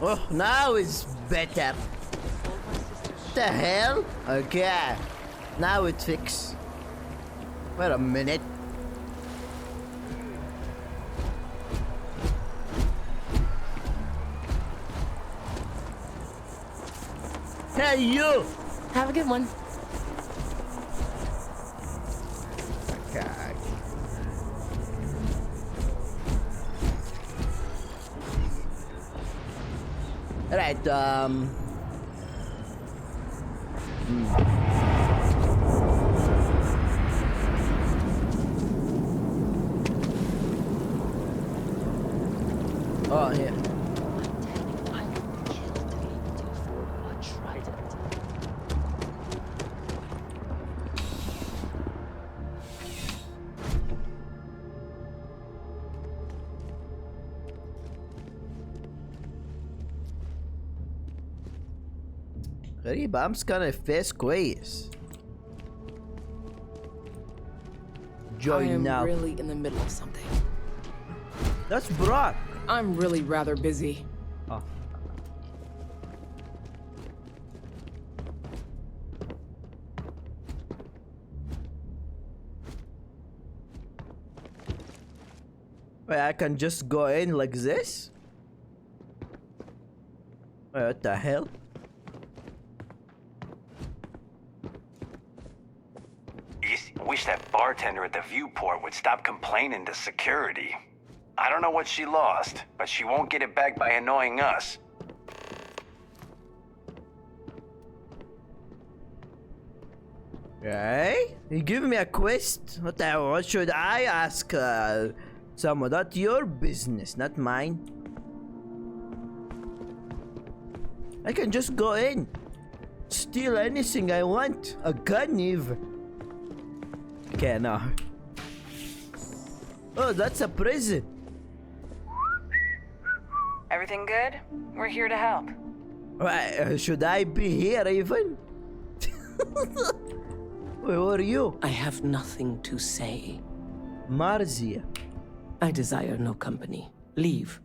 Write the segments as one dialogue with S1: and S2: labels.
S1: Oh, now it's better. The hell? Okay. Now it fixed. Wait a minute. Hey, you!
S2: Have a good one.
S1: Okay. Right, Oh, here. غريبة أمس كان الفيس كويس.
S2: I
S1: Join
S2: am
S1: now.
S2: really in the middle of something.
S1: That's Brock.
S2: I'm really rather busy.
S1: Oh. Wait, I can just go in like this? Wait, what the hell?
S3: Wish that bartender at the viewport would stop complaining to security. I don't know what she lost, but she won't get it back by annoying us.
S1: Hey, you give me a quest? What should I ask someone? That's your business, not mine. I can just go in. Steal anything I want. A gun even. Okay, no. Oh, that's a prison.
S4: Everything good? We're here to help.
S1: Right, should I be here even? Wait, who are you?
S2: I have nothing to say.
S1: Marzia.
S2: I desire no company. Leave.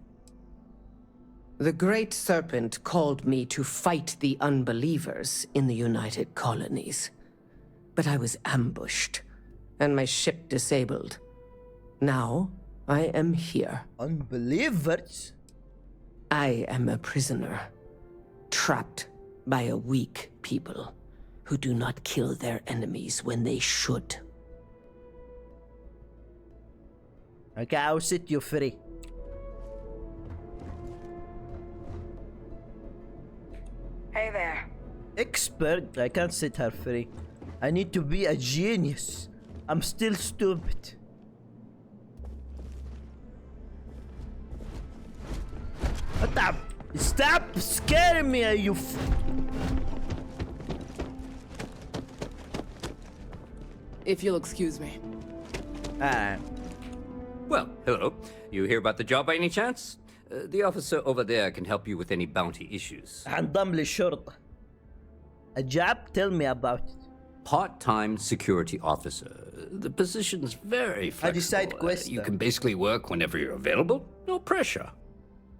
S2: The Great Serpent called me to fight the unbelievers in the United Colonies. But I was ambushed, and my ship disabled. Now, I am here.
S1: Unbelievers?
S2: I am a prisoner, trapped by a weak people who do not kill their enemies when they should.
S1: Okay, I'll set you free.
S4: Hey there.
S1: Expert? I can't set her free. I need to be a genius. I'm still stupid. What the? Stop scaring me, you
S2: If you'll excuse me.
S1: Alright.
S5: Well, hello. You hear about the job by any chance? The officer over there can help you with any bounty issues.
S1: انضم للشرطة. A job? Tell me about it.
S5: Part-time security officer. The position's very flexible.
S1: side quest,
S5: You
S1: though.
S5: can basically work whenever you're available. No pressure.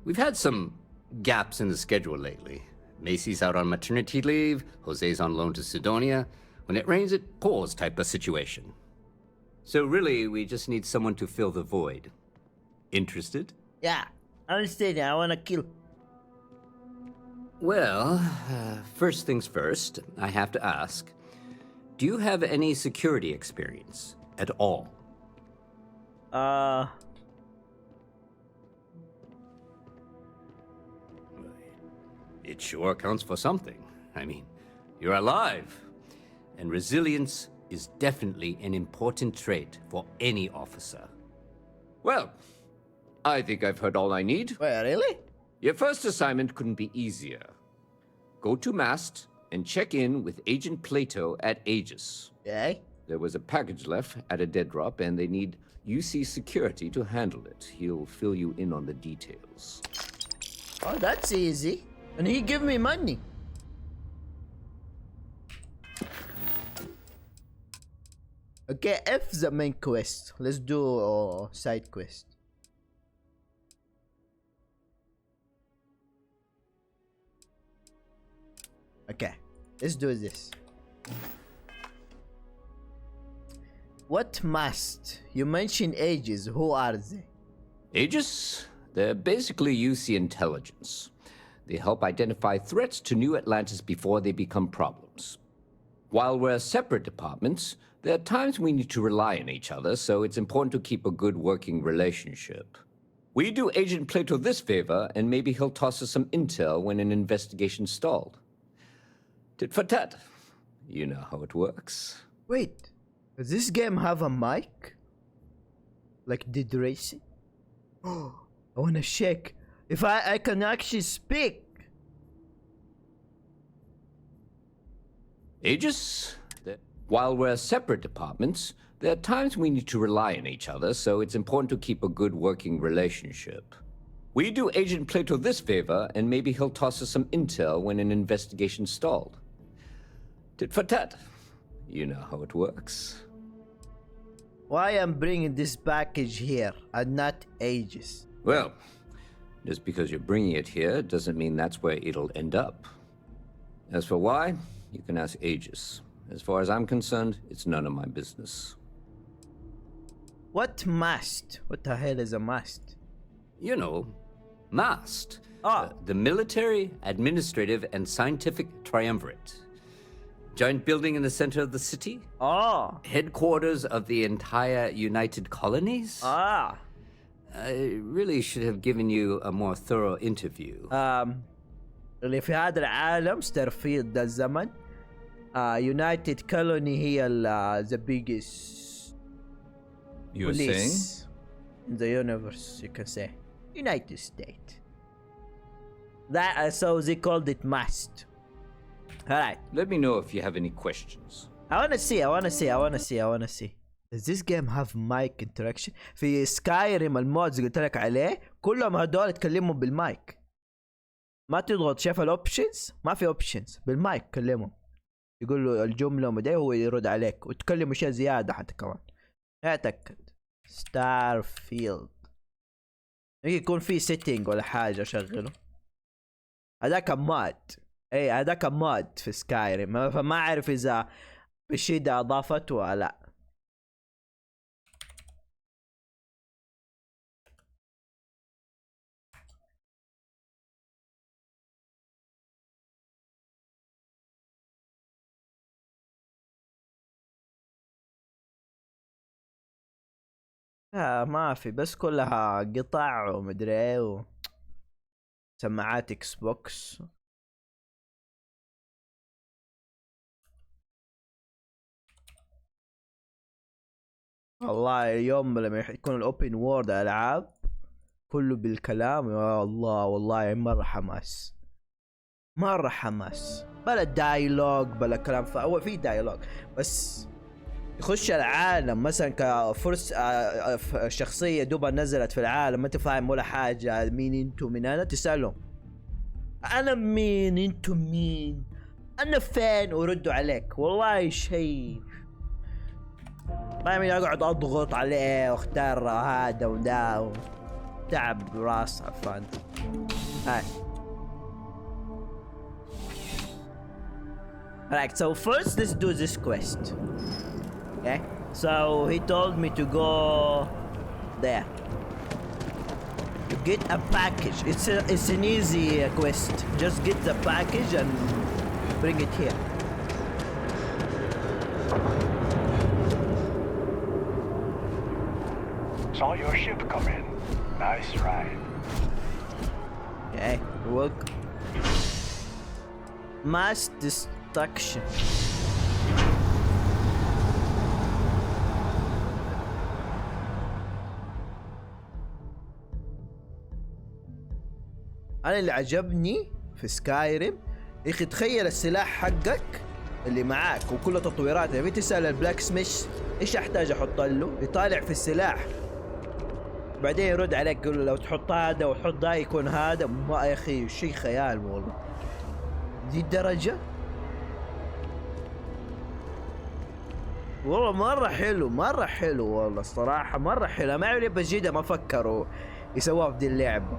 S5: We've had some gaps in the schedule lately. Macy's out on maternity leave. Jose's on loan to Sidonia. When it rains, it pours type of situation. So really, we just need someone to fill the void. Interested?
S1: Yeah, I'm staying. I wanna kill.
S5: Well, first things first, I have to ask, do you have any security experience at all? It sure counts for something. I mean, you're alive. And resilience is definitely an important trait for any officer. Well, I think I've heard all I need.
S1: Wait, really?
S5: Your first assignment couldn't be easier. Go to Mast and check in with Agent Plato at Aegis.
S1: Okay.
S5: There was a package left at a dead drop, and they need UC security to handle it. He'll fill you in on the details.
S1: Oh, that's easy. And he give me money. Okay, F the main quest. Let's do side quest. Okay, let's do this. What must? You mentioned ages. Who are they?
S5: Aegis? They're basically UC intelligence. They help identify threats to New Atlantis before they become problems. While we're separate departments, there are times we need to rely on each other, so it's important to keep a good working relationship. We do Agent Plato this favor, and maybe he'll toss us some intel when an investigation stalled. Tit for tat. You know how it works.
S1: Wait, does this game have a mic? Like Dead Racing? Oh, I wanna shake. If I can actually speak.
S5: Aegis? While we're separate departments, there are times we need to rely on each other, so it's important to keep a good working relationship. We do Agent Plato this favor, and maybe he'll toss us some intel when an investigation stalled. Tit for tat. You know how it works.
S1: Why I'm bringing this package here and not Aegis?
S5: Well, just because you're bringing it here doesn't mean that's where it'll end up. As for why, you can ask Aegis. As far as I'm concerned, it's none of my business.
S1: What must? What the hell is a must?
S5: You know, MAST.
S1: Ah.
S5: The Military, Administrative, and Scientific Triumvirate. Giant building in the center of the city.
S1: Oh.
S5: Headquarters of the entire United Colonies.
S1: Ah.
S5: I really should have given you a more thorough interview.
S1: اللي في هذا العالم ستارفيلد ده الزمن. United Colony هي the biggest
S6: You're saying?
S1: police in the universe, you can say. United States. That so they called it must. Alright.
S6: Let me know if you have any questions.
S1: I wanna see. Does this game have mic interaction? في سكايريم المودز قلت لك عليه كلهم هدول يتكلموا بالمايك. ما تضغط شايف الاوبشنز؟ ما في اوبشنز، بالمايك كلمهم. يقول له الجملة ومدري هو يرد عليك وتكلم اشياء زيادة حتى كمان. اتأكد. ستارفيلد. يكون في سيتنج ولا حاجة شغله. هذاك ماد. اي هذاك ماد في سكايريم، فما اعرف اذا بشيدة اضافته ولا لا. ما في، بس كلها قطع ومدري ايه سماعات اكس بوكس. والله اليوم لما يكون الاوبن وورد العاب كله بالكلام، يا الله والله مرة حماس. بلا دايلوج بلا كلام، هو في دايلوج بس يخش العالم مثلا كفرس شخصية دوبا نزلت في العالم ما انت فاهم ولا حاجة، مين انتو من انا، تسألهم انا مين انتو مين انا فين، وردوا عليك. والله شيء ما يمين اقعد اضغط عليه واختار هذا وذا تعب راس عفان. هاي Right, so first let's do this quest. Okay, so he told me to go there to get a package. It's an easy quest. Just get the package and bring it here.
S3: Saw your ship come in. Nice ride.
S1: Okay, work. Mass destruction. انا اللي عجبني في سكايريم يا اخي، تخيل السلاح حقك اللي معاك وكل تطويراته، يعني تسال البلاك سميث ايش احتاج احط له، يطالع في السلاح بعدين يرد عليك يقول له لو تحط هذا وتحط ذا يكون هذا. ما يا اخي شيء خيال والله دي الدرجة. والله مرة حلو والله الصراحة مرة حلو. ما عملي بجيدة ما فكروا يسووها في دي اللعبة.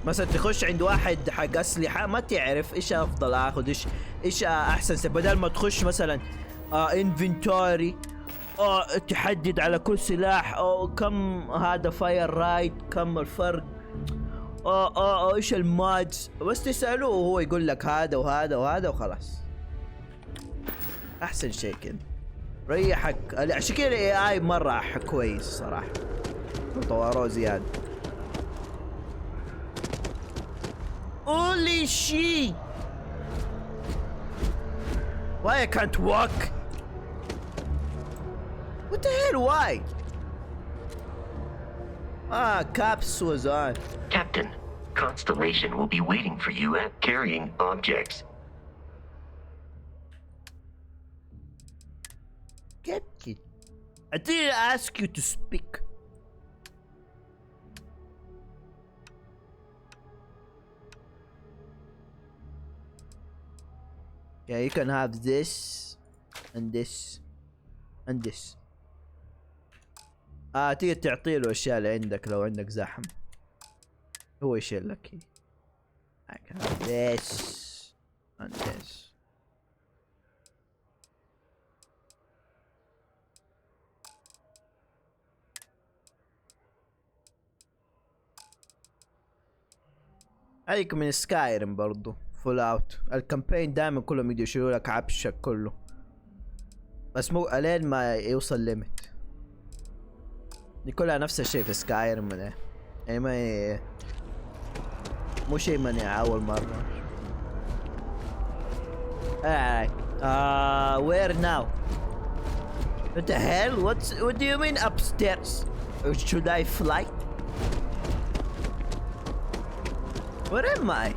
S1: مثلا تخش عند واحد حق اسلحه ما تعرف ايش افضل اخذ، ايش احسن، بدل ما تخش مثلا انفنتوري تحدد على كل سلاح كم هذا فاير رايت، كم الفرق، ايش المادز، بس تسألوه وهو يقول لك هذا وهذا وهذا وخلاص. احسن شيء كذا ريحك. عشان كذا الاي اي مرة كويس صراحة، طوروه زيادة. Holy shit! Why I can't walk? What the hell? Why? Caps was on.
S7: Captain, Constellation will be waiting for you at carrying objects.
S1: Captain, I didn't ask you to speak. Yeah, you can have this and this and this. تقدر تعطيله الاشياء اللي عندك لو عندك زحم، هو يشيل لك. I can have this and this. هذيك من سكايرم برضو، فول اوت. الكامبين دائما كلهم يجوا يشيلوا لك عبشك كله، بس مو الين ما يوصل ليميت. دي كلها نفس الشيء في سكايرم يعني ما مو شيء منيع اول مرة. where now? What the hell? What do you mean upstairs? Should I fly? Where am I?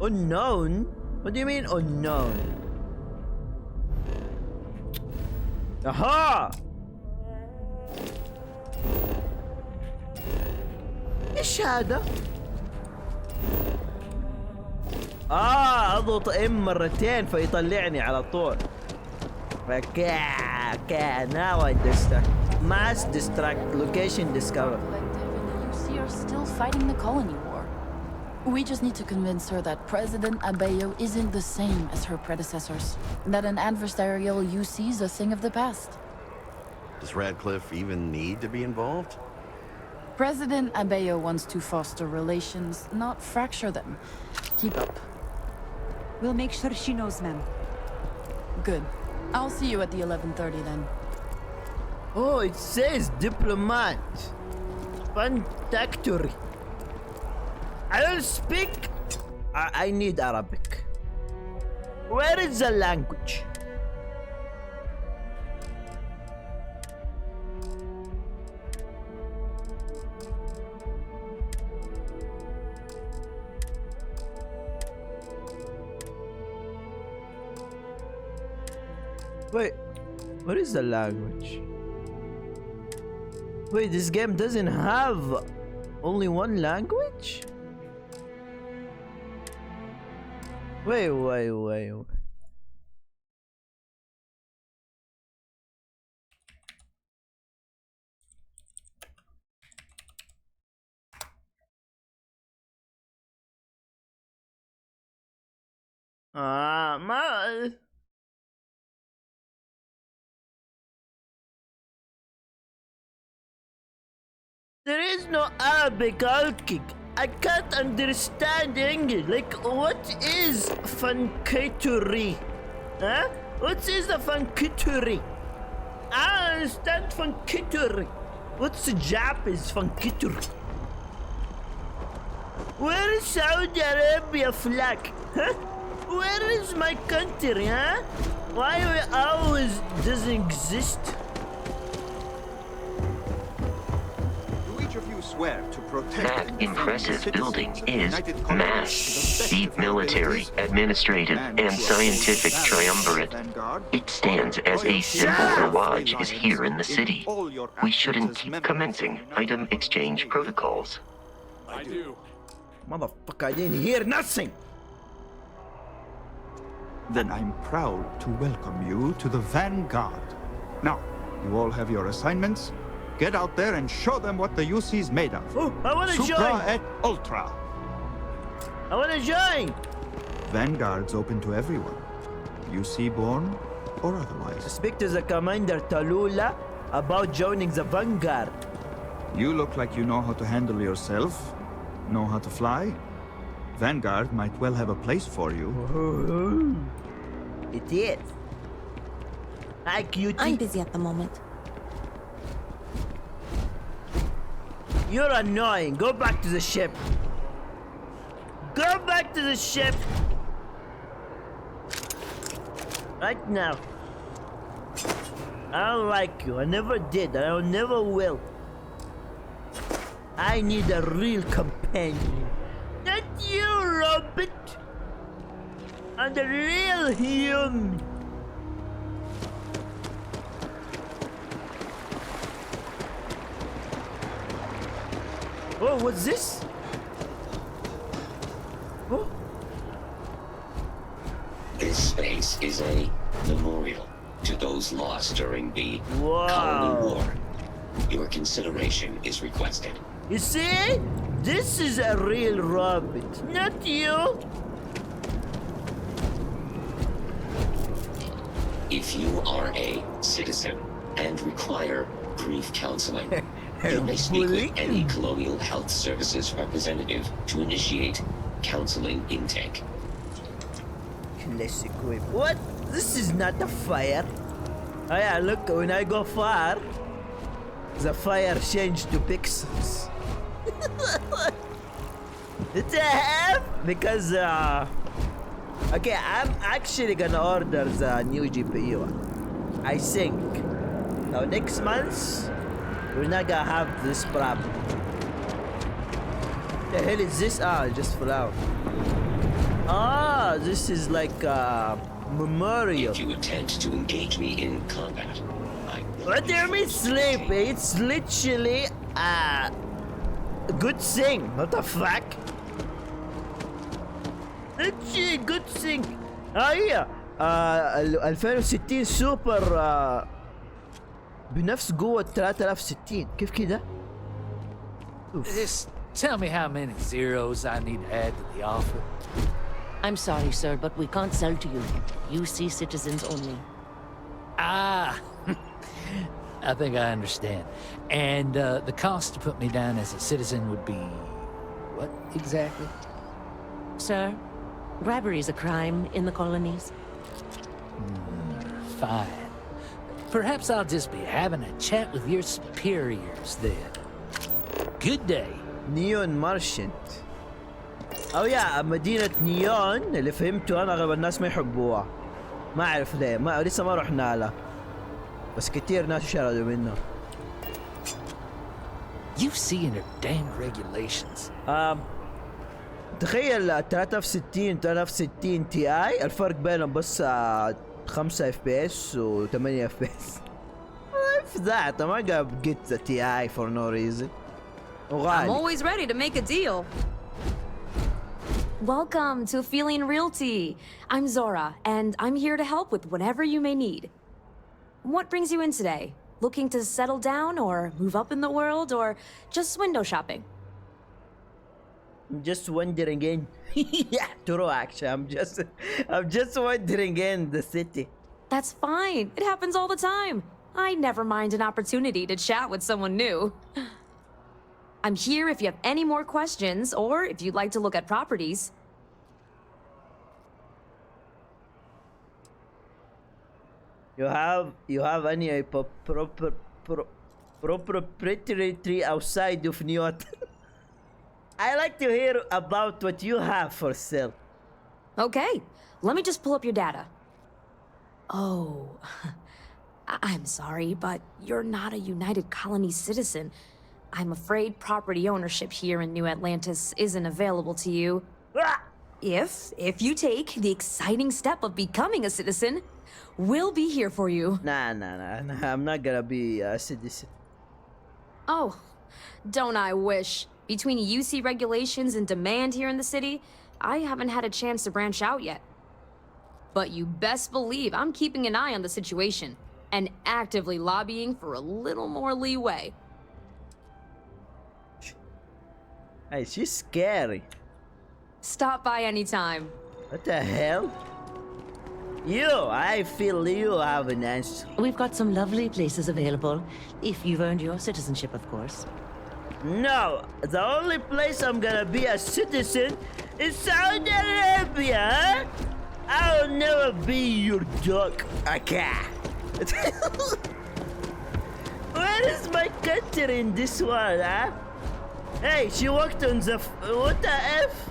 S1: Unknown? What do you mean unknown? Aha! ايش هذا؟ اضغط ام مرتين فيطلعني على طول. Now I distract. Mass distract. Location discover.
S8: You are still fighting the colony war. We just need to convince her that President Abeyo isn't the same as her predecessors. That an adversarial UC is a thing of the past.
S9: Does Radcliffe even need to be involved?
S8: President Abeyo wants to foster relations, not fracture them. Keep up.
S10: We'll make sure she knows, ma'am.
S8: Good. I'll see you at the 11:30 then.
S1: Oh, it says diplomat. Fantastic. I don't speak. I need Arabic. Where is the language? Wait, what is the language? Wait, this game doesn't have only one language? Wait. ما there is no Arabic alkick. I can't understand English. Like, what is funkatory? Huh? What is the funkatory? I don't understand funkatory. What's the Japanese funkatory? Where is Saudi Arabia flag? Huh? Where is my country, huh? Why we always doesn't exist?
S9: Swear to protect
S7: That impressive building is massive, deep military, administrative, and scientific triumvirate. It stands as a symbol the Lodge is here in the city. We shouldn't keep commencing item exchange protocols.
S9: I do.
S1: Motherfucker, I didn't hear nothing!
S11: Then I'm proud to welcome you to the Vanguard. Now, you all have your assignments. Get out there and show them what the UC's made of.
S1: Oh, I wanna
S11: Supra
S1: join!
S11: et Ultra.
S1: I wanna join!
S11: Vanguard's open to everyone. UC born or otherwise.
S1: Speak to the Commander Tallulah about joining the Vanguard.
S11: You look like you know how to handle yourself, know how to fly. Vanguard might well have a place for you.
S1: It is. Hi, cutie.
S12: I'm busy at the moment.
S1: You're annoying. Go back to the ship. Go back to the ship. Right now. I don't like you. I never did. I never will. I need a real companion. Not you, Robert. I'm the real human. Oh, what's this? Oh.
S13: This space is a memorial to those lost during the
S1: Wow.
S13: Colony War. Your consideration is requested.
S1: You see? This is a real Robert, not you.
S13: If you are a citizen and require grief counseling, you may speak with any Colonial Health Services representative to initiate counseling intake.
S1: Classic whip. What? This is not a fire. Oh yeah, look, when I go far, the fire changed to pixels. It's a half because okay, I'm actually gonna order the new GPU. I think. Now next month we're not gonna have this problem. The hell is this? Ah, just fell out. Ah, this is like a memorial.
S13: If you attempt to engage me in combat,
S1: What do you mean sleep? It's literally a good thing. What the fuck? Literally good thing. هي 2060 سوبر بنفس قوة 3060 كيف كده؟
S14: Just tell me how many zeros I need to add to the offer.
S15: I'm sorry, sir, but we can't sell to you. UC citizens only.
S14: Ah, I think I understand. And the cost to put me down as a citizen would be what exactly?
S15: Sir, bribery is a crime in the colonies.
S14: Fine. Perhaps I'll just be having a chat with your superiors then. Good day.
S1: نيون مارشنت. او يا مدينة نيون اللي فهمته انا اغلب الناس ما يحبوها. ما اعرف ليه، لسه ما رحنا لها. بس كتير ناس شردوا منها.
S14: You've seen her damn regulations.
S1: تخيل 3060 3060 تي اي الفرق بينهم بس 5 اف بي اس و 8 اف بي اس. If that, I'm not gonna get the TI for no reason.
S16: I'm always ready to make a deal. Welcome to Feeling Realty. I'm Zora, and I'm here to help with whatever you may need. What brings you in today? Looking to settle down or move up in the world or just window shopping?
S1: I'm just wandering in. Yeah, true actually. I'm just wandering in the city.
S16: That's fine. It happens all the time. I never mind an opportunity to chat with someone new. I'm here if you have any more questions or if you'd like to look at properties.
S1: You have any proprietary outside of New York? I like to hear about what you have for sale.
S16: Okay, let me just pull up your data. Oh, I'm sorry, but you're not a United Colony citizen. I'm afraid property ownership here in New Atlantis isn't available to you. If you take the exciting step of becoming a citizen, we'll be here for you.
S1: Nah, I'm not gonna be a citizen.
S16: Oh, don't I wish. Between UC regulations and demand here in the city, I haven't had a chance to branch out yet. But you best believe I'm keeping an eye on the situation and actively lobbying for a little more leeway.
S1: Hey, she's scary.
S16: Stop by anytime.
S1: What the hell? You, I feel you have an answer.
S15: We've got some lovely places available, if you've earned your citizenship, of course.
S1: No, the only place I'm gonna be a citizen is Saudi Arabia, huh? I'll never be your dog. Okay. Where is my country in this world, huh? Hey, she walked on the what the F?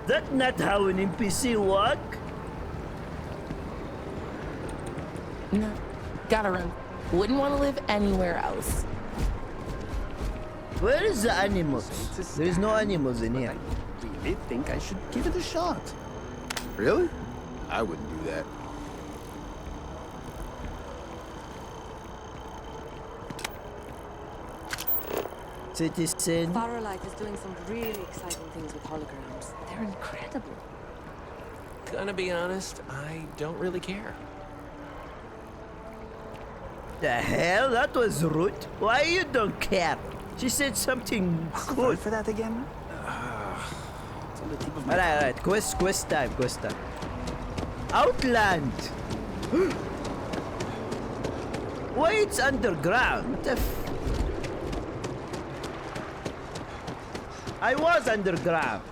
S1: That's not how an NPC walk.
S12: No, gotta run. Wouldn't want to live anywhere else.
S1: Where is the animals? There's no animals in here.
S9: I really think I should give it a shot. Really? I wouldn't do that.
S1: Citizen.
S17: Firelight is doing some really exciting things with holograms. They're incredible.
S18: Gonna be honest, I don't really care.
S1: The hell? That was rude. Why you don't care? She said something good.
S9: For that again?
S1: Alright. Quest time. Outland. Why it's underground? What the I was underground.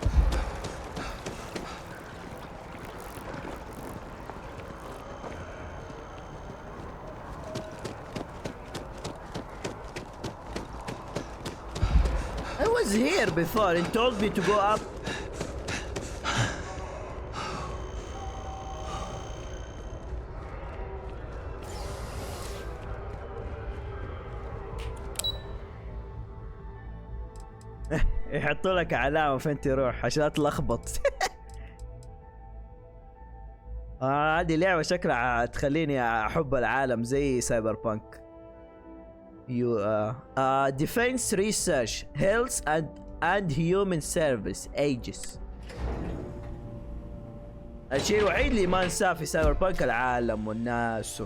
S1: I was here before and told me to go up. يحطوا لك علامة فين تروح عشان لا تلخبط. هذه لعبة شكلها تخليني أحب العالم زي سايبر بانك. Defense Research, Health and Human Service, Aegis. الشيء الوحيد اللي ما نساه في سايبر بانك العالم والناس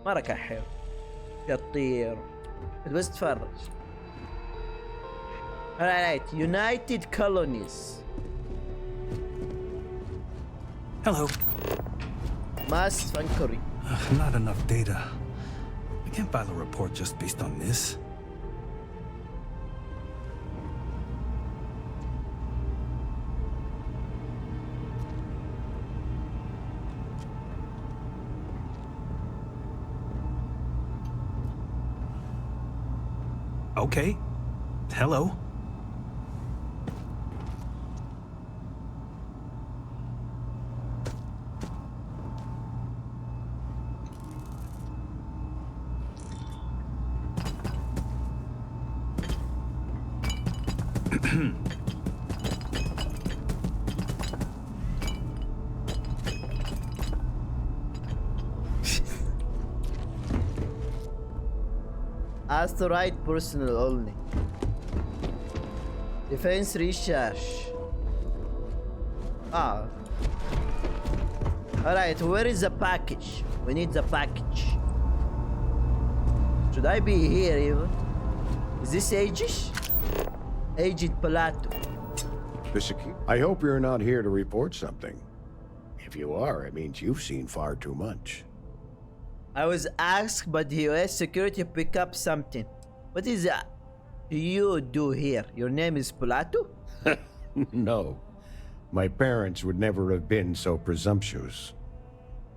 S1: مرة كان حلو. يطير بس تفرج. Alright, United Colonies.
S19: Hello.
S1: Mass Fankery.
S19: Not enough data. I can't file a report just based on this. Okay. Hello.
S1: Ask the right personnel only. Defense research. Alright, where is the package? We need the package. Should I be here even? Is this Aegis? Agent Palato.
S20: I hope you're not here to report something. If you are, it means you've seen far too much.
S1: I was asked by the US security to pick up something. What is that you do here? Your name is Palato?
S20: No. My parents would never have been so presumptuous.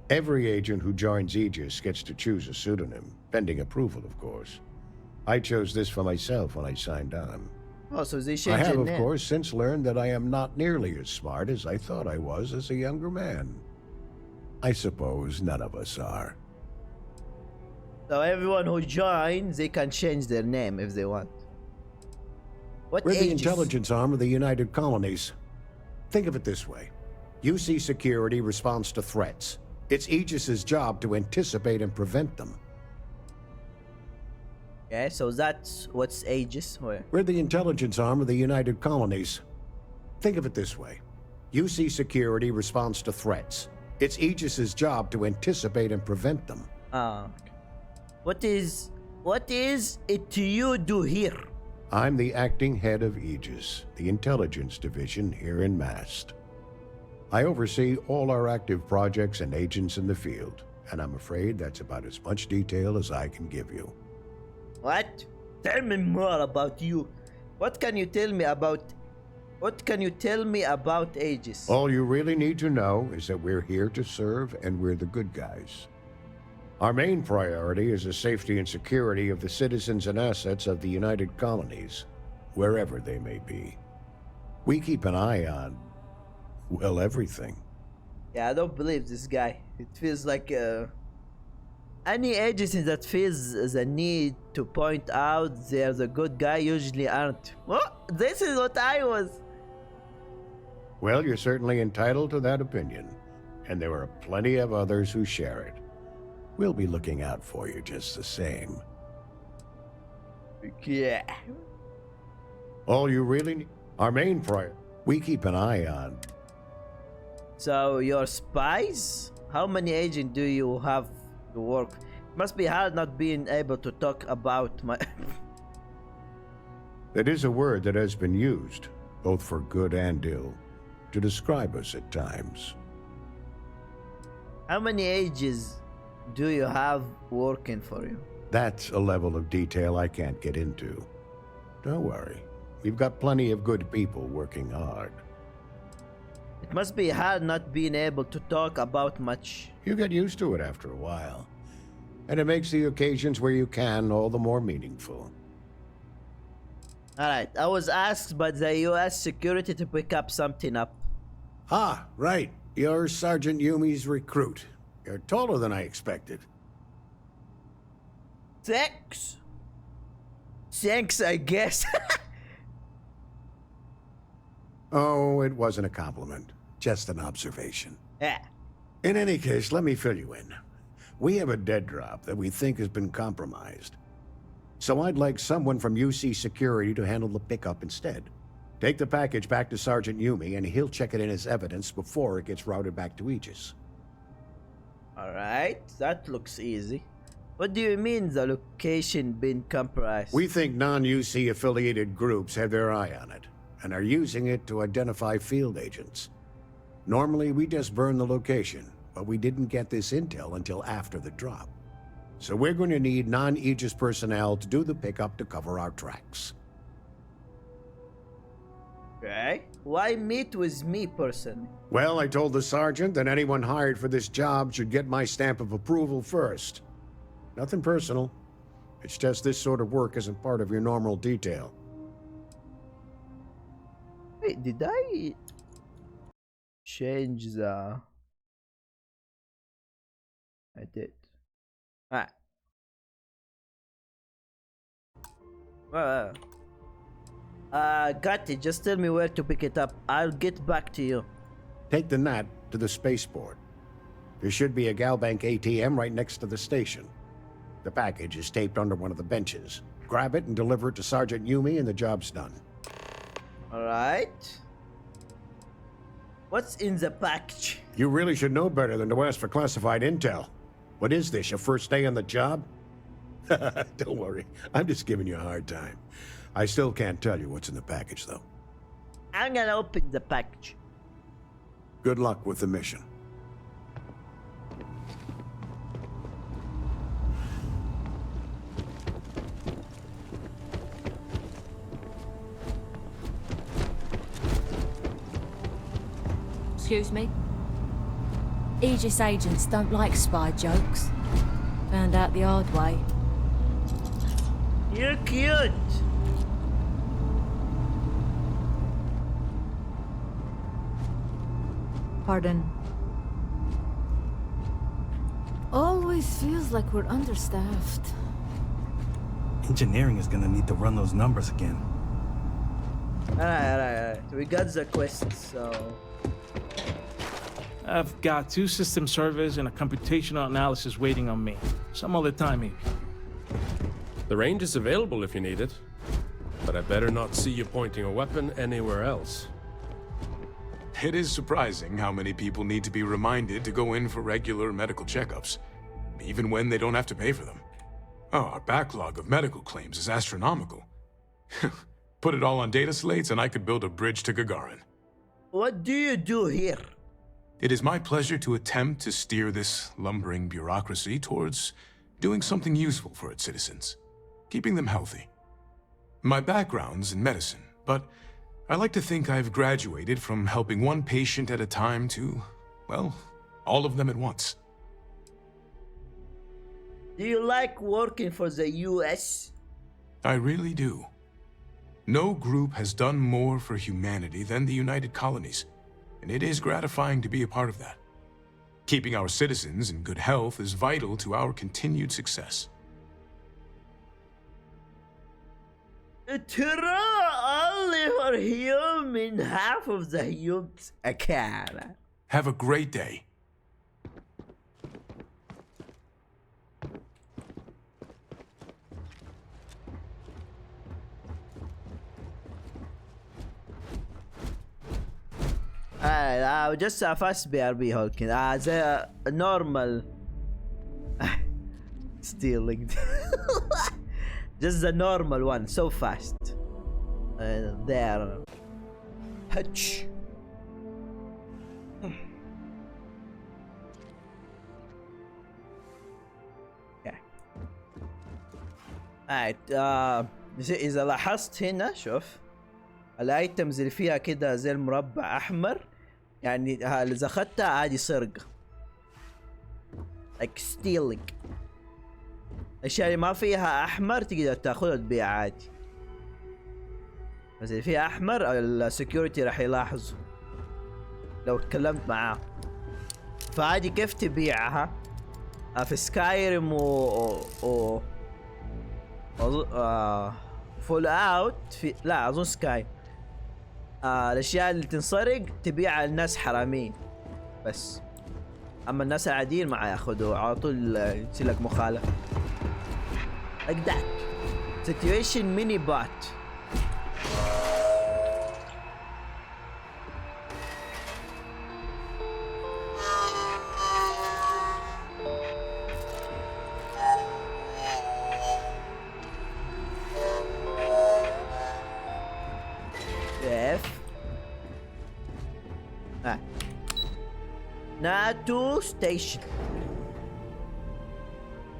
S20: Every agent who joins Aegis gets to choose a pseudonym, pending approval, of course. I chose this for myself when I signed on.
S1: Oh, so they
S20: I
S1: changed
S20: have,
S1: your
S20: of
S1: name.
S20: course, since learned that I am not nearly as smart as I thought I was as a younger man. I suppose none of us are.
S1: So everyone who joins, they can change their name if they want. What
S20: We're the
S1: Aegis?
S20: intelligence arm of the United Colonies. Think of it this way. UC Security responds to threats. It's Aegis's job to anticipate and prevent them.
S1: Yeah, so that's what's Aegis. Where?
S20: We're the intelligence arm of the United Colonies. Think of it this way. UC Security responds to threats. It's Aegis's job to anticipate and prevent them.
S1: What is it you do here?
S20: I'm the acting head of Aegis, the intelligence division here in Mast. I oversee all our active projects and agents in the field, and I'm afraid that's about as much detail as I can give you.
S1: What? Tell me more about you. What can you tell me about Aegis?
S20: All you really need to know is that we're here to serve and we're the good guys. Our main priority is the safety and security of the citizens and assets of the United Colonies, wherever they may be. We keep an eye on, well, everything.
S1: Yeah, I don't believe this guy. It feels like any agency that feels the need to point out they're the good guy usually aren't. Oh, this is what I was.
S20: Well, you're certainly entitled to that opinion, and there are plenty of others who share it. We'll be looking out for you just the same.
S1: Yeah.
S20: All you really need, our main priority, we keep an eye on.
S1: So you're spies? How many agents do you have to work? It must be hard not being able to talk about my...
S20: That is a word that has been used, both for good and ill, to describe us at times.
S1: How many agents do you have working for you?
S20: That's a level of detail I can't get into. Don't worry, we've got plenty of good people working hard.
S1: It must be hard not being able to talk about much.
S20: You get used to it after a while, and it makes the occasions where you can all the more meaningful.
S1: Alright, I was asked by the US security to pick up something up.
S20: Ah, right. You're Sergeant Yumi's recruit. You're taller than I expected.
S1: Thanks. Thanks, I guess.
S20: Oh, it wasn't a compliment. Just an observation.
S1: Yeah.
S20: In any case, let me fill you in. We have a dead drop that we think has been compromised. So I'd like someone from UC Security to handle the pickup instead. Take the package back to Sergeant Yumi and he'll check it in as evidence before it gets routed back to Aegis.
S1: Alright, that looks easy. What do you mean the location been compromised?
S20: We think non-UC affiliated groups have their eye on it and are using it to identify field agents. Normally we just burn the location, but we didn't get this intel until after the drop. So we're going to need non-Aegis personnel to do the pickup to cover our tracks.
S1: Okay. Why meet with me personally?
S20: Well, I told the sergeant that anyone hired for this job should get my stamp of approval first. Nothing personal. It's just this sort of work isn't part of your normal detail.
S1: Wait, did I change the... I did. Ah. Got it. Just tell me where to pick it up. I'll get back to you.
S20: Take the NAT to the spaceport. There should be a Galbank ATM right next to the station. The package is taped under one of the benches. Grab it and deliver it to Sergeant Yumi and the job's done.
S1: Alright. What's in the package?
S20: You really should know better than to ask for classified intel. What is this, your first day on the job? Don't worry, I'm just giving you a hard time. I still can't tell you what's in the package, though.
S1: I'm gonna open the package.
S20: Good luck with the mission.
S16: Excuse me? Aegis agents don't like spy jokes. Found out the hard way.
S1: You're cute.
S16: Pardon. Always feels like we're understaffed.
S19: Engineering is gonna need to run those numbers again.
S1: Alright. We got the quest, so...
S21: I've got 2 system servers and a computational analysis waiting on me. Some other time, maybe.
S22: The range is available if you need it, but I better not see you pointing a weapon anywhere else.
S23: It is surprising how many people need to be reminded to go in for regular medical checkups, even when they don't have to pay for them. Oh, our backlog of medical claims is astronomical. Put it all on data slates and I could build a bridge to Gagarin.
S1: What do you do here?
S23: It is my pleasure to attempt to steer this lumbering bureaucracy towards doing something useful for its citizens, keeping them healthy. My background's in medicine, but I like to think I've graduated from helping one patient at a time to, well, all of them at once.
S1: Do you like working for the US?
S23: I really do. No group has done more for humanity than the United Colonies, and it is gratifying to be a part of that. Keeping our citizens in good health is vital to our continued success.
S1: ترى only for human, half of the humans أكارا.
S23: Have a great day.
S1: just a fast BRB Hulking. The normal stealing. Just the normal one, so fast. There. Hutch. Okay. Alright, إذا لاحظت هنا شوف الايتمز اللي فيها كده زي المربع احمر، يعني اذا اخذتها عادي سرقة. like stealing. الاشياء اللي ما فيها احمر تقدر تاخذها وتبيع عادي، بس اللي فيها احمر السكيورتي راح يلاحظوا لو اتكلمت معاه. فعادي كيف تبيعها في سكايريم و فول اوت في، لا اظن سكاي. الاشياء اللي تنسرق تبيعها للناس حرامين بس، اما الناس العاديين ما ياخذوا، على طول يصير لك مخالفه. like that. Situation mini bot. NATO station.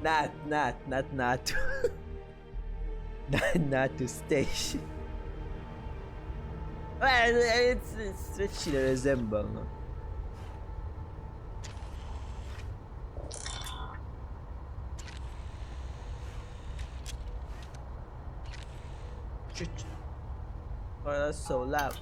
S1: Not NATO. NATO station. Well, it's actually resemble. Shit. Oh, that's so loud.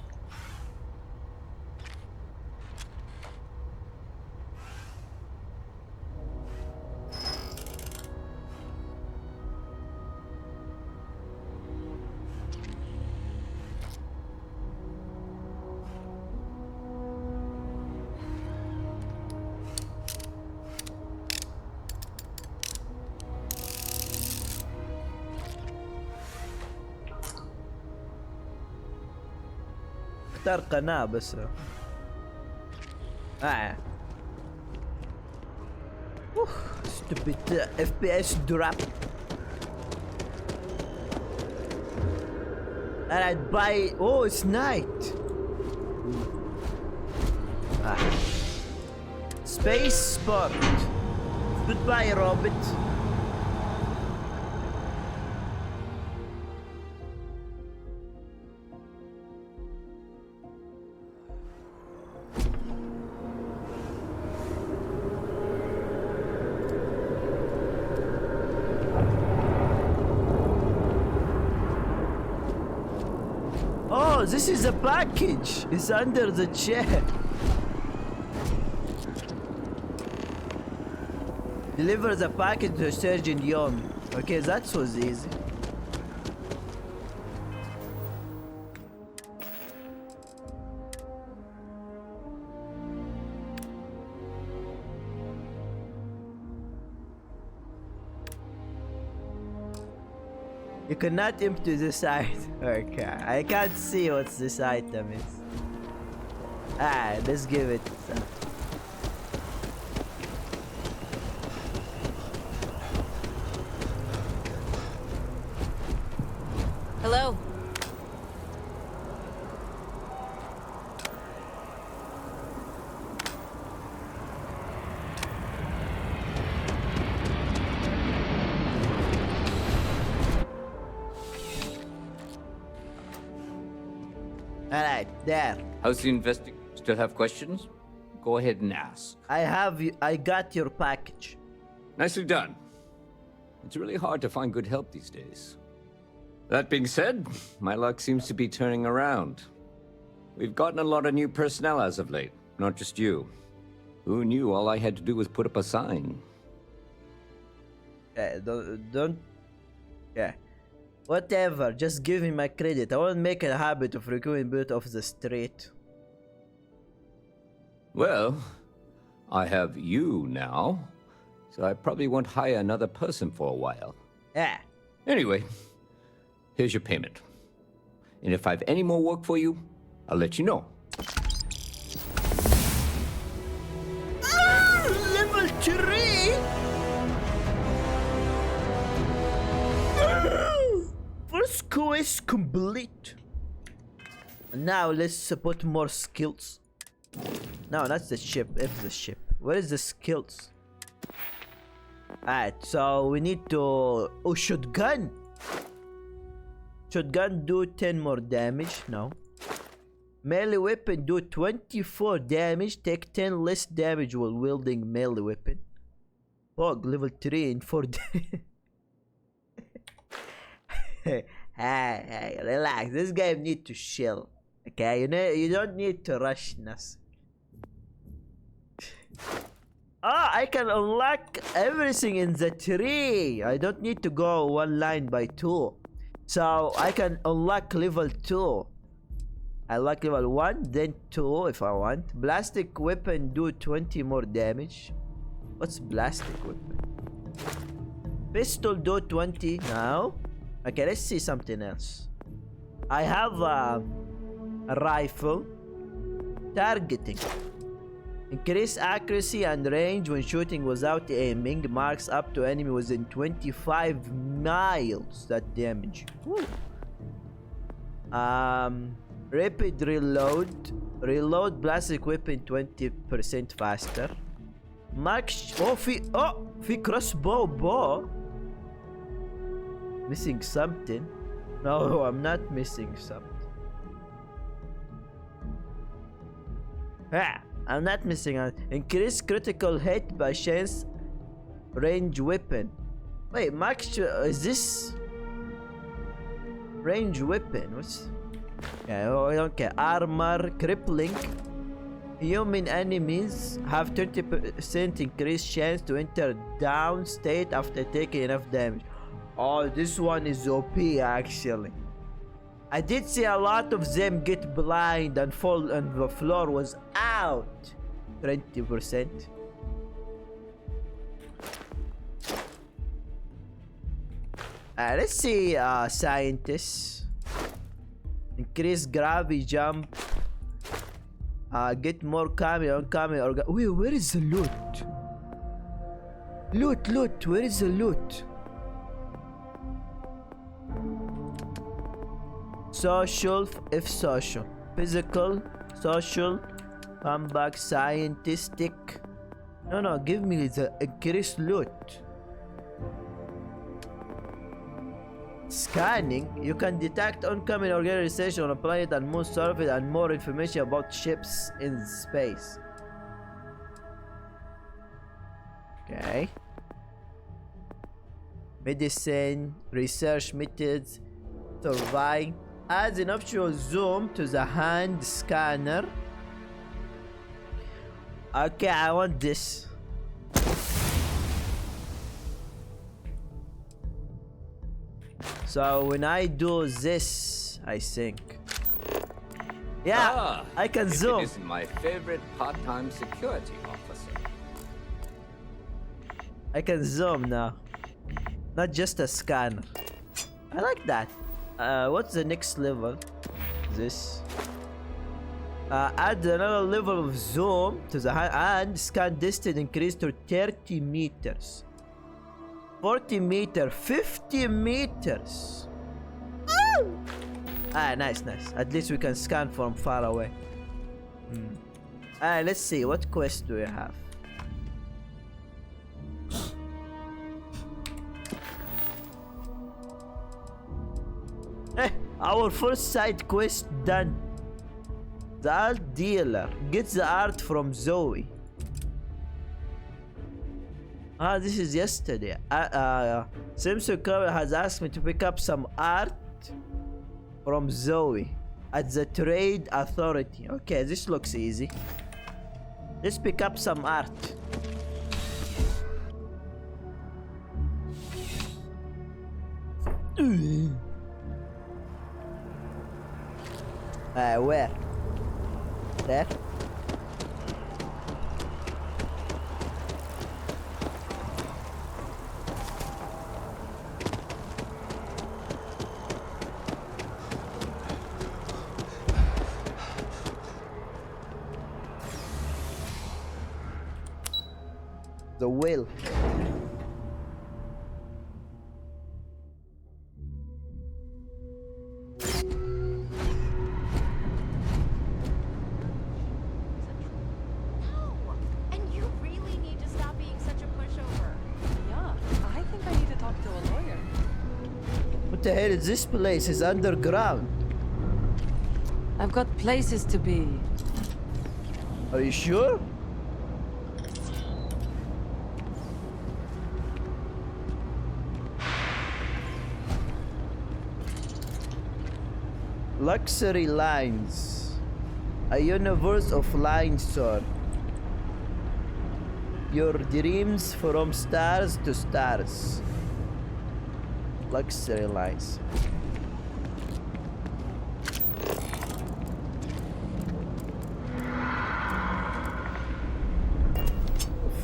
S1: اختار قناة بس. stupid FPS drop. And I'd buy. Oh, it's night. Space spot. Goodbye, Robert. Oh, this is a package. It's under the chair. Deliver the package to Sergeant Young. Okay, that was easy. You cannot empty this item. Okay, I can't see what this item is. Let's give it.
S16: Hello.
S1: Alright, there.
S6: How's the investigation? Still have questions? Go ahead and ask.
S1: I got your package.
S6: Nicely done. It's really hard to find good help these days. That being said, my luck seems to be turning around. We've gotten a lot of new personnel as of late, not just you. Who knew all I had to do was put up a sign?
S1: Don't. Yeah. Whatever, just give me my credit. I won't make a habit of recruiting bit off the street.
S6: Well, I have you now, so I probably won't hire another person for a while.
S1: Yeah.
S6: Anyway, here's your payment. And if I have any more work for you, I'll let you know.
S1: Level 3? First quest complete. Now let's put more skills. No, that's the ship. It's the ship. Where is the skills? Alright, so we need to... Oh, shotgun! Shotgun do 10 more damage. No. Melee weapon do 24 damage. Take 10 less damage while wielding melee weapon. Pog, level 3 and 4 damage. Hey, relax. This game need to chill. Okay, you don't need to rush us. I can unlock everything in the tree. I don't need to go one line by two. So I can unlock level 2. I like level 1, then 2 if I want. Plastic weapon do 20 more damage. What's plastic weapon? Pistol do 20 now. Okay, let's see something else. I have a rifle. Targeting. Increase accuracy and range when shooting without aiming. Marks up to enemy within 25 miles. That damage. Woo. Rapid reload. Reload plastic weapon 20% faster. Max. في crossbow bow. Missing something. No, I'm not missing something. I'm not missing out. Increase critical hit by chance. Range weapon. Wait, max. Is this range weapon? What's? Yeah, okay. Armor, crippling. Human enemies have 20% increased chance to enter down state after taking enough damage. Oh, this one is OP actually. I did see a lot of them get blind and fall and the floor was out. 20%. Let's see scientists. Increase gravity jump. Get more camera on camera. Wait, where is the loot? Loot, where is the loot? Social, if social. Physical, social, comeback, scientistic. No, give me the increased loot. Scanning, you can detect oncoming organization on a planet and moon surface and more information about ships in space. Okay. Medicine, research methods, survive. Adds an optional zoom to the hand scanner. Okay, I want this. So when I do this, I think. Yeah, I can zoom.
S6: This is my favorite part-time security officer.
S1: I can zoom now. Not just a scanner. I like that. What's the next level? This. Add another level of zoom to the hand and scan distance increased to 30 meters. 40 meters, 50 meters. Ooh! Nice. At least we can scan from far away. Let's see, what quest do we have? Our first side quest done. The art dealer. Get the art from Zoe. Ah, this is yesterday. Simpson Cobble has asked me to pick up some art from Zoe at the Trade Authority. Okay, this looks easy. Let's pick up some art. Where? There? The will. What the hell is this place? Is underground.
S17: I've got places to be.
S1: Are you sure? Luxury lines. A universe of lines, sir. Your dreams from stars to stars. Luxury lines.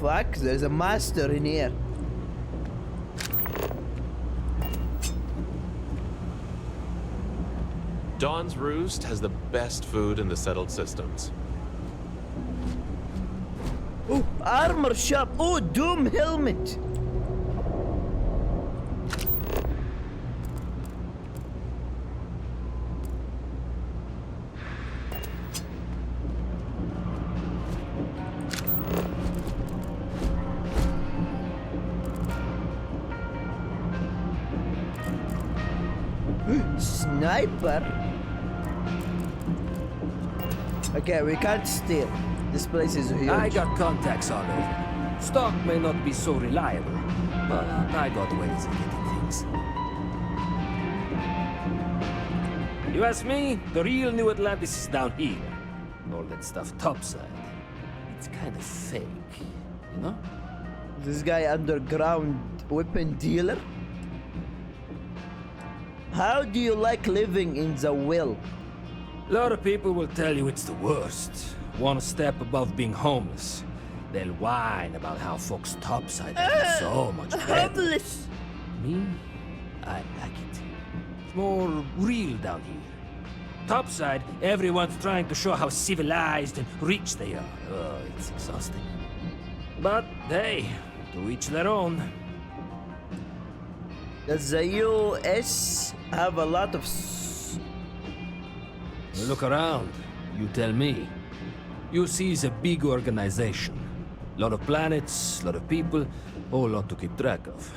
S1: Fuck, there's a master in here.
S18: Dawn's Roost has the best food in the settled systems.
S1: Oh, armor shop. Oh, Doom helmet. Sniper. Okay, we can't steal. This place is huge.
S2: I got contacts all over. Stock may not be so reliable, but I got ways of getting things. You ask me, the real New Atlantis is down here. All that stuff topside. It's kind of fake, you know?
S1: This guy underground weapon dealer? How do you like living in the will?
S2: A lot of people will tell you it's the worst. One step above being homeless. They'll whine about how folks topside are so much better.
S1: Homeless!
S2: Me? I like it. It's more real down here. Topside, everyone's trying to show how civilized and rich they are. Oh, it's exhausting. But hey, to each their own.
S1: Does the US have a lot of...
S2: Look around. You tell me. UC is a big organization. A lot of planets, a lot of people, whole lot to keep track of.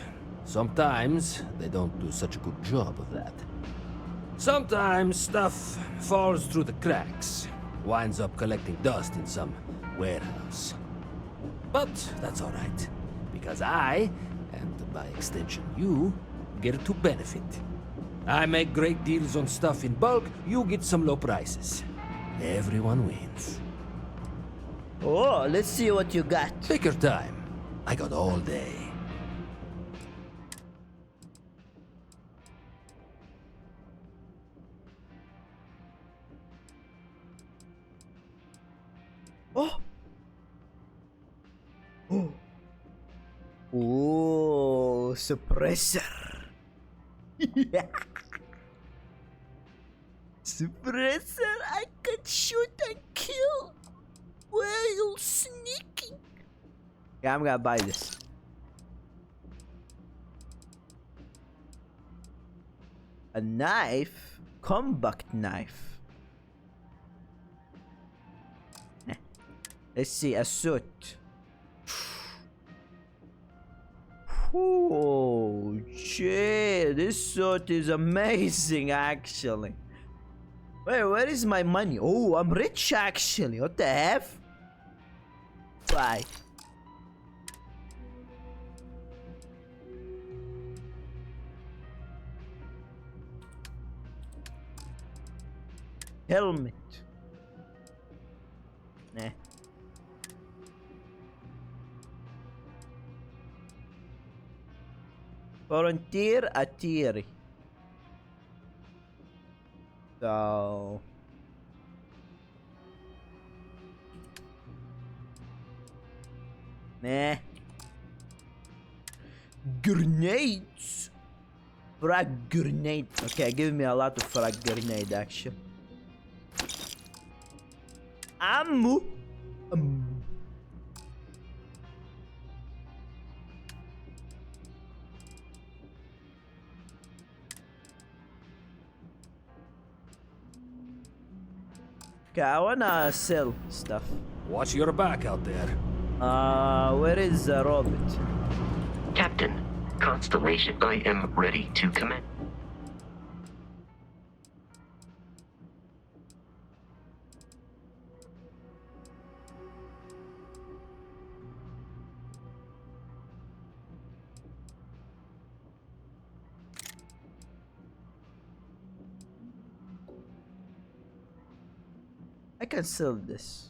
S2: Sometimes they don't do such a good job of that. Sometimes stuff falls through the cracks, winds up collecting dust in some warehouse. But that's all right, because I, and by extension you, get to benefit. I make great deals on stuff in bulk, you get some low prices. Everyone wins.
S1: Oh, let's see what you got.
S2: Take your time. I got all day.
S1: Oh. Oh. Oh, suppressor. Suppressor, I can shoot and kill while sneaking. Yeah, I'm gonna buy this. A knife? Compact knife. Let's see, a suit. Oh, shit, this suit is amazing, actually. Where is my money? Oh, I'm rich actually. What the F? Bye. Helmet. Nah. Frontier Atiri. So nah. Grenades. Frag grenade. Okay, give me a lot of frag grenade action. Ammo. Okay, I wanna sell stuff.
S2: Watch your back out there.
S1: Where is the robot?
S7: Captain, Constellation, I am ready to commence.
S1: I can sell this.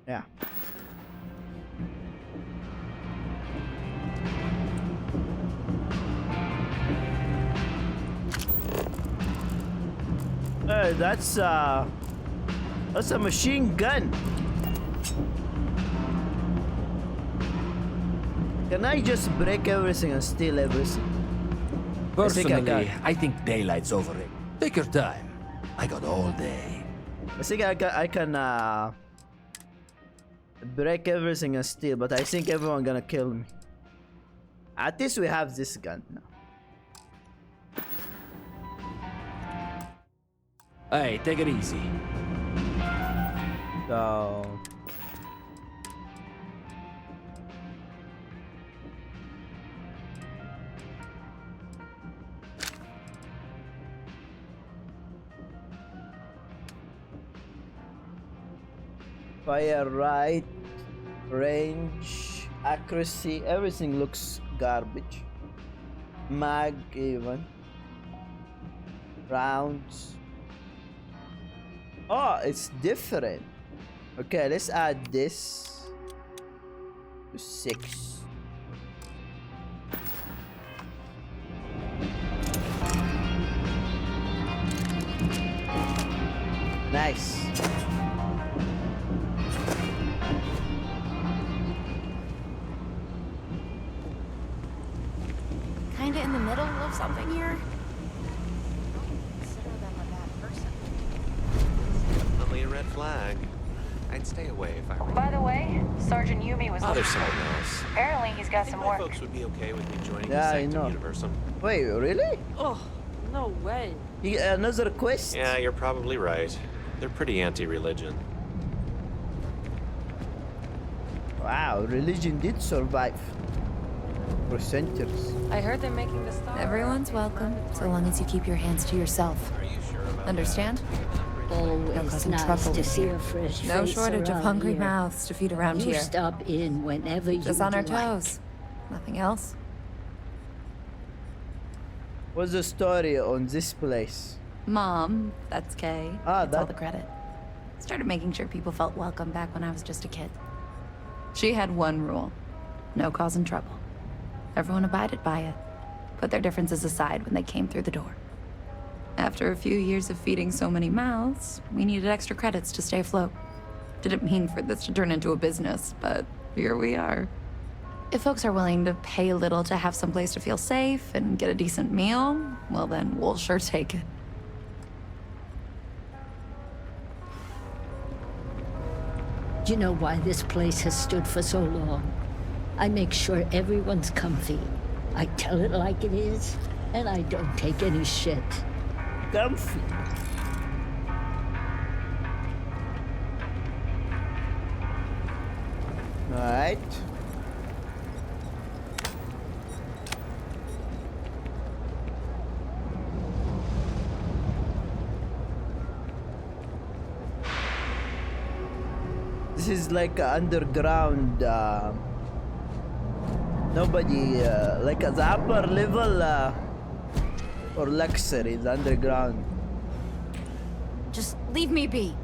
S1: Yeah. Hey, that's a machine gun. Can I just break everything and steal everything?
S2: Personally, I think daylight's over it. Take your time. I got all day.
S1: I think I can break everything and steal, but I think everyone gonna kill me. At least we have this gun now.
S2: Hey, take it easy.
S1: So fire right, range, accuracy, everything looks garbage. Mag even. Rounds. Oh, it's different. Okay, let's add this to 6. Nice.
S16: Kinda in the middle of something here?
S18: Definitely a red flag. I'd stay away if I were.
S3: By the way, Sergeant Yumi was.
S18: Oh, there's someone else.
S3: Apparently, he's got some
S18: My
S3: work.
S18: folks would be okay with me joining
S1: Yeah,
S18: the
S1: I
S18: Sanctum
S1: know.
S18: Universum.
S1: Wait, really?
S3: Oh, no way.
S1: Another quest?
S18: Yeah, you're probably right. They're pretty anti-religion.
S1: Wow, religion did survive for centuries.
S3: I heard they're making the Star.
S16: Everyone's welcome, so long as you keep your hands to yourself.
S18: Are you sure about
S16: Understand? No causing trouble with you. No shortage of hungry mouths to feed around here.
S4: Stop in whenever you
S16: Just on our
S4: like.
S16: toes. Nothing else.
S1: What's the story on this place?
S16: Mom, that's Kay.
S1: That's
S16: all the credit. Started making sure people felt welcome back when I was just a kid. She had one rule. No causing trouble. Everyone abided by it. Put their differences aside when they came through the door. After a few years of feeding so many mouths, we needed extra credits to stay afloat. Didn't mean for this to turn into a business, but here we are. If folks are willing to pay a little to have some place to feel safe and get a decent meal, well then we'll sure take it.
S4: Do you know why this place has stood for so long? I make sure everyone's comfy. I tell it like it is, and I don't take any shit.
S1: Comfy. Alright. This is like a underground. Nobody like the upper level or luxury is underground.
S16: Just leave me be.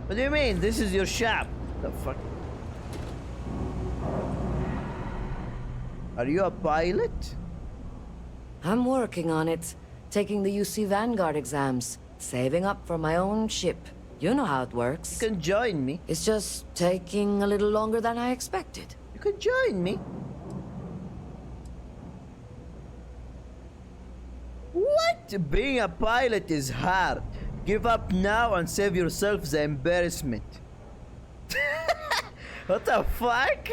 S1: What do you mean? This is your shop. The fuck? Are you a pilot?
S15: I'm working on it. Taking the UC Vanguard exams. Saving up for my own ship. You know how it works.
S1: You can join me.
S15: It's just taking a little longer than I expected.
S1: You can join me. What? Being a pilot is hard. Give up now and save yourself the embarrassment. What the fuck?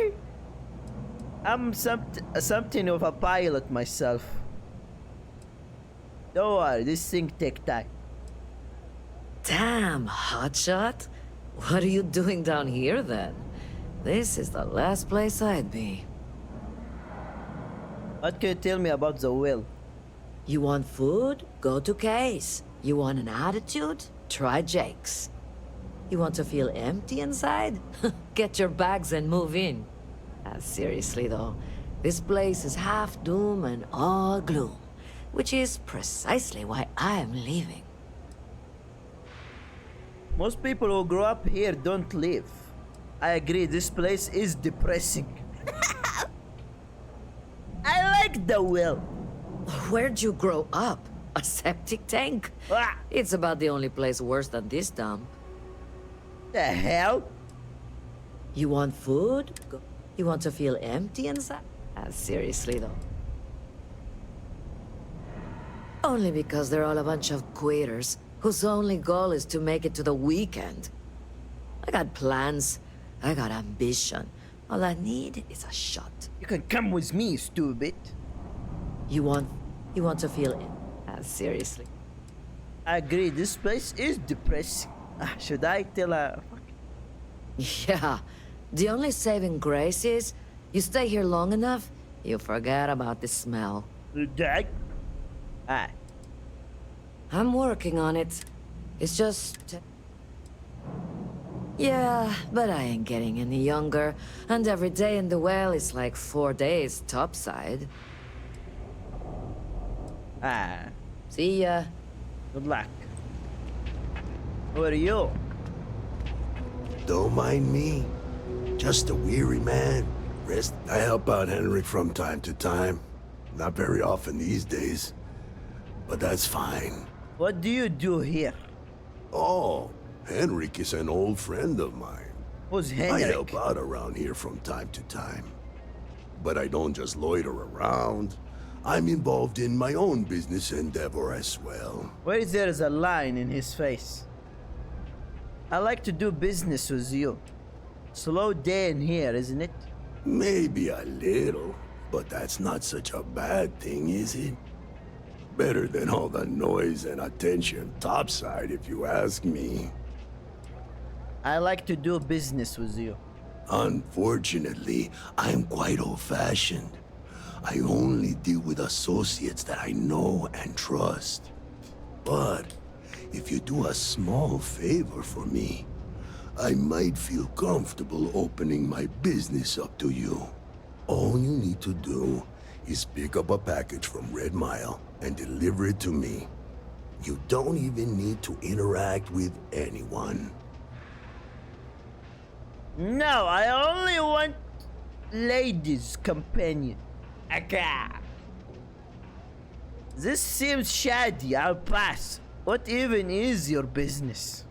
S1: I'm something of a pilot myself. Don't worry, this thing take time.
S15: Damn, hotshot. What are you doing down here then? This is the last place I'd be.
S1: What can you tell me about the will?
S15: You want food? Go to Case. You want an attitude? Try Jake's. You want to feel empty inside? Get your bags and move in. Seriously though, this place is half doom and all gloom, which is precisely why I'm leaving.
S1: Most people who grow up here don't live. I agree, this place is depressing. I like the will.
S15: Where'd you grow up? A septic tank? It's about the only place worse than this dump.
S1: The hell?
S15: You want food? You want to feel empty inside? Seriously though. Only because they're all a bunch of quitters whose only goal is to make it to the weekend. I got plans. I got ambition. All I need is a shot.
S1: You can come with me, stupid.
S15: You want to feel it? Seriously.
S1: I agree, this place is depressing. Should I tell her?
S15: Yeah. The only saving grace is, you stay here long enough, you forget about the smell. I'm working on it. It's just... Yeah, but I ain't getting any younger, and every day in the well is like 4 days topside. See ya.
S1: Good luck. Who are you?
S5: Don't mind me. Just a weary man. Rest. I help out Henry from time to time. Not very often these days. But that's fine.
S1: What do you do here?
S5: Oh, Henrik is an old friend of mine.
S1: Who's Henrik?
S5: I help out around here from time to time. But I don't just loiter around. I'm involved in my own business endeavor as well.
S1: Where there is a line in his face. I like to do business with you. Slow day in here, isn't it?
S5: Maybe a little, but that's not such a bad thing, is it? Better than all the noise and attention topside, if you ask me.
S1: I like to do business with you.
S5: Unfortunately, I'm quite old-fashioned. I only deal with associates that I know and trust. But if you do a small favor for me, I might feel comfortable opening my business up to you. All you need to do is pick up a package from Red Mile and deliver it to me. You don't even need to interact with anyone.
S1: No, I only want ladies' companion. This seems shady, I'll pass. What even is your business?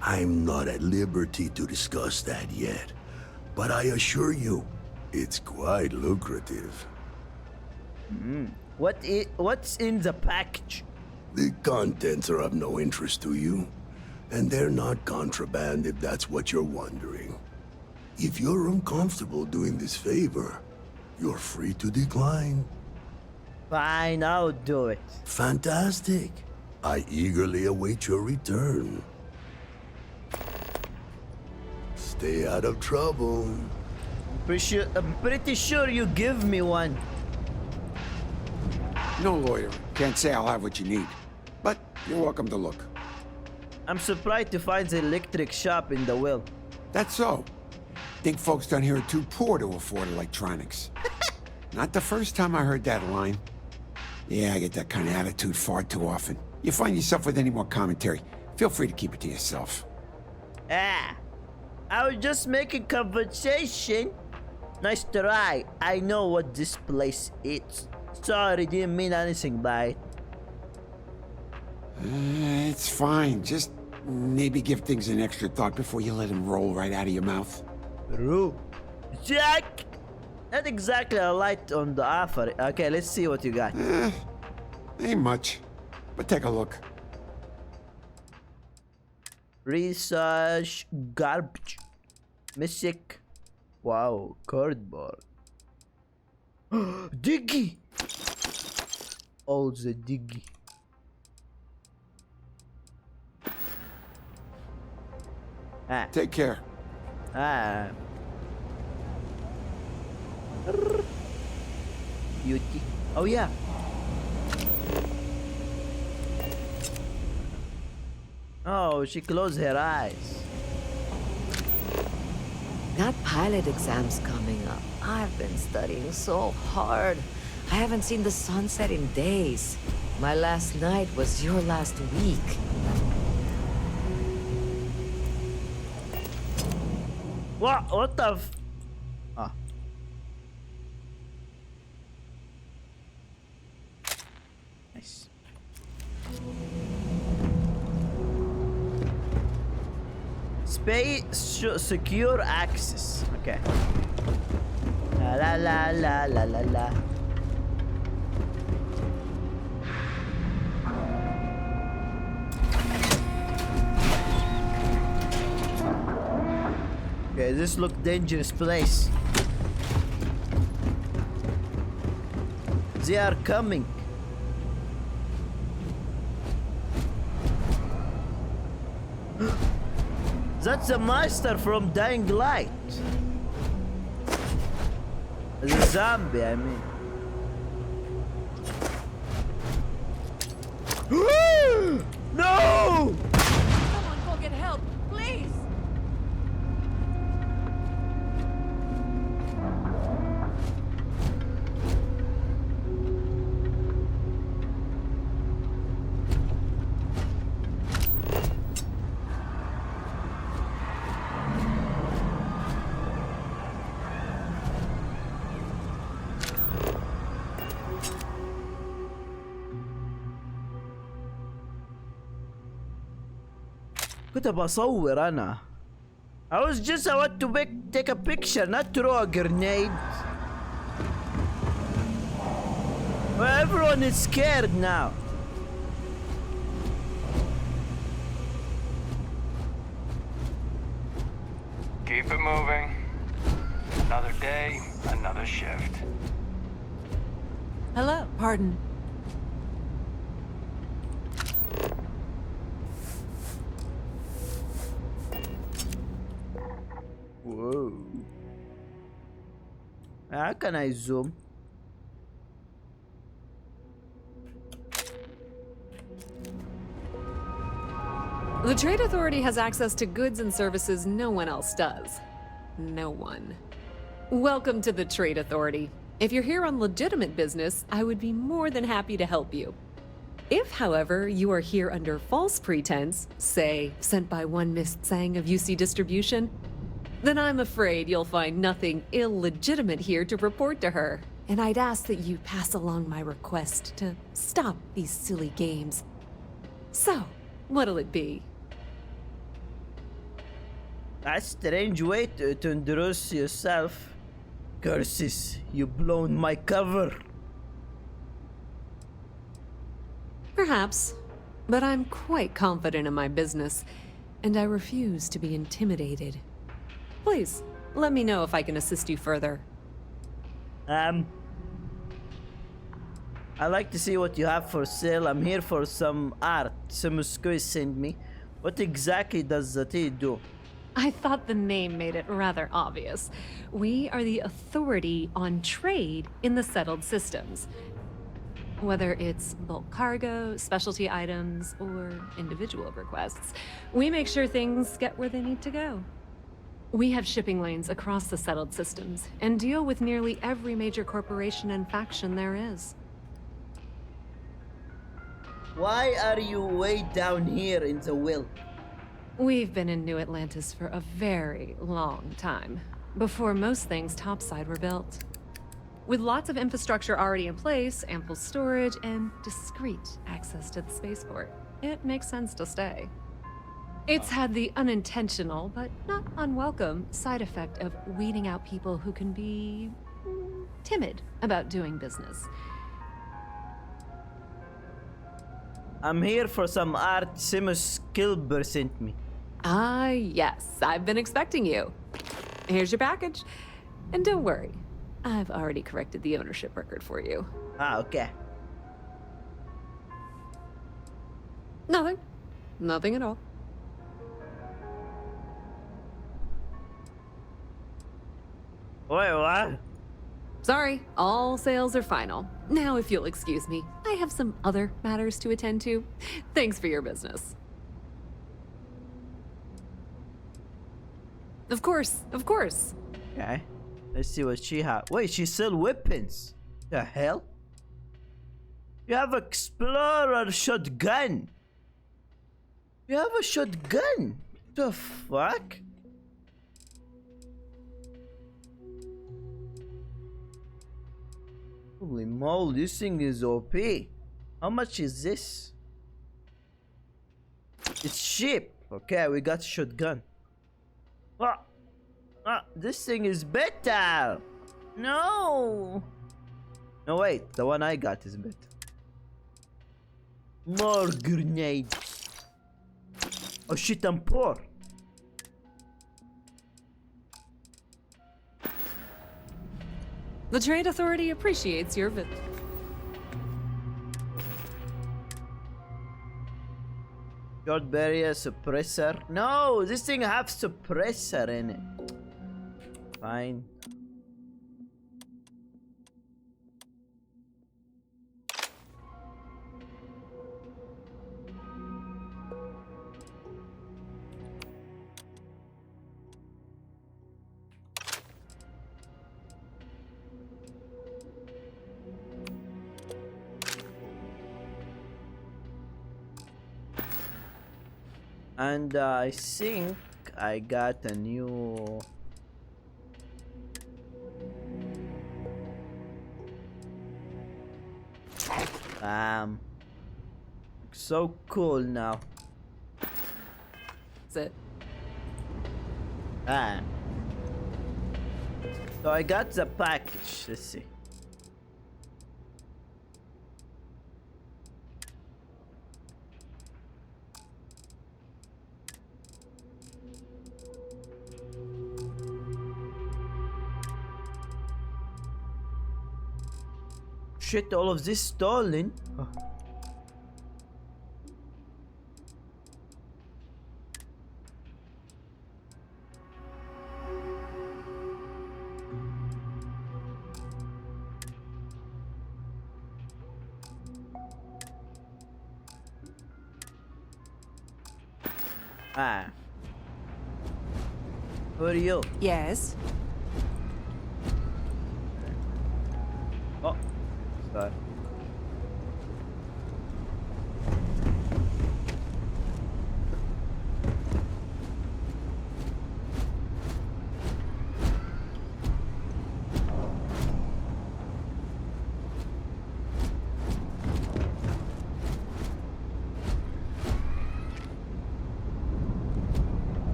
S5: I'm not at liberty to discuss that yet, but I assure you, it's quite lucrative.
S1: What's in the package?
S5: The contents are of no interest to you, and they're not contraband if that's what you're wondering. If you're uncomfortable doing this favor, you're free to decline.
S1: Fine, I'll do it.
S5: Fantastic. I eagerly await your return. Stay out of trouble.
S1: I'm pretty sure you give me one.
S8: No lawyer. Can't say I'll have what you need. But you're welcome to look.
S1: I'm surprised to find the electric shop in the will.
S8: That's so. Think folks down here are too poor to afford electronics. Not the first time I heard that line. Yeah, I get that kind of attitude far too often. You find yourself with any more commentary, feel free to keep it to yourself.
S1: Ah, I was just making conversation. Nice try. I know what this place is. Sorry, didn't mean anything by it.
S8: It's fine. Just maybe give things an extra thought before you let them roll right out of your mouth.
S1: Jack! Not exactly a light on the offer. Okay, let's see what you got.
S8: Ain't much, but take a look.
S1: Research garbage. Mystic. Wow, cardboard. Diggy! Oh, the diggy. Ah.
S8: Take care.
S1: Ah. Beauty. Oh yeah. Oh, she closed her eyes.
S15: Got pilot exams coming up. I've been studying so hard. I haven't seen the sunset in days. My last night was your last week.
S1: What the f... Ah. Nice. Secure access. Okay. La la la la la la. Okay, this look dangerous place. They are coming. That's a master from Dying Light. The zombie, I mean. No!
S3: Someone go get help, please!
S1: كنت بصور أنا. I was just about to take a picture, not throw a grenade. Well, everyone is scared now.
S10: Keep it moving. Another day, another shift.
S3: Hello, pardon.
S1: Whoa. How can I zoom?
S11: The Trade Authority has access to goods and services no one else does. No one. Welcome to the Trade Authority. If you're here on legitimate business, I would be more than happy to help you. If, however, you are here under false pretense, say, sent by one Miss Tsang of UC Distribution, then I'm afraid you'll find nothing illegitimate here to report to her. And I'd ask that you pass along my request to stop these silly games. So, what'll it be?
S1: A strange way to introduce yourself. Curses, you blown my cover.
S11: Perhaps, but I'm quite confident in my business, and I refuse to be intimidated. Please, let me know if I can assist you further.
S1: I'd like to see what you have for sale. I'm here for some art. Some squeeze sent me. What exactly does the tea do?
S11: I thought the name made it rather obvious. We are the authority on trade in the settled systems. Whether it's bulk cargo, specialty items, or individual requests, we make sure things get where they need to go. We have shipping lanes across the settled systems and deal with nearly every major corporation and faction there is.
S1: Why are you way down here in the will?
S11: We've been in New Atlantis for a very long time, before most things topside were built. With lots of infrastructure already in place, ample storage, and discreet access to the spaceport, it makes sense to stay. It's had the unintentional, but not unwelcome, side effect of weeding out people who can be timid about doing business.
S1: I'm here for some art Simus Kilber sent me.
S11: Ah, yes, I've been expecting you. Here's your package. And don't worry, I've already corrected the ownership record for you.
S1: Ah, okay.
S11: Nothing. Nothing at all.
S1: Wait, what?
S11: Sorry, all sales are final. Now, if you'll excuse me, I have some other matters to attend to. Thanks for your business. Of course, of course.
S1: Okay. Let's see what she has. Wait, she sells weapons. The hell? You have explorer shotgun. You have a shotgun. The fuck? Holy moly, this thing is OP. How much is this? It's cheap. Okay, we got shotgun. This thing is better. No. No, wait. The one I got is better. More grenades. Oh shit, I'm poor.
S11: The Trade Authority appreciates your visit.
S1: Short barrier suppressor. No, this thing have suppressor in it. Fine. And I think I got a new so cool now.
S11: That's it.
S1: So I got the package. Let's see. Shit, all of this stolen. Oh. Who are you?
S3: Yes.
S1: Oh, sorry.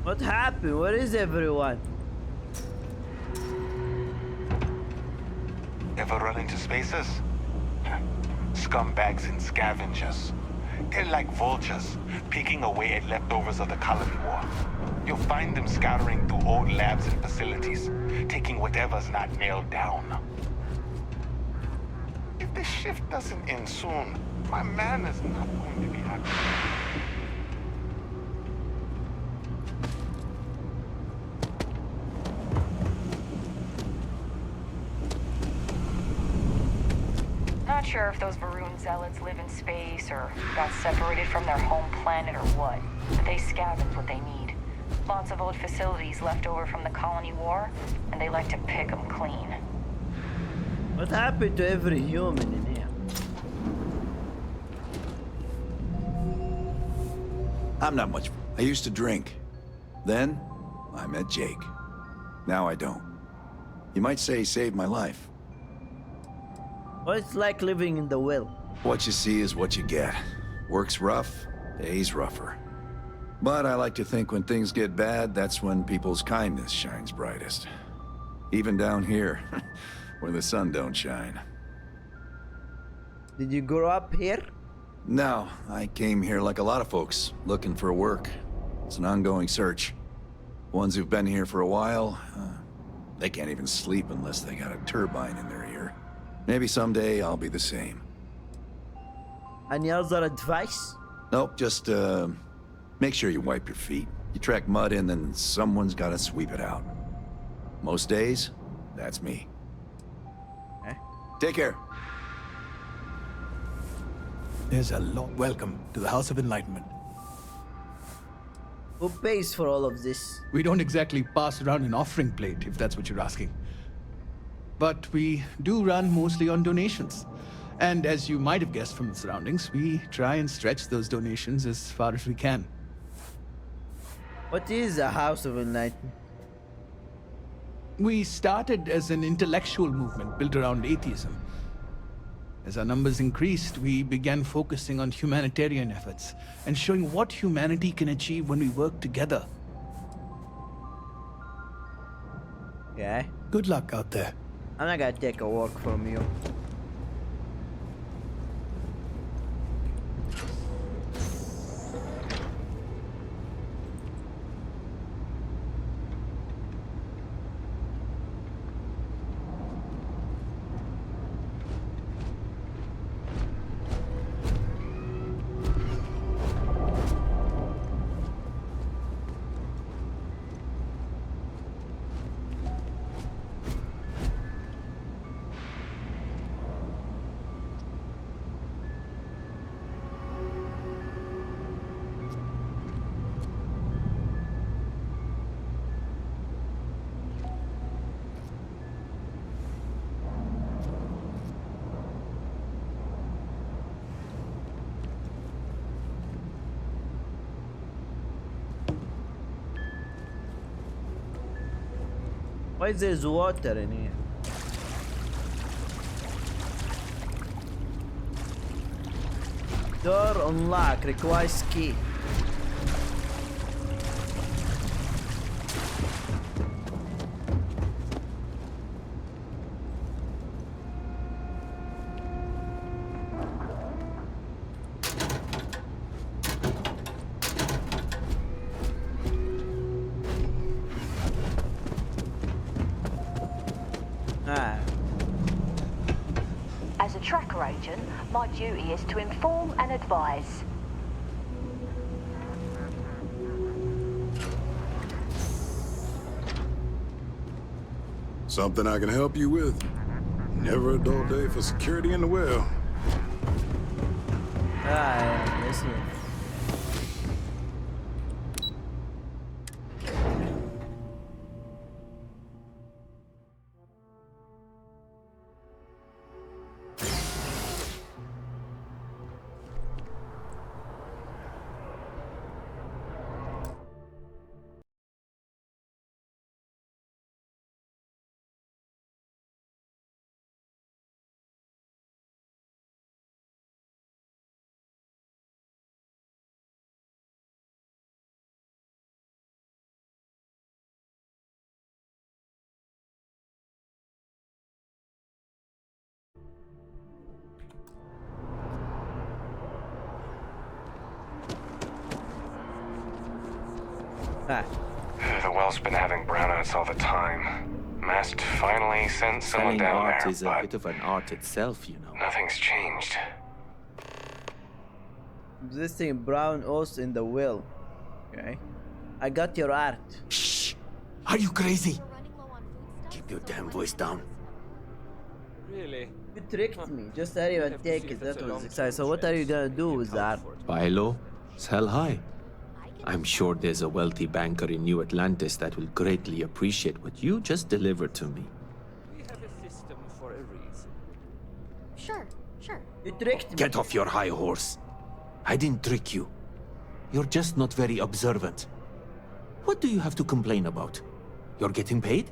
S1: What happened? Where is everyone?
S12: Ever run into spacers? Scumbags and scavengers. They're like vultures, picking away at leftovers of the colony war. You'll find them scattering through old labs and facilities, taking whatever's not nailed down. If this shift doesn't end soon, my man is not going to be happy.
S9: sure if those Varun zealots live in space or got separated from their home planet or what. But they scavenge what they need. Lots of old facilities left over from the colony war, and they like to pick them clean.
S1: What happened to every human in here?
S13: I'm not much. I used to drink. Then, I met Jake. Now I don't. You might say he saved my life.
S1: What's like living in the well?
S13: What you see is what you get. Work's rough, day's rougher. But I like to think when things get bad, that's when people's kindness shines brightest. Even down here, where the sun don't shine.
S1: Did you grow up here?
S13: No, I came here like a lot of folks, looking for work. It's an ongoing search. Ones who've been here for a while, they can't even sleep unless they got a turbine in their ear. Maybe someday I'll be the same.
S1: Any other advice?
S13: Nope, just make sure you wipe your feet. You track mud in, then someone's gotta sweep it out. Most days, that's me.
S1: Okay.
S13: Take care.
S14: There's a lot. Welcome to the House of Enlightenment.
S1: Who pays for all of this?
S14: We don't exactly pass around an offering plate, if that's what you're asking. But we do run mostly on donations. And as you might have guessed from the surroundings, we try and stretch those donations as far as we can.
S1: What is a House of Enlightenment?
S14: We started as an intellectual movement built around atheism. As our numbers increased, we began focusing on humanitarian efforts and showing what humanity can achieve when we work together.
S1: Yeah.
S14: Good luck out there.
S1: I'm not gonna take a walk from you. Why is there water in here? Door unlock requires key.
S24: As a tracker agent, my duty is to inform and advise.
S25: Something I can help you with? Never a dull day for security in the well.
S1: Yeah, listen.
S10: The well's been having brownouts all the time. Mast finally sent someone
S26: Selling
S10: down
S26: art
S10: there,
S26: is a
S10: but
S26: bit of an art itself, you know.
S10: nothing's changed.
S1: Existing brown ose in the well. Okay. I got your art.
S14: Shh! Are you crazy? Keep your damn voice down.
S18: Really?
S1: You tricked me. Just hurry and take it. That was exciting. So what are you gonna do with that?
S26: Buy low, sell high. I'm sure there's a wealthy banker in New Atlantis that will greatly appreciate what you just delivered to me.
S2: We have a system for a reason.
S16: Sure, sure.
S1: You tricked me.
S26: Get off your high horse. I didn't trick you. You're just not very observant. What do you have to complain about? You're getting paid?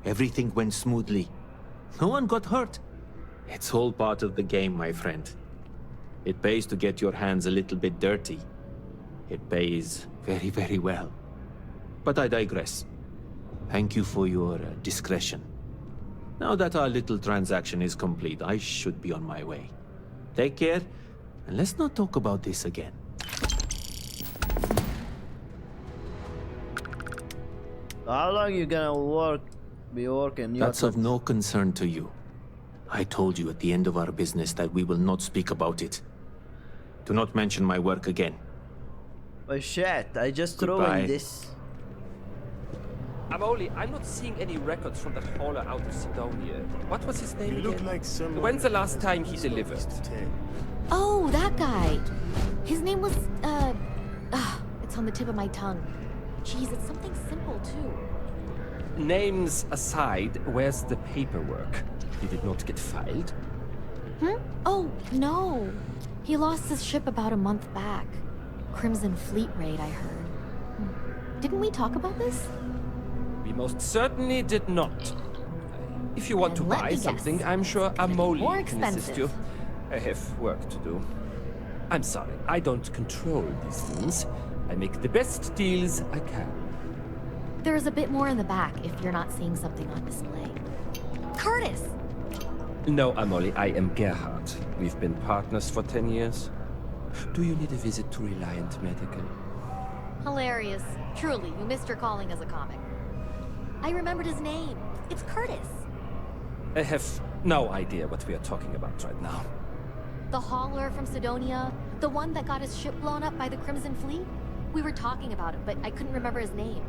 S26: Everything went smoothly. No one got hurt. It's all part of the game, my friend. It pays to get your hands a little bit dirty. It pays very, very well. But I digress. Thank you for your discretion. Now that our little transaction is complete, I should be on my way. Take care, and let's not talk about this again.
S1: How long you gonna be working?
S26: That's of no concern to you. I told you at the end of our business that we will not speak about it. Do not mention my work again.
S1: Oh shit, I just
S26: Goodbye.
S1: ruined this.
S2: I'm not seeing any records from that hauler out of Sidonia. What was his name
S25: You
S2: again?
S25: look like someone.
S2: When's the last time he delivered?
S16: Oh, that guy. His name was, it's on the tip of my tongue. Jeez, it's something simple, too.
S2: Names aside, where's the paperwork? Did it not get filed?
S16: Oh, no. He lost his ship about a month back. Crimson Fleet raid, I heard. Didn't we talk about this?
S2: We most certainly did not. If you want to buy something, I'm sure Amoli can assist you. I have work to do. I'm sorry, I don't control these things. I make the best deals I can.
S16: There's a bit more in the back if you're not seeing something on display. Curtis!
S2: No, Amoli, I am Gerhard. We've been partners for 10 years. Do you need a visit to Reliant Medical?
S16: Hilarious. Truly, you missed your calling as a comic. I remembered his name. It's Curtis.
S2: I have no idea what we are talking about right now.
S16: The hauler from Sidonia, the one that got his ship blown up by the Crimson Fleet? We were talking about it, but I couldn't remember his name.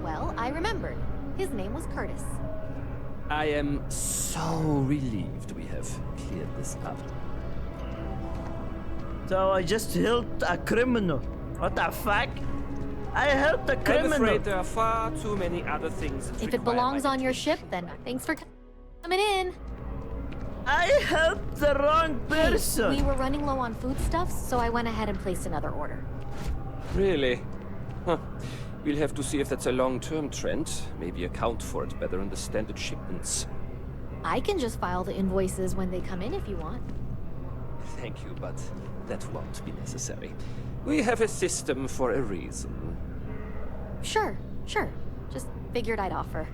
S16: Well, I remembered. His name was Curtis.
S2: I am so relieved we have cleared this up.
S1: So I just helped a criminal. What the fuck? I helped a criminal.
S2: I'm afraid there are far too many other things.
S16: If it belongs on your ship, then thanks for coming in.
S1: I helped the wrong person.
S16: We were running low on foodstuffs, so I went ahead and placed another order.
S2: Really? Huh. We'll have to see if that's a long-term trend. Maybe account for it better in the standard shipments.
S16: I can just file the invoices when they come in if you want.
S2: Thank you, but that won't be necessary. We have a system for a reason.
S16: Sure. Just figured I'd offer.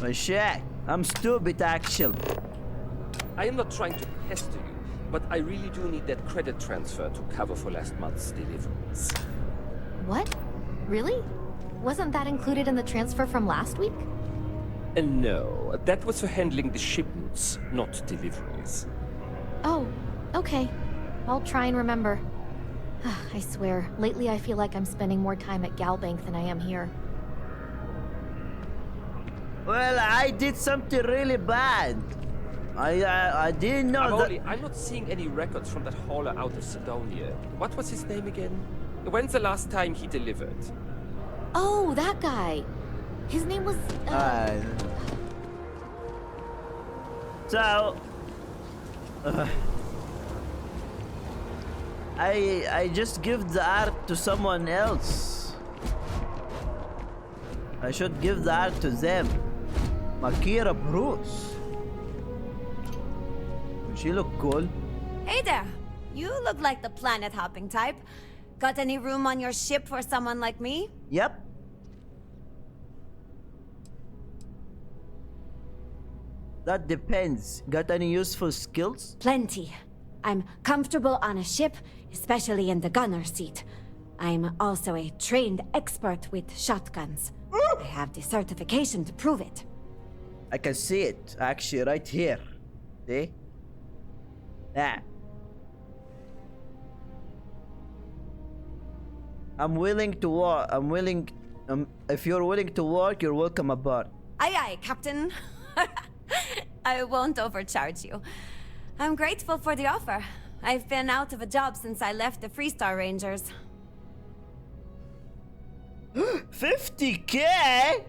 S1: Oh shit, I'm stupid actually.
S2: I am not trying to pester you, but I really do need that credit transfer to cover for last month's deliveries.
S16: What? Really? Wasn't that included in the transfer from last week?
S2: No, that was for handling the shipments, not deliveries.
S16: Oh, okay. I'll try and remember. I swear, lately I feel like I'm spending more time at Galbank than I am here.
S1: Well, I did something really bad. I didn't know that.
S2: I'm not seeing any records from that hauler out of Sidonia. What was his name again? When's the last time he delivered?
S16: Oh, that guy. His name was.
S1: So. I just give the art to someone else. I should give the art to them. Makira Bruce. She look cool.
S6: Hey there. You look like the planet hopping type. Got any room on your ship for someone like me?
S1: Yep. That depends. Got any useful skills?
S6: Plenty. I'm comfortable on a ship, especially in the gunner seat. I'm also a trained expert with shotguns. I have the certification to prove it.
S1: I can see it, actually, right here. See? Yeah. I'm willing to work. If you're willing to work, you're welcome aboard.
S6: Aye, aye, Captain. I won't overcharge you. I'm grateful for the offer. I've been out of a job since I left the Freestar Rangers.
S1: 50K?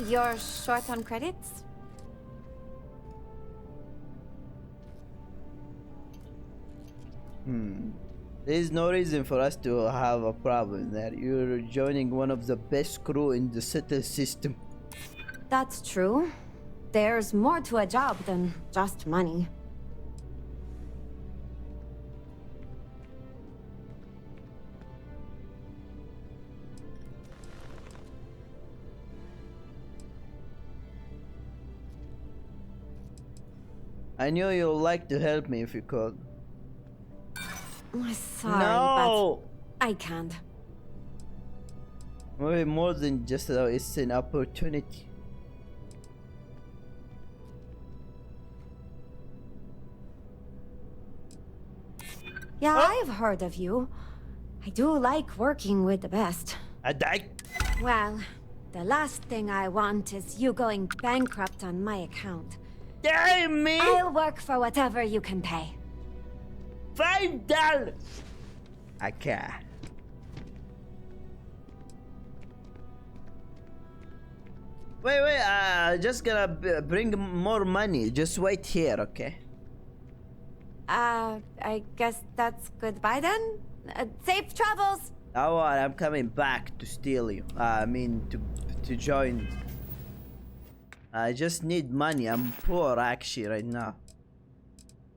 S6: You're short on credits?
S1: There's no reason for us to have a problem there. You're joining one of the best crew in the city system.
S6: That's true. There's more to a job than just money.
S1: I knew you'd like to help me if you could.
S6: I'm sorry,
S1: No!
S6: but I can't.
S1: Maybe more than just it's an opportunity.
S6: Yeah, I've heard of you. I do like working with the best. Well, the last thing I want is you going bankrupt on my account.
S1: Damn me!
S6: I'll work for whatever you can pay.
S1: $5! I can't. Wait, just gonna bring more money. Just wait here, okay?
S6: I guess that's goodbye then? Safe travels!
S1: Oh, I'm coming back to steal you. I mean, to join. I just need money. I'm poor actually right now.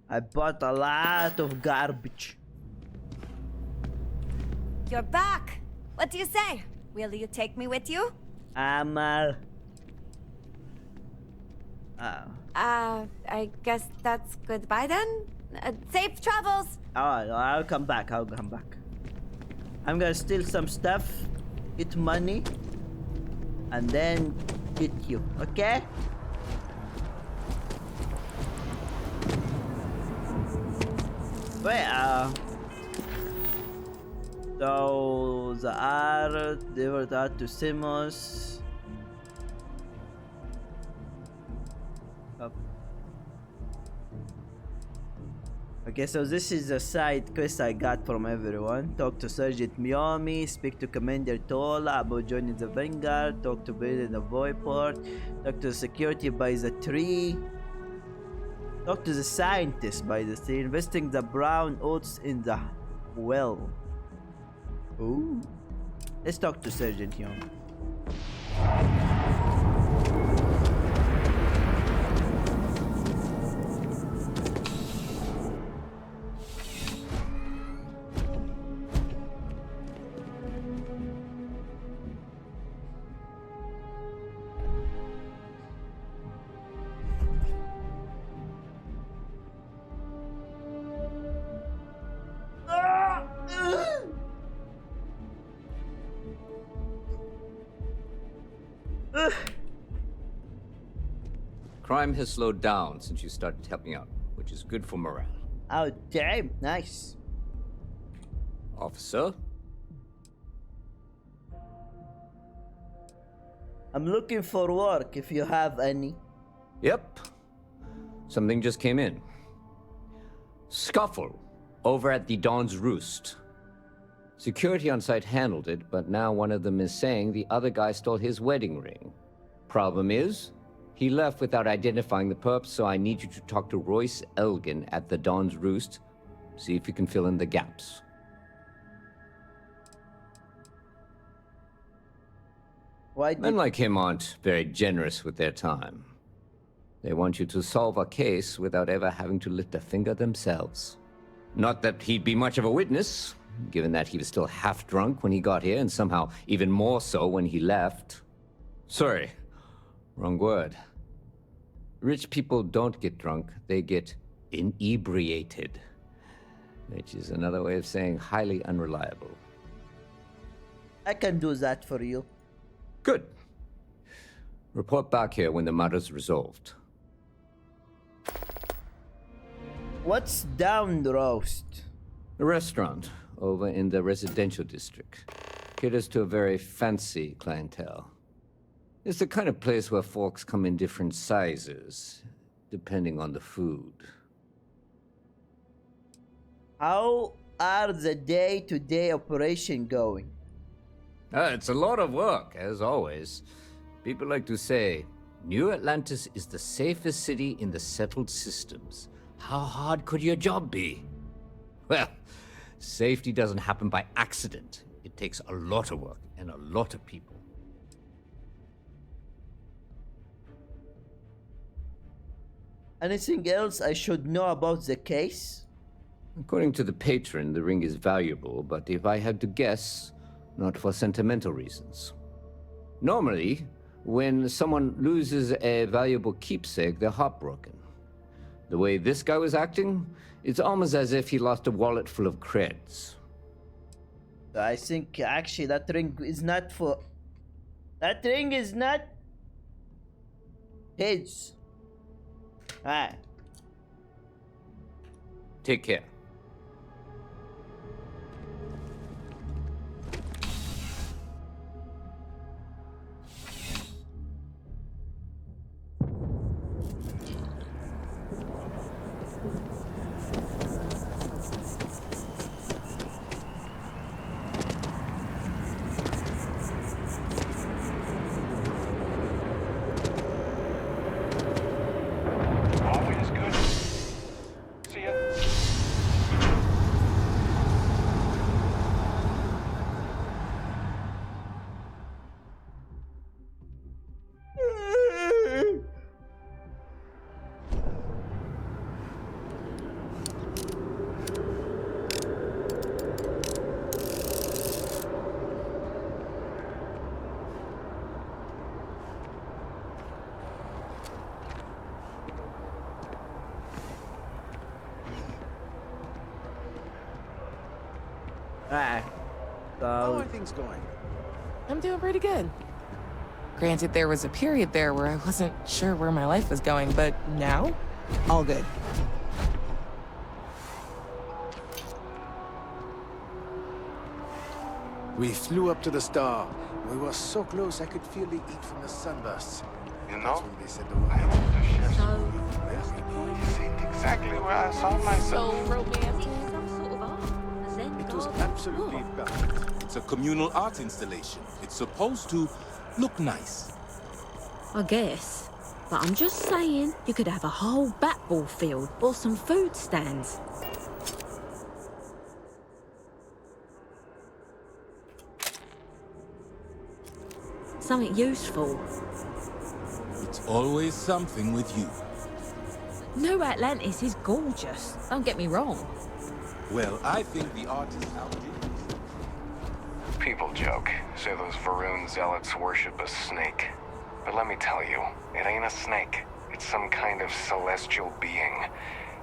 S1: I bought a lot of garbage.
S6: You're back! What do you say? Will you take me with you? I guess that's goodbye then? Safe travels!
S1: Oh, I'll come back. I'll come back. I'm gonna steal some stuff, get money, and then get you, okay? Wait, so the art, delivered art to Simos. Okay, so this is the side quest I got from everyone. Talk to Sergeant Miyomi, speak to Commander Tola about joining the Vanguard, talk to Bill in the Voidport, talk to the security by the tree, talk to the scientist by the tree, investing the brown oats in the well. Ooh. Let's talk to Sergeant Miyomi.
S17: Crime has slowed down since you started helping out, which is good for morale.
S1: Oh, damn, nice.
S17: Officer?
S1: I'm looking for work if you have any.
S17: Yep. Something just came in. Scuffle over at the Dawn's Roost. Security on site handled it, but now one of them is saying the other guy stole his wedding ring. Problem is, he left without identifying the perp, so I need you to talk to Royce Elgin at the Dawn's Roost. See if you can fill in the gaps. Men like him aren't very generous with their time. They want you to solve a case without ever having to lift a finger themselves. Not that he'd be much of a witness, given that he was still half drunk when he got here, and somehow even more so when he left. Sorry, wrong word. Rich people don't get drunk, they get inebriated. Which is another way of saying highly unreliable.
S1: I can do that for you.
S17: Good. Report back here when the matter's resolved.
S1: What's down the roast?
S17: A restaurant over in the residential district. caters to a very fancy clientele. It's the kind of place where folks come in different sizes, depending on the food.
S1: How are the day-to-day operation going?
S17: It's a lot of work, as always. People like to say, New Atlantis is the safest city in the settled systems. How hard could your job be? Well, safety doesn't happen by accident. It takes a lot of work and a lot of people.
S1: Anything else I should know about the case?
S17: According to the patron, the ring is valuable, but if I had to guess, not for sentimental reasons. Normally, when someone loses a valuable keepsake, they're heartbroken. The way this guy was acting, it's almost as if he lost a wallet full of creds.
S1: I think actually that ring is not for... That ring is not... his. Ah.
S17: Take care.
S7: How are things going?
S19: I'm doing pretty good. Granted, there was a period there where I wasn't sure where my life was going, but now, all good.
S7: We flew up to the Star. We were so close I could feel the heat from the sunbursts.
S12: You know,
S7: That's when they said the
S12: I
S7: word.
S12: went to chef's You see exactly where I saw myself.
S19: So romantic.
S7: It was absolutely perfect.
S20: It's a communal art installation. It's supposed to look nice.
S16: I guess. But I'm just saying, you could have a whole bat-ball field or some food stands. Something useful.
S20: It's always something with you.
S16: New Atlantis is gorgeous. Don't get me wrong.
S20: Well, I think the art is outdated.
S10: People joke, say those Varun zealots worship a snake. But let me tell you, it ain't a snake. It's some kind of celestial being.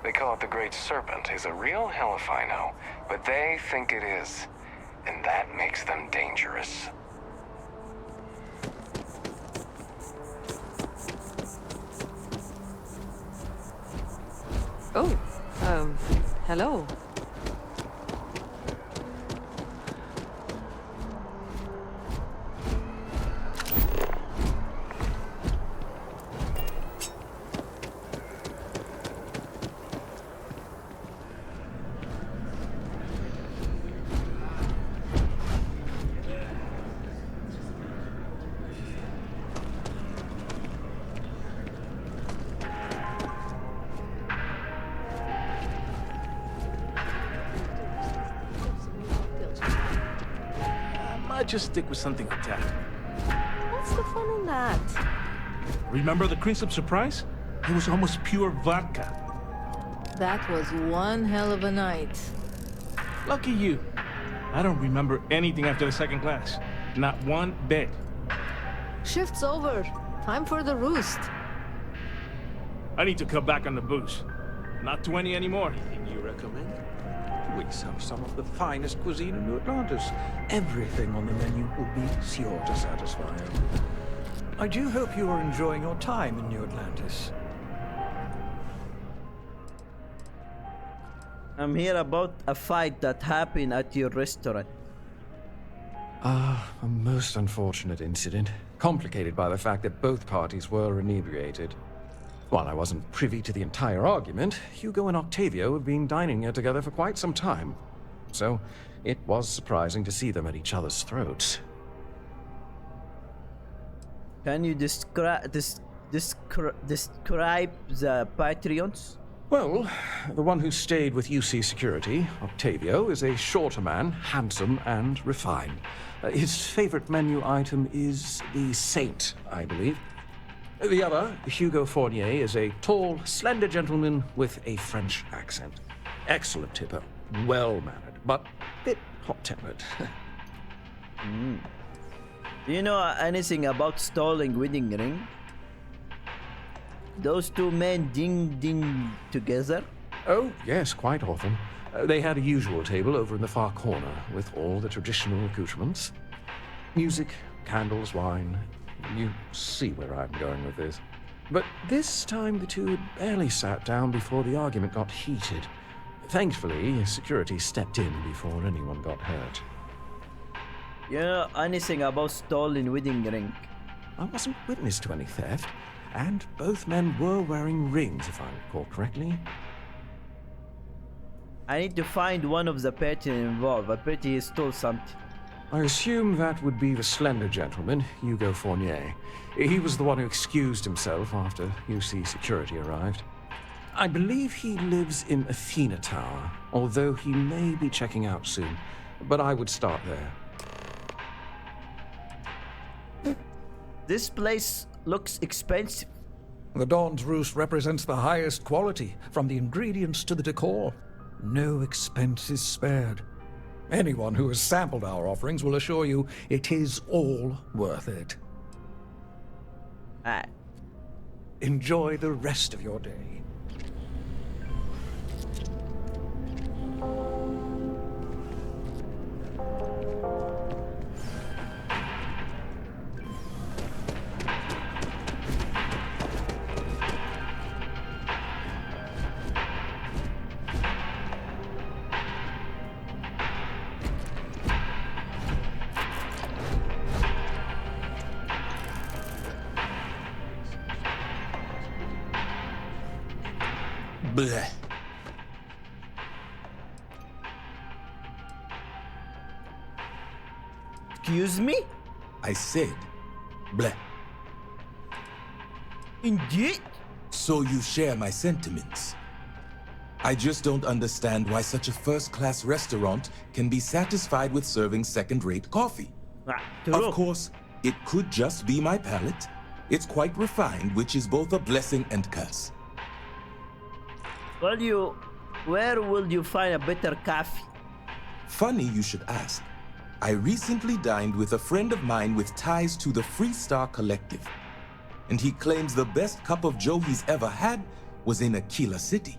S10: They call it the Great Serpent. He's a real hell if I know. But they think it is. And that makes them dangerous.
S19: Oh, hello.
S7: Might just stick with something Italian.
S16: What's the fun in that?
S7: Remember the Crimson Surprise? It was almost pure vodka.
S21: That was one hell of a night.
S7: Lucky you. I don't remember anything after the second glass. Not one bit.
S21: Shift's over. Time for the roost.
S7: I need to cut back on the booze. Not 20 anymore.
S22: Anything you recommend? We serve some of the finest cuisine in New Atlantis. Everything on the menu will be sure to satisfy you. I do hope you are enjoying your time in New Atlantis.
S1: I'm here about a fight that happened at your restaurant.
S4: A most unfortunate incident, complicated by the fact that both parties were inebriated. While I wasn't privy to the entire argument, Hugo and Octavio have been dining here together for quite some time. So, it was surprising to see them at each other's throats.
S1: Can you describe the Patreons?
S4: Well, the one who stayed with UC Security, Octavio, is a shorter man, handsome and refined. His favorite menu item is the Saint, I believe. The other, Hugo Fournier, is a tall, slender gentleman with a French accent. Excellent tipper, well-mannered, but a bit hot-tempered.
S1: Do you know anything about stalling wedding ring? Those two men ding together?
S4: Oh, yes, quite often. They had a usual table over in the far corner with all the traditional accoutrements. Music, candles, wine. You see where I'm going with this. But this time the two had barely sat down before the argument got heated. Thankfully, security stepped in before anyone got hurt.
S1: You know anything about stolen wedding ring?
S4: I wasn't witness to any theft, and both men were wearing rings, if I recall correctly.
S1: I need to find one of the parties involved. I bet he stole something.
S4: I assume that would be the slender gentleman, Hugo Fournier. He was the one who excused himself after UC security arrived. I believe he lives in Athena Tower, although he may be checking out soon. But I would start there.
S1: This place looks expensive.
S5: The Dawn's Roost represents the highest quality, from the ingredients to the decor. No expense is spared. Anyone who has sampled our offerings will assure you it is all worth it. Enjoy the rest of your day.
S20: Bleh.
S1: Excuse me?
S20: I said, bleh.
S1: Indeed?
S20: So you share my sentiments. I just don't understand why such a first-class restaurant can be satisfied with serving second-rate coffee. Of course, it could just be my palate. It's quite refined, which is both a blessing and curse.
S1: Well, where will you find a better coffee?
S20: Funny you should ask. I recently dined with a friend of mine with ties to the Freestar Collective. And he claims the best cup of joe he's ever had was in Aquila City.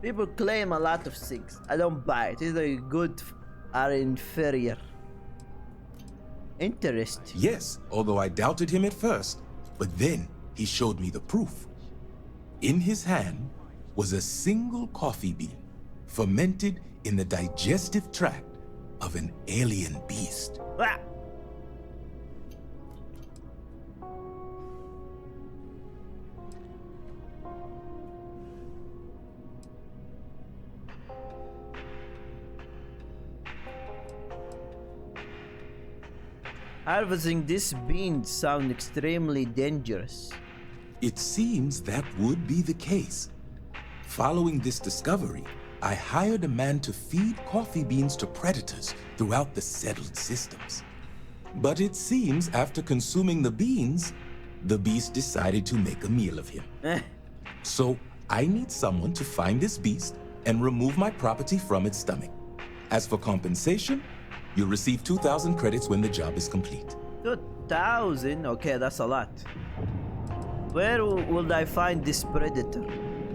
S1: People claim a lot of things. I don't buy it. Either good or inferior. Interesting.
S20: Yes, although I doubted him at first. But then he showed me the proof. In his hand was a single coffee bean, fermented in the digestive tract of an alien beast.
S1: Ah. Harvesting this bean sounds extremely dangerous.
S20: It seems that would be the case. Following this discovery, I hired a man to feed coffee beans to predators throughout the settled systems. But it seems after consuming the beans, the beast decided to make a meal of him. So I need someone to find this beast and remove my property from its stomach. As for compensation, you'll receive 2,000 credits when the job is complete.
S1: 2,000? Okay, that's a lot. Where will I find this predator?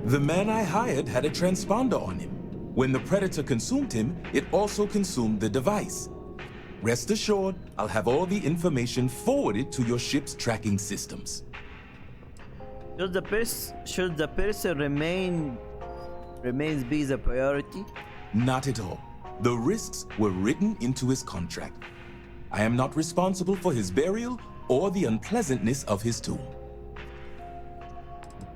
S20: The man I hired had a transponder on him. When the predator consumed him, it also consumed the device. Rest assured, I'll have all the information forwarded to your ship's tracking systems.
S1: Should the person remains be the priority?
S20: Not at all. The risks were written into his contract. I am not responsible for his burial or the unpleasantness of his tomb.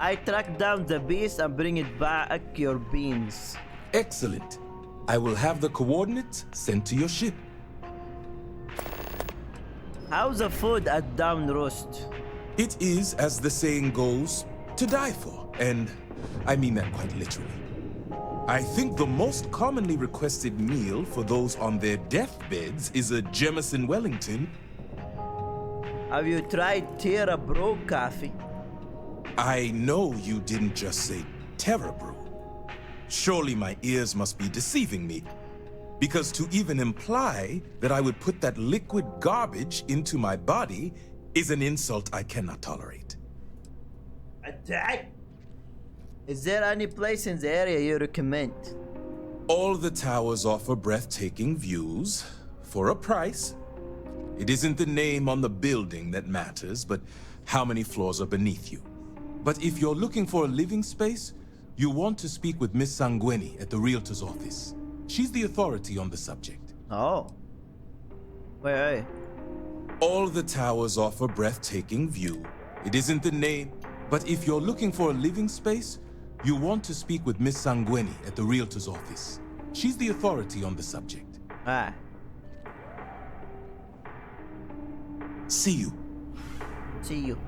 S1: I track down the beast and bring it back your beans.
S20: Excellent. I will have the coordinates sent to your ship.
S1: How's the food at Down Roast?
S20: It is, as the saying goes, to die for, and I mean that quite literally. I think the most commonly requested meal for those on their deathbeds is a Jemison Wellington.
S1: Have you tried Terra Bro coffee?
S20: I know you didn't just say Terra Brew. Surely my ears must be deceiving me, because to even imply that I would put that liquid garbage into my body is an insult I cannot tolerate.
S1: Attack! Is there any place in the area you recommend?
S20: All the towers offer breathtaking views for a price. It isn't the name on the building that matters, but how many floors are beneath you. But if you're looking for a living space, you want to speak with Miss Sanguini at the Realtor's office. She's the authority on the subject.
S1: Oh. Wait.
S20: All the towers offer breathtaking view. It isn't the name, but if you're looking for a living space, you want to speak with Miss Sanguini at the Realtor's office. She's the authority on the subject.
S1: Ah.
S20: See you.
S1: See you.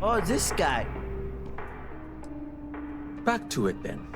S1: Oh, this guy.
S4: Back to it then.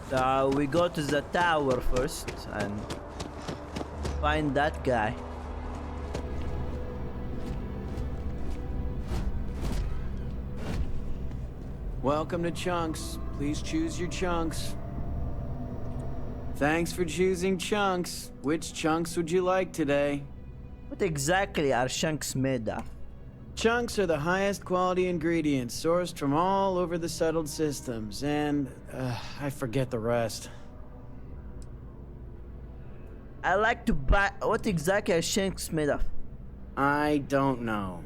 S1: So we go to the tower first and find that guy.
S3: Welcome to Chunks. Please choose your chunks. Thanks for choosing Chunks. Which chunks would you like today?
S1: What exactly are chunks made of?
S3: Chunks are the highest quality ingredients sourced from all over the settled systems, and I forget the rest.
S1: I like to buy. What exactly are chunks made of?
S3: I don't know.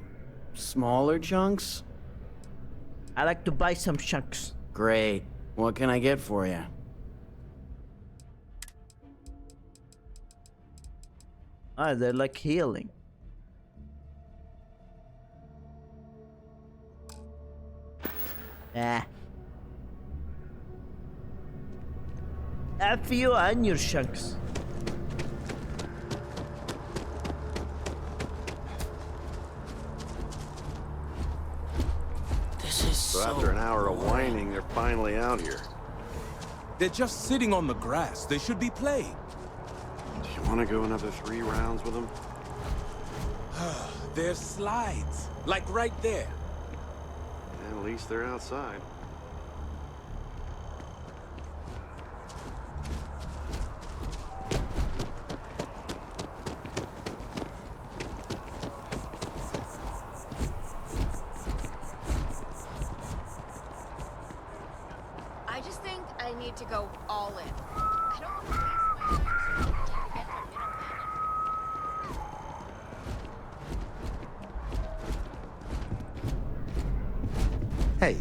S3: Smaller chunks?
S1: I like to buy some chunks.
S3: Great. What can I get for you?
S1: Ah, they're like healing. Ah. F you and your chunks.
S3: This is
S8: so after an hour of whining, they're finally out here.
S20: They're just sitting on the grass. They should be playing.
S8: Do you want to go another 3 rounds with them?
S20: There's slides, like right there.
S8: At least they're outside.
S9: I just think I need to go all in. I don't want to waste my life so get the middleman.
S11: Hey.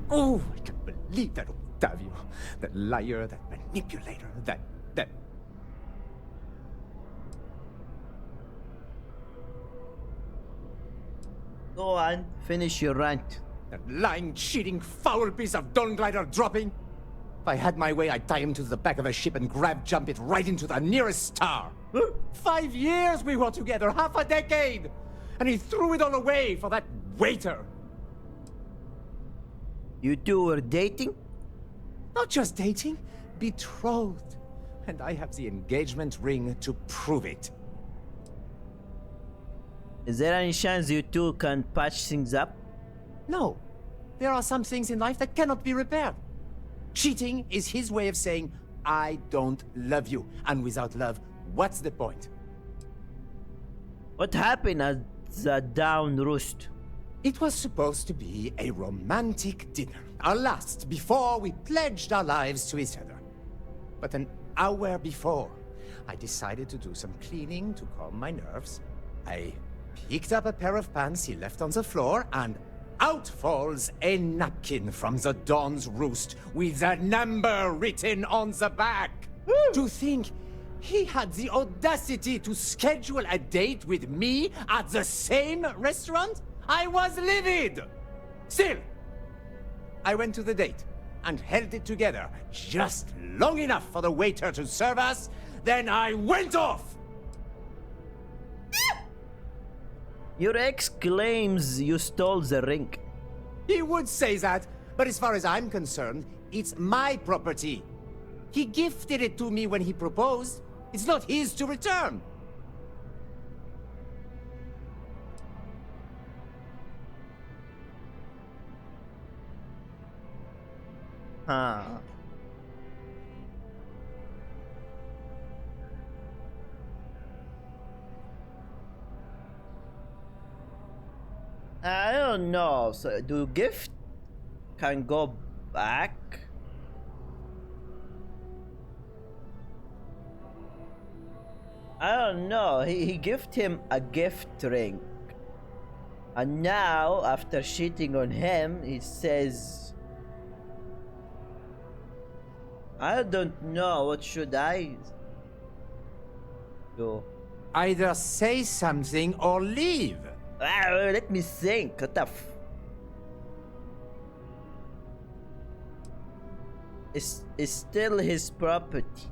S11: Oh, I can't believe that Octavio. That liar, that manipulator, that...
S1: Go on, finish your rant.
S11: That lying, cheating, foul piece of Dawn Glider dropping. If I had my way, I'd tie him to the back of a ship and jump it right into the nearest star. 5 years we were together, half a decade. And he threw it all away for that waiter.
S1: You two were dating?
S11: Not just dating. betrothed. And I have the engagement ring to prove it.
S1: Is there any chance you two can patch things up?
S11: No. There are some things in life that cannot be repaired. Cheating is his way of saying, I don't love you. And without love, what's the point?
S1: What happened at the down roost?
S11: It was supposed to be a romantic dinner. Our last, before we pledged our lives to each other. But an hour before, I decided to do some cleaning to calm my nerves. I picked up a pair of pants he left on the floor, and out falls a napkin from the Dawn's roost with a number written on the back. To think he had the audacity to schedule a date with me at the same restaurant? I was livid! Still, I went to the date and held it together just long enough for the waiter to serve us, then I went off!
S1: Your ex claims you stole the ring.
S11: He would say that, but as far as I'm concerned, it's my property. He gifted it to me when he proposed. It's not his to return.
S1: Huh. I don't know. So, do gift can go back? I don't know. He gifted him a gift ring, and now after cheating on him, he says, "I don't know. What should I do?"
S11: Either say something or leave.
S1: Let me think. What the f- It's still his property.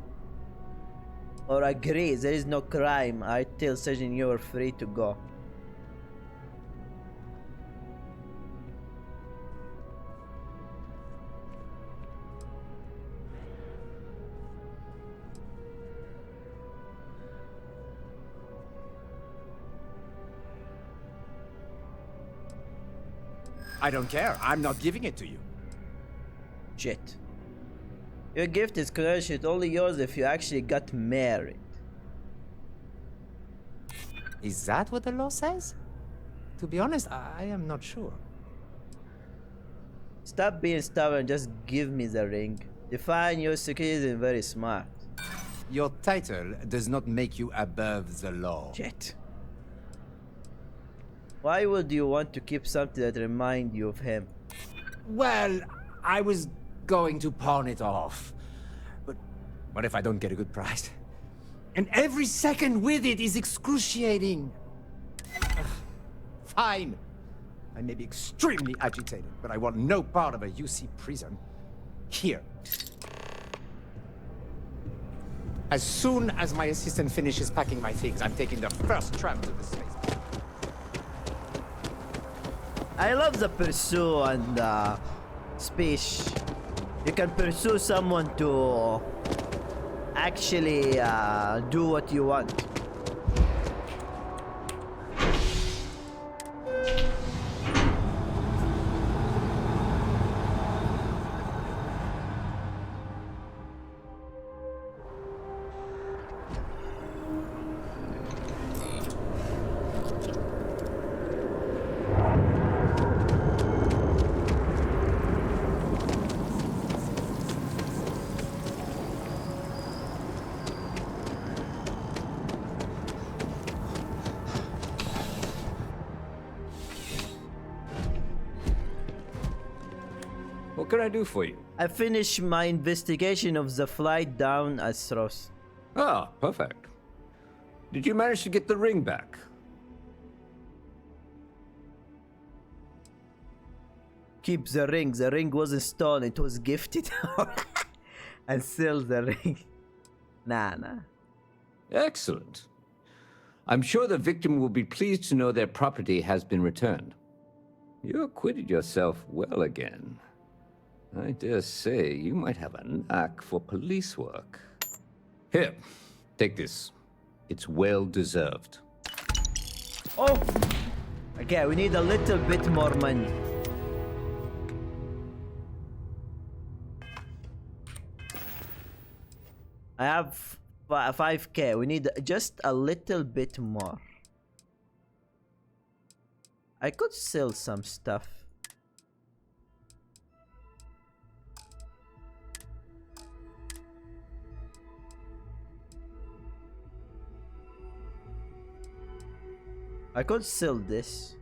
S1: Or agree, there is no crime. I tell Sergeant you are free to go.
S11: I don't care. I'm not giving it to you.
S1: Shit. Your gift is crushed, only yours if you actually got married.
S11: Is that what the law says? To be honest, I am not sure.
S1: Stop being stubborn, just give me the ring. Define your security is very smart.
S11: Your title does not make you above the law.
S1: Shit. Why would you want to keep something that reminds you of him?
S11: Well, I was going to pawn it off. But what if I don't get a good price? And every second with it is excruciating. Ugh. Fine. I may be extremely agitated, but I want no part of a UC prison. Here. As soon as my assistant finishes packing my things, I'm taking the first tram to the space.
S1: I love the pursue and speech. You can pursue someone to actually do what you want.
S17: What can I do for you?
S1: I finished my investigation of the flight down at Stros.
S17: Ah, perfect. Did you manage to get the ring back?
S1: Keep the ring. The ring wasn't stolen. It was gifted. And still the ring. Nah.
S17: Excellent. I'm sure the victim will be pleased to know their property has been returned. You acquitted yourself well again. I dare say you might have a knack for police work. Here, take this. It's well deserved.
S1: Oh! Okay, we need a little bit more money. I have 5k. We need just a little bit more. I could sell some stuff. I could sell this.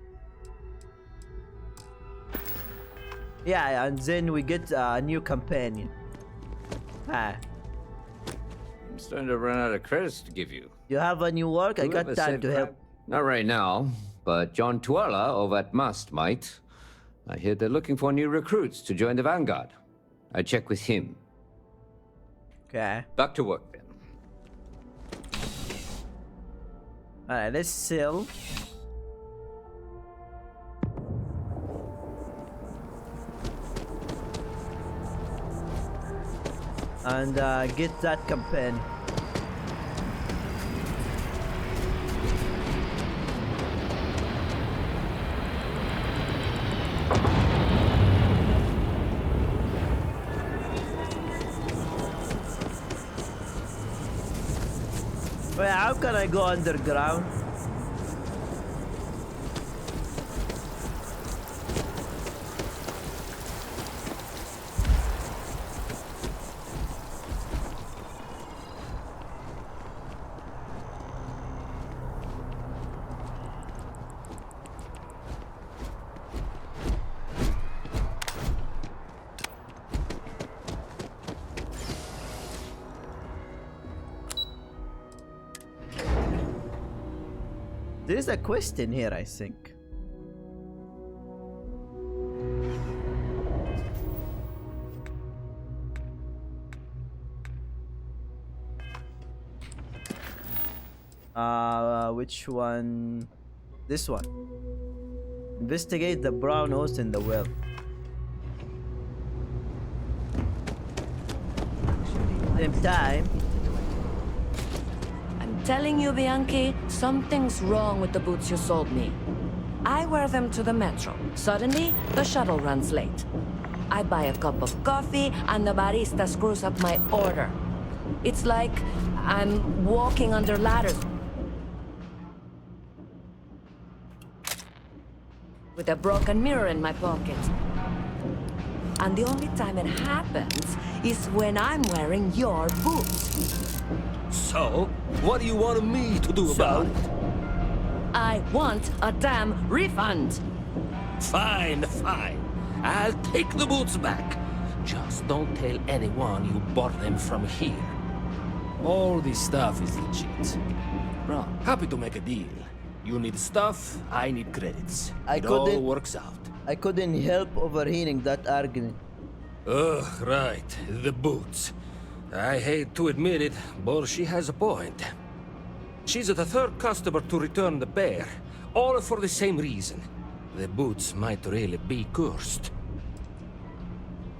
S1: Yeah, and then we get a new companion. Ah.
S17: I'm starting to run out of credits to give you.
S1: You have a new work? I got time to help.
S17: Not right now, but John Tuala over at Must might. I hear they're looking for new recruits to join the Vanguard. I check with him.
S1: Okay.
S17: Back to work then.
S1: Alright, let's sell. And get that companion. Wait, how can I go underground? There's a quest in here, I think. Which one? This one. Investigate the brown host in the well. Same time.
S13: Telling you, Bianchi, something's wrong with the boots you sold me. I wear them to the metro. Suddenly, the shuttle runs late. I buy a cup of coffee, and the barista screws up my order. It's like I'm walking under ladders with a broken mirror in my pocket. And the only time it happens is when I'm wearing your boots.
S2: So, what do you want me to do about it?
S13: I want a damn refund.
S2: Fine, fine. I'll take the boots back. Just don't tell anyone you bought them from here. All this stuff is legit. Right. Happy to make a deal. You need stuff, I need credits. It all works out.
S1: I couldn't help overhearing that argument.
S2: Ugh, right. The boots. I hate to admit it, but she has a point. She's the third customer to return the pair, all for the same reason. The boots might really be cursed.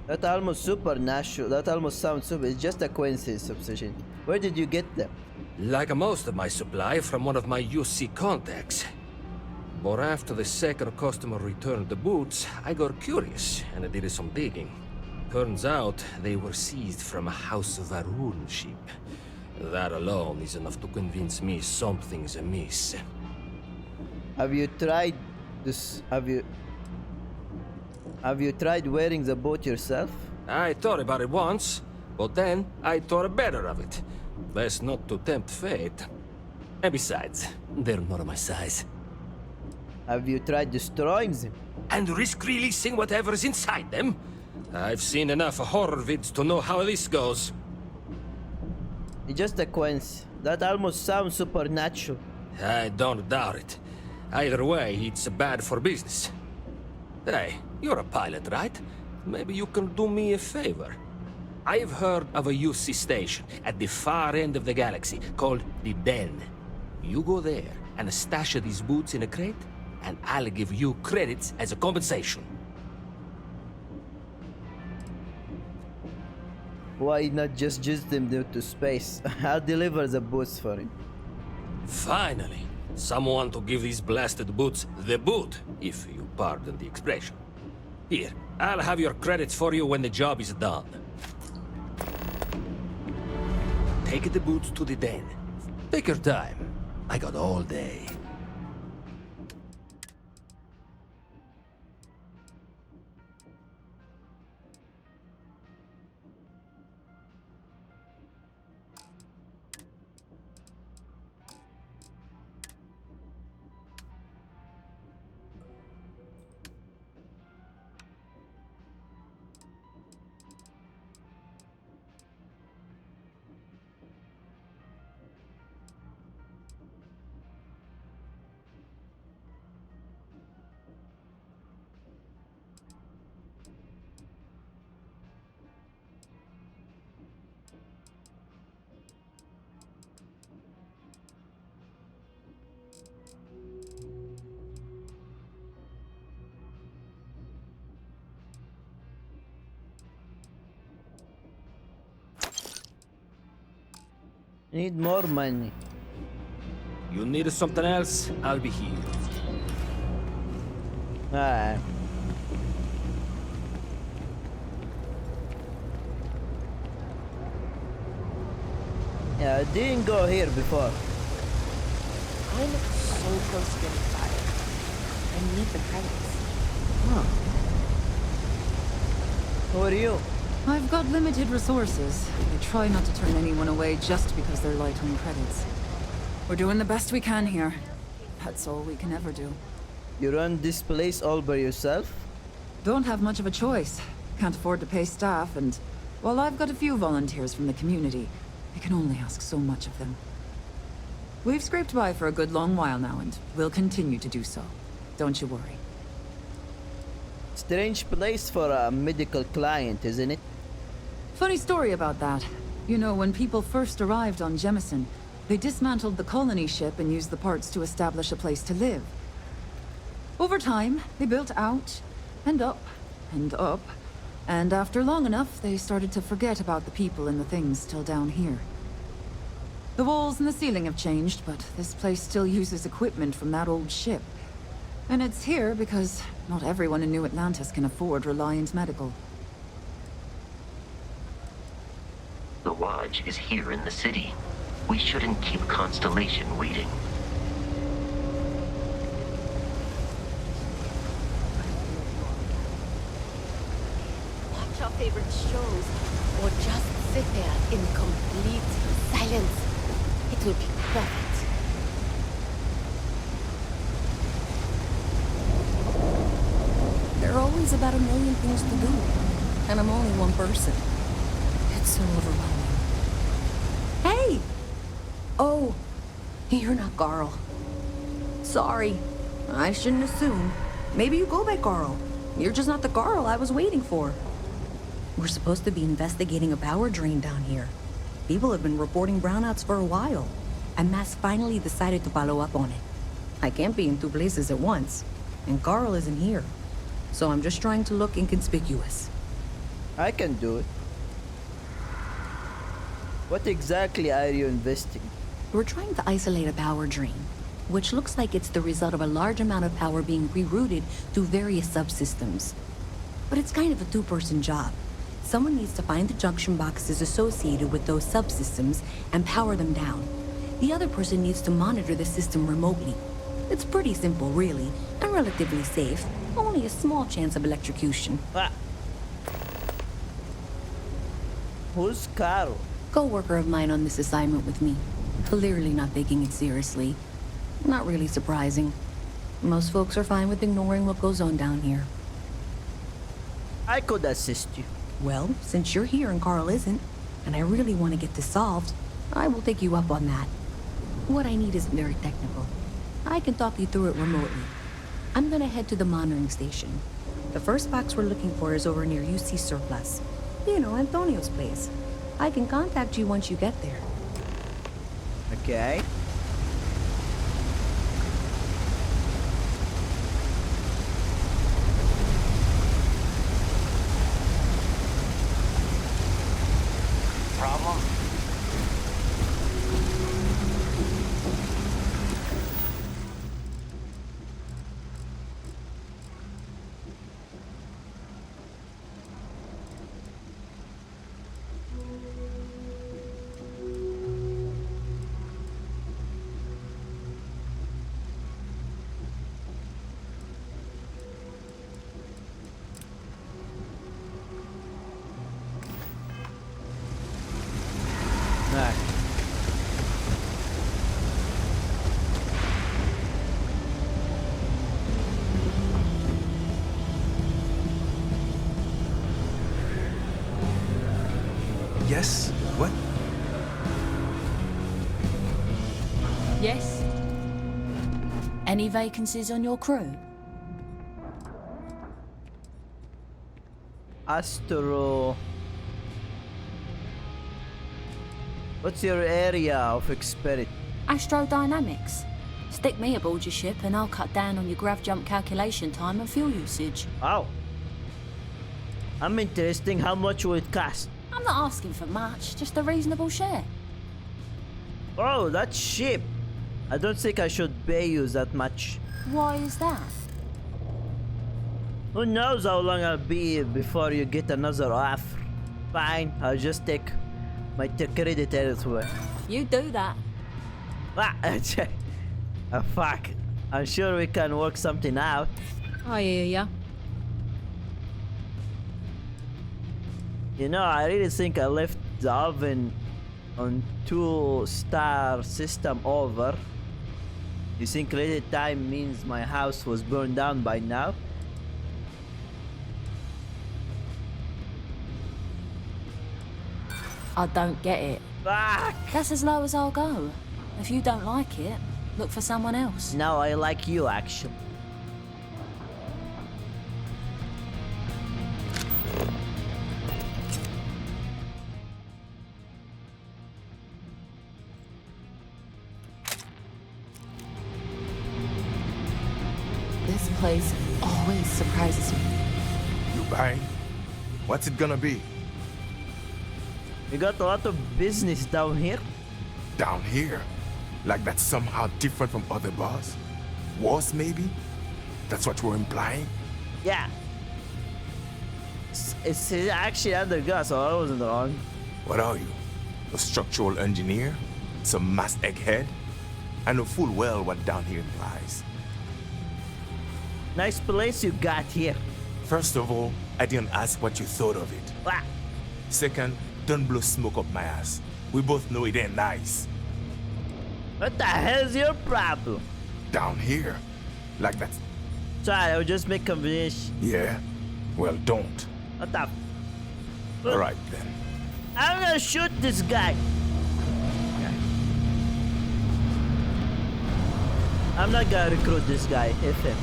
S1: That almost supernatural. That almost sounds super. It's just a coincidence, Obsession. Where did you get them?
S2: Like most of my supply from one of my UC contacts. But after the second customer returned the boots, I got curious and I did some digging. Turns out they were seized from a House of Arun ship. That alone is enough to convince me something's amiss.
S1: Have you tried this? Have you tried wearing the boat yourself?
S2: I thought about it once, but then I thought better of it. Best not to tempt fate. And besides, they're not my size.
S1: Have you tried destroying them?
S2: And risk releasing whatever's inside them? I've seen enough horror vids to know how this goes.
S1: It's just a coincidence. That almost sounds supernatural.
S2: I don't doubt it. Either way, it's bad for business. Hey, you're a pilot, right? Maybe you can do me a favor. I've heard of a UC station at the far end of the galaxy called the Den. You go there and stash these boots in a crate, and I'll give you credits as a compensation.
S1: Why not just them to space? I'll deliver the boots for him.
S2: Finally, someone to give these blasted boots the boot, if you pardon the expression. Here, I'll have your credits for you when the job is done. Take the boots to the den. Take your time. I got all day.
S1: Need more money.
S2: You need something else? I'll be here.
S1: Alright. Yeah, I didn't go here before.
S16: I'm so close to getting fired. I need the credits.
S1: Huh. Who are you?
S14: I've got limited resources. I try not to turn anyone away just because they're light on credits. We're doing the best we can here. That's all we can ever do.
S1: You run this place all by yourself?
S14: Don't have much of a choice. Can't afford to pay staff, and while I've got a few volunteers from the community, I can only ask so much of them. We've scraped by for a good long while now, and we'll continue to do so. Don't you worry.
S1: Strange place for a medical client, isn't it?
S14: Funny story about that. You know, when people first arrived on Jemison, they dismantled the colony ship and used the parts to establish a place to live. Over time, they built out, and up, and up, and after long enough, they started to forget about the people and the things still down here. The walls and the ceiling have changed, but this place still uses equipment from that old ship. And it's here because not everyone in New Atlantis can afford Reliant Medical.
S15: The Lodge is here in the city. We shouldn't keep Constellation waiting.
S6: Watch our favorite shows, or just sit there in complete silence. It will be perfect.
S18: There are always about a million things to do, and I'm only one person. It's so overwhelming. Hey! Oh, you're not Carl. Sorry, I shouldn't assume. Maybe you go by Carl. You're just not the Carl I was waiting for. We're supposed to be investigating a power drain down here. People have been reporting brownouts for a while, and Mass finally decided to follow up on it. I can't be in two places at once, and Carl isn't here. So I'm just trying to look inconspicuous.
S1: I can do it. What exactly are you investigating?
S18: We're trying to isolate a power drain, which looks like it's the result of a large amount of power being rerouted through various subsystems. But it's kind of a two-person job. Someone needs to find the junction boxes associated with those subsystems and power them down. The other person needs to monitor the system remotely. It's pretty simple, really, and relatively safe. Only a small chance of electrocution.
S1: Ah. Who's Carl?
S18: Co-worker of mine on this assignment with me. Clearly not taking it seriously. Not really surprising. Most folks are fine with ignoring what goes on down here.
S1: I could assist you.
S18: Well, since you're here and Carl isn't, and I really want to get this solved, I will take you up on that. What I need isn't very technical. I can talk you through it remotely. I'm gonna head to the monitoring station. The first box we're looking for is over near UC Surplus. You know, Antonio's place. I can contact you once you get there.
S1: Okay.
S10: Yes? Any vacancies on your crew?
S1: Astro. What's your area of expertise?
S10: Astrodynamics. Stick me aboard your ship and I'll cut down on your grav jump calculation time and fuel usage.
S1: Wow. I'm interesting. How much will it cost?
S10: I'm not asking for much, just a reasonable share.
S1: Oh, that's cheap. I don't think I should pay you that much.
S10: Why is that?
S1: Who knows how long I'll be before you get another offer. Fine, I'll just take my credit elsewhere.
S10: You do that.
S1: Fuck. I'm sure we can work something out.
S10: I hear ya.
S1: You know, I really think I left the oven on 2-star system over. You think rated time means my house was burned down by now?
S10: I don't get it.
S1: Fuck!
S10: That's as low as I'll go. If you don't like it, look for someone else.
S1: No, I like you, actually.
S19: This place always surprises me.
S12: You buying? What's it gonna be?
S1: We got a lot of business down here.
S12: Down here? Like that's somehow different from other bars? Worse, maybe? That's what you're implying?
S1: Yeah. It's actually underground, so I wasn't wrong.
S12: What are you? A structural engineer? Some mass egghead? I know full well what down here implies.
S1: Nice place you got here.
S12: First of all, I didn't ask what you thought of it.
S1: What?
S12: Second, don't blow smoke up my ass. We both know it ain't nice.
S1: What the hell's your problem?
S12: Down here? Like that's...
S1: Sorry, I was just making conversation.
S12: Yeah? Well, don't.
S1: What the...
S12: Alright then.
S1: I'm gonna shoot this guy. I'm not gonna recruit this guy, FM.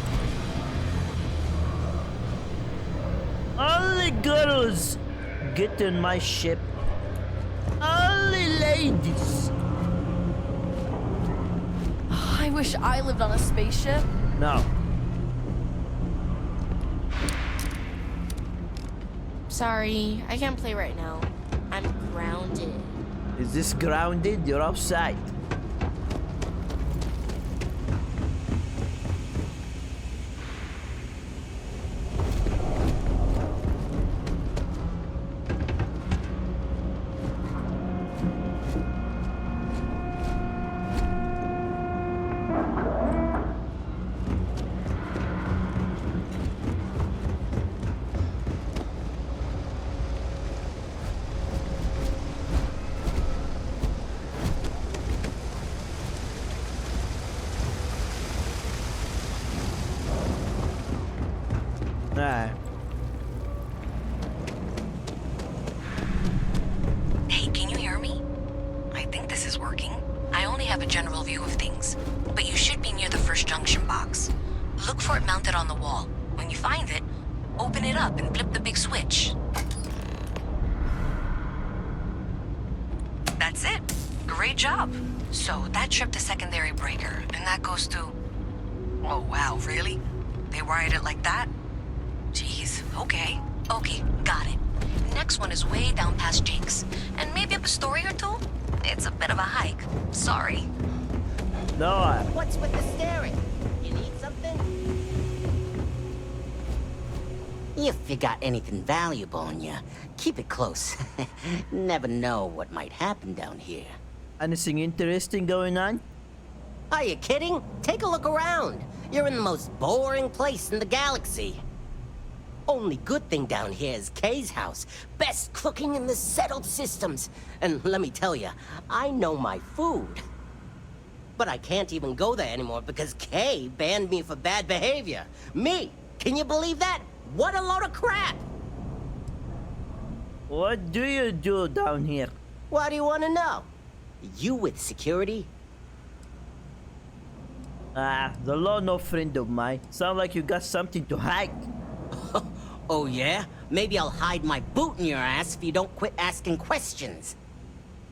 S1: Only girls get in my ship. Only ladies.
S16: I wish I lived on a spaceship.
S1: No.
S9: Sorry, I can't play right now. I'm grounded.
S1: Is this grounded? You're outside.
S23: Hey, can you hear me? I think this is working. I only have a general view of things, but you should be near the first junction box. Look for it mounted on the wall. When you find it, open it up and flip the big switch. That's it. Great job. So that tripped the secondary breaker, and that goes to... Oh, wow, really? They wired it like that? Jeez, okay. Okay, got it. Next one is way down past Jake's, and maybe up a story or two? It's a bit of a hike. Sorry.
S1: No.
S24: What's with the staring? You need something? If you got anything valuable on you, keep it close. Never know what might happen down here.
S1: Anything interesting going on?
S24: Are you kidding? Take a look around. You're in the most boring place in the galaxy. Only good thing down here is Kay's house. Best cooking in the settled systems. And let me tell you, I know my food. But I can't even go there anymore because Kay banned me for bad behavior. Me! Can you believe that? What a load of crap!
S1: What do you do down here?
S24: Why do you want to know? You with security?
S1: The law no friend of mine. Sound like you got something to hide.
S24: Oh yeah? Maybe I'll hide my boot in your ass if you don't quit asking questions.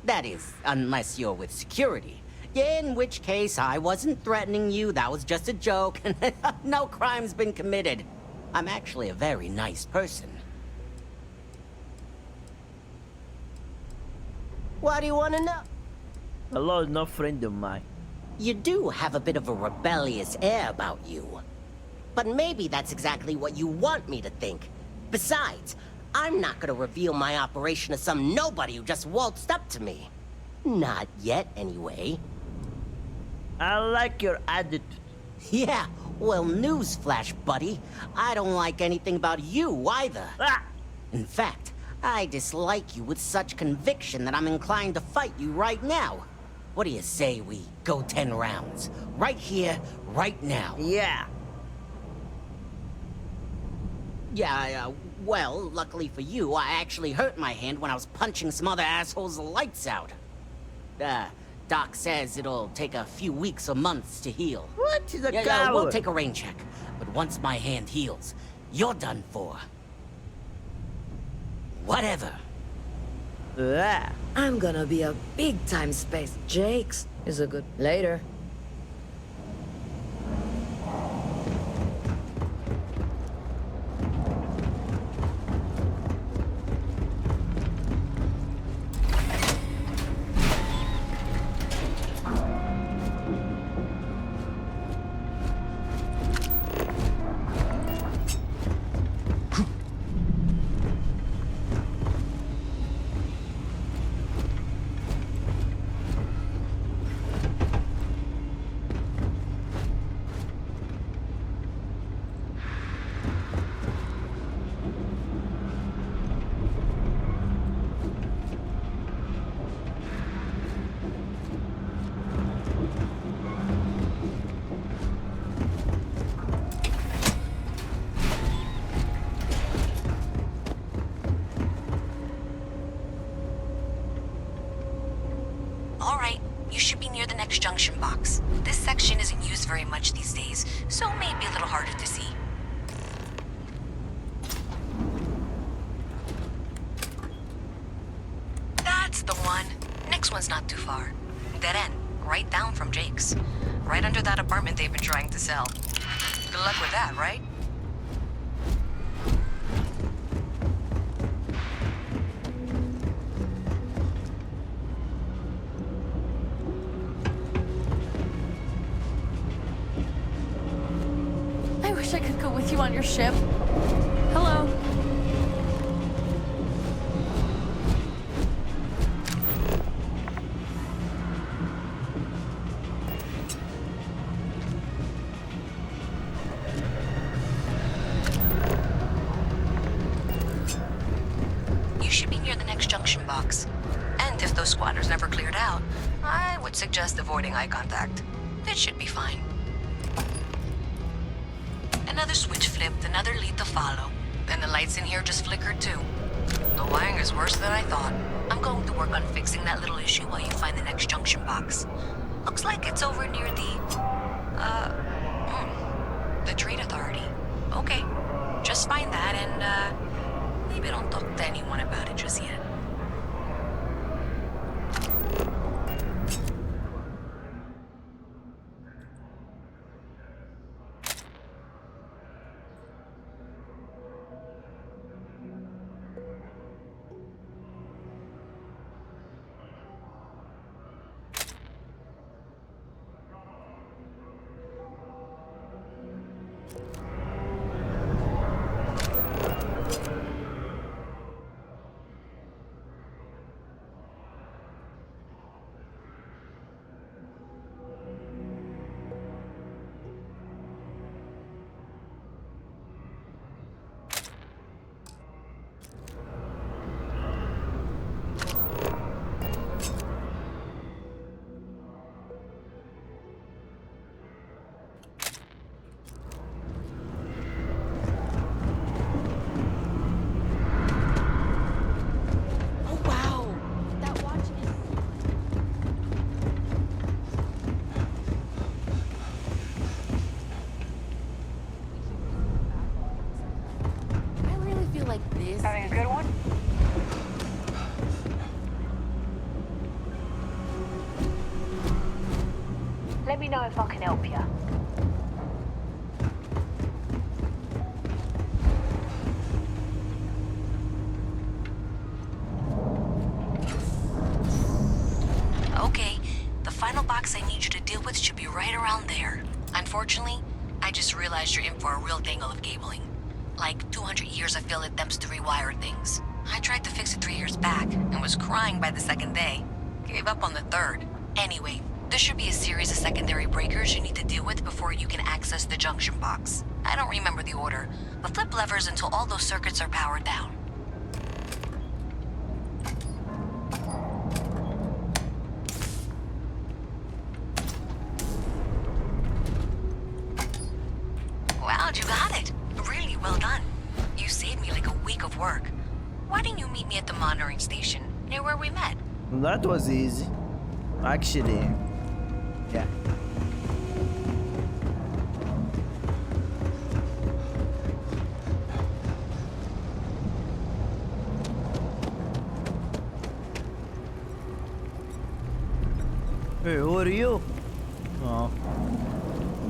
S24: That is, unless you're with security. In which case, I wasn't threatening you, that was just a joke, and no crime's been committed. I'm actually a very nice person. What do you want to know?
S1: The law is no friend of mine.
S24: You do have a bit of a rebellious air about you. But maybe that's exactly what you want me to think. Besides, I'm not gonna reveal my operation to some nobody who just waltzed up to me. Not yet, anyway.
S1: I like your attitude.
S24: Yeah, well, newsflash, buddy. I don't like anything about you either. In fact, I dislike you with such conviction that I'm inclined to fight you right now. What do you say we go 10 rounds? Right here, right now.
S1: Yeah.
S24: Yeah, well, luckily for you, I actually hurt my hand when I was punching some other assholes' lights out. Doc says it'll take a few weeks or months to heal.
S1: What? He's a coward.
S24: Yeah, we'll take a rain check. But once my hand heals, you're done for. Whatever.
S13: I'm gonna be a big-time space. Jake's is a good... Later.
S23: junction box. This section isn't used very much these days, so may be a little harder to see. That's the one. Next one's not too far. Dead end, right down from Jake's. Right under that apartment they've been trying to sell. Good luck with that, right?
S10: I wish I could go with you on your ship. Hello.
S23: You should be near the next junction box. And if those squatters never cleared out, I would suggest avoiding eye contact. It should be fine. Another switch flipped, another lead to follow. Then the lights in here just flickered too. The wiring is worse than I thought. I'm going to work on fixing that little issue while you find the next junction box. Looks like it's over near the Trade Authority. Okay, just find that and, maybe don't talk to anyone about it just yet.
S19: like this.
S5: Having a good one? Let me know if I can help you.
S23: Okay, the final box I need you to deal with should be right around there. Unfortunately, I just realized you're in for a real tangle of cabling. Like 200 years of field attempts to rewire things. I tried to fix it 3 years back and was crying by the second day. Gave up on the third. Anyway, there should be a series of secondary breakers you need to deal with before you can access the junction box. I don't remember the order, but flip levers until all those circuits are powered down. Wow, you got it. Really well done. You saved me like a week of work. Why didn't you meet me at the monitoring station, near where we met?
S1: That was easy. Actually, yeah. Hey, who are you? Oh.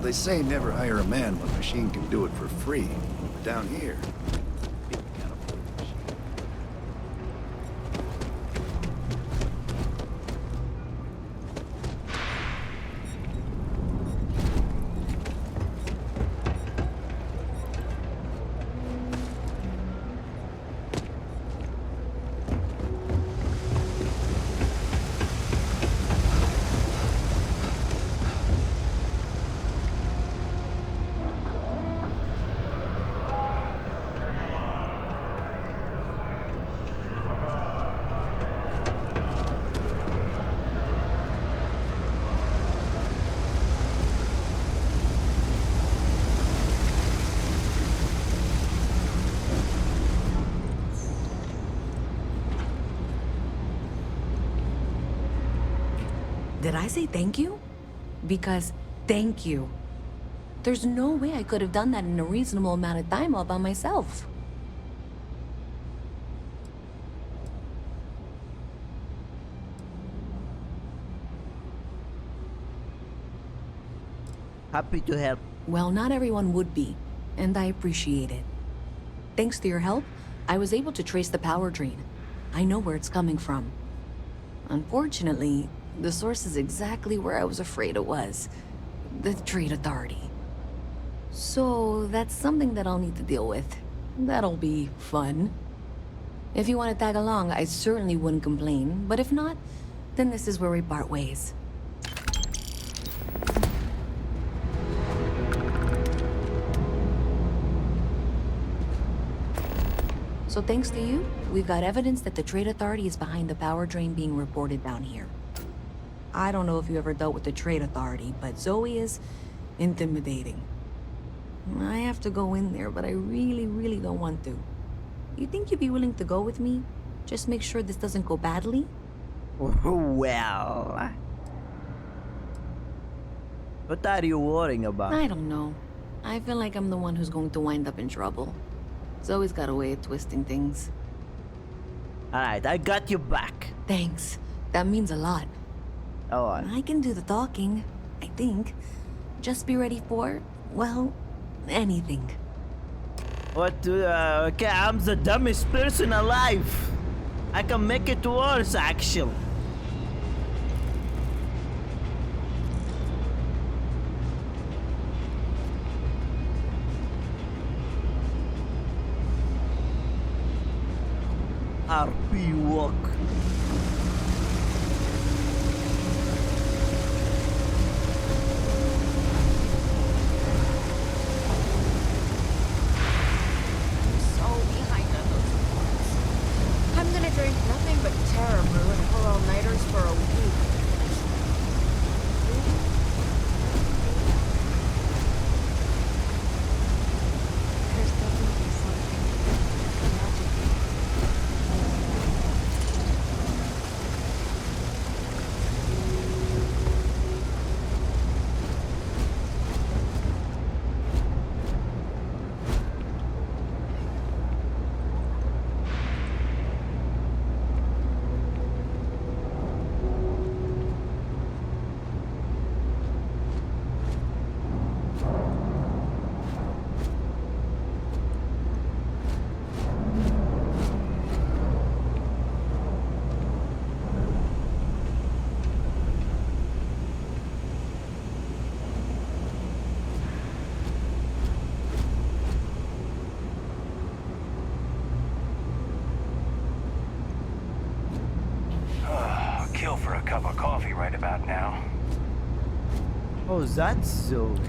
S7: They say never hire a man when a machine can do it for free. But down here, people can't afford a machine.
S13: Did I say thank you? Because thank you. There's no way I could have done that in a reasonable amount of time all by myself.
S1: Happy to help.
S13: Well, not everyone would be, and I appreciate it. Thanks to your help, I was able to trace the power drain. I know where it's coming from. Unfortunately, the source is exactly where I was afraid it was. The Trade Authority. So that's something that I'll need to deal with. That'll be fun. If you want to tag along, I certainly wouldn't complain, but if not, then this is where we part ways. So thanks to you, we've got evidence that the Trade Authority is behind the power drain being reported down here. I don't know if you ever dealt with the Trade Authority, but Zoe is intimidating. I have to go in there, but I really don't want to. You think you'd be willing to go with me? Just make sure this doesn't go badly?
S1: Well... What are you worrying about?
S13: I don't know. I feel like I'm the one who's going to wind up in trouble. Zoe's got a way of twisting things.
S1: Alright, I got you back.
S13: Thanks. That means a lot.
S1: Alright.
S13: I can do the talking, I think. Just be ready for, well, anything.
S1: What? Okay, I'm the dumbest person alive. I can make it worse, actually. RP walk.
S9: I'm gonna drink nothing but terror brew and pull all-nighters for a week. There's definitely something magical.
S1: Oh, that's Zoe.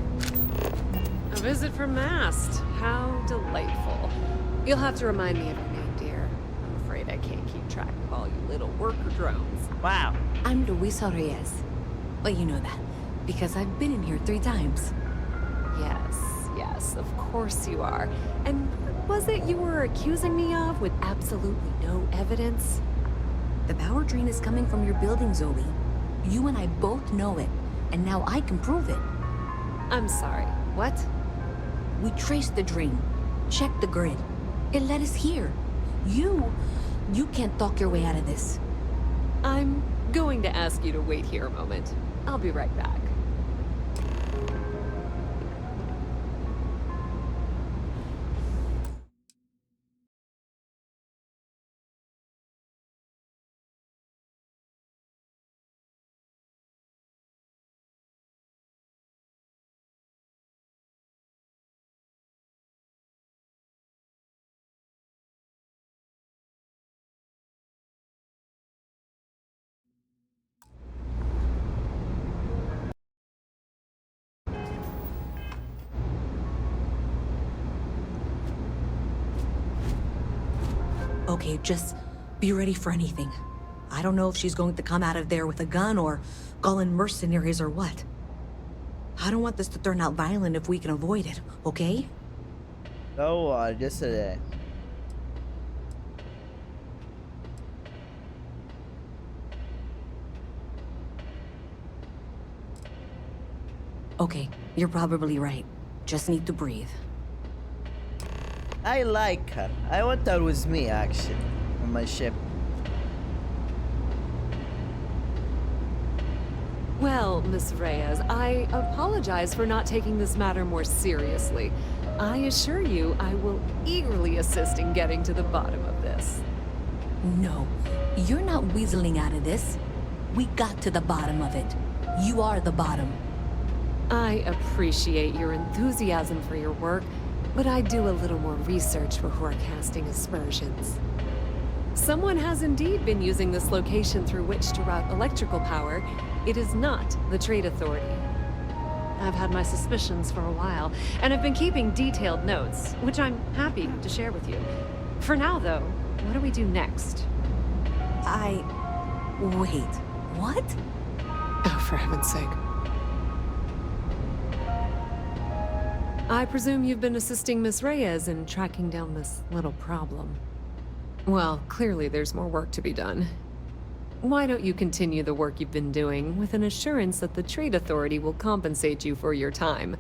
S3: A visit from Mast. How delightful. You'll have to remind me of your name, dear. I'm afraid I can't keep track of all you little worker drones.
S1: Wow.
S16: I'm Luisa Reyes. Well, you know that, because I've been in here 3 times.
S3: Yes, of course you are. And what was it you were accusing me of with absolutely no evidence?
S16: The power drain is coming from your building, Zoe. You and I both know it, and now I can prove it.
S3: I'm sorry, what?
S16: We traced the drain, checked the grid. It led us here. You can't talk your way out of this.
S3: I'm going to ask you to wait here a moment. I'll be right back.
S16: Okay, just be ready for anything. I don't know if she's going to come out of there with a gun or call in mercenaries or what. I don't want this to turn out violent if we can avoid it, okay?
S1: No, just a...
S16: Okay, you're probably right. Just need to breathe.
S1: I like her. I want her with me, actually, on my ship.
S3: Well, Miss Reyes, I apologize for not taking this matter more seriously. I assure you I will eagerly assist in getting to the bottom of this.
S16: No, you're not weaseling out of this. We got to the bottom of it. You are the bottom.
S3: I appreciate your enthusiasm for your work, but I do a little more research before casting aspersions. Someone has indeed been using this location through which to route electrical power. It is not the Trade Authority. I've had my suspicions for a while, and have been keeping detailed notes, which I'm happy to share with you. For now, though, what do we do next?
S16: Wait, what?
S3: Oh, for heaven's sake. I presume you've been assisting Miss Reyes in tracking down this little problem. Well, clearly there's more work to be done. Why don't you continue the work you've been doing with an assurance that the Trade Authority will compensate you for your time?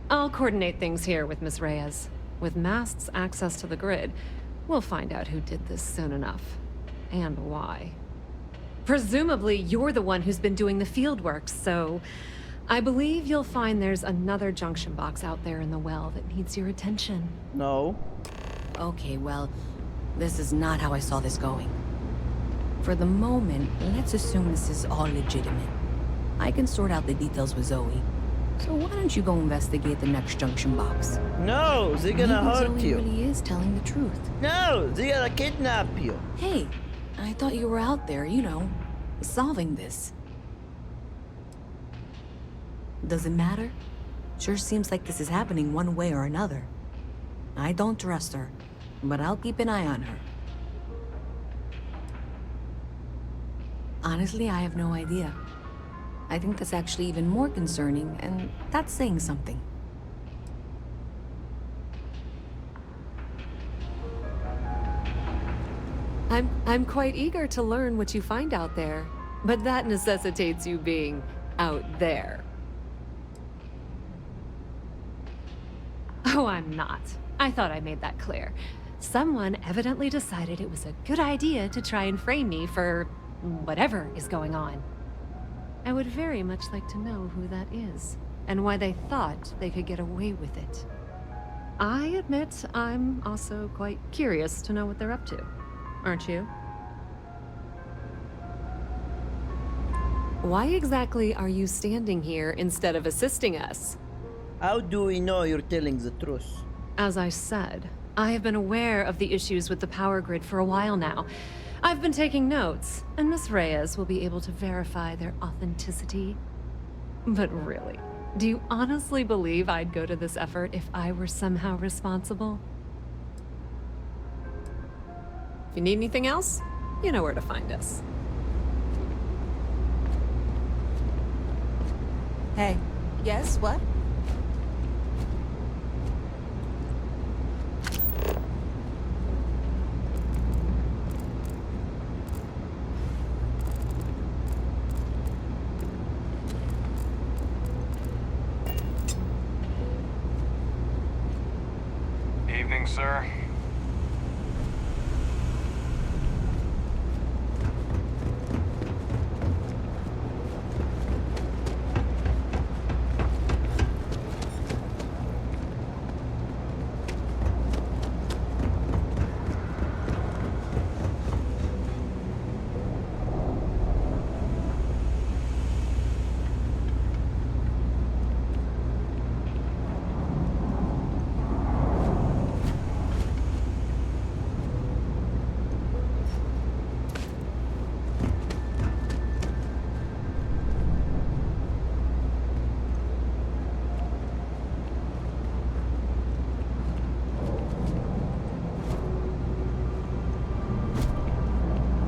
S3: I'll coordinate things here with Miss Reyes. With Mast's access to the grid, we'll find out who did this soon enough. And why. Presumably, you're the one who's been doing the field work, so... I believe you'll find there's another junction box out there in the well that needs your attention.
S1: No.
S16: Okay, well, this is not how I saw this going. For the moment, let's assume this is all legitimate. I can sort out the details with Zoe. So why don't you go investigate the next junction box?
S1: No, they're gonna hurt
S16: Zoe
S1: you.
S16: really is telling the truth.
S1: No, they're gonna kidnap you.
S16: Hey, I thought you were out there, you know, solving this. Does it matter? Sure seems like this is happening one way or another. I don't trust her, but I'll keep an eye on her. Honestly, I have no idea. I think that's actually even more concerning, and that's saying something.
S3: I'm quite eager to learn what you find out there, but that necessitates you being out there. Oh, I'm not. I thought I made that clear. Someone evidently decided it was a good idea to try and frame me for whatever is going on. I would very much like to know who that is, and why they thought they could get away with it. I admit I'm also quite curious to know what they're up to. Aren't you? Why exactly are you standing here instead of assisting us?
S1: How do we know you're telling the truth?
S3: As I said, I have been aware of the issues with the power grid for a while now. I've been taking notes, and Miss Reyes will be able to verify their authenticity. But really, do you honestly believe I'd go to this effort if I were somehow responsible? If you need anything else, you know where to find us.
S19: Hey. Yes, what?
S4: Evening, sir.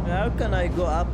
S1: How can I go up?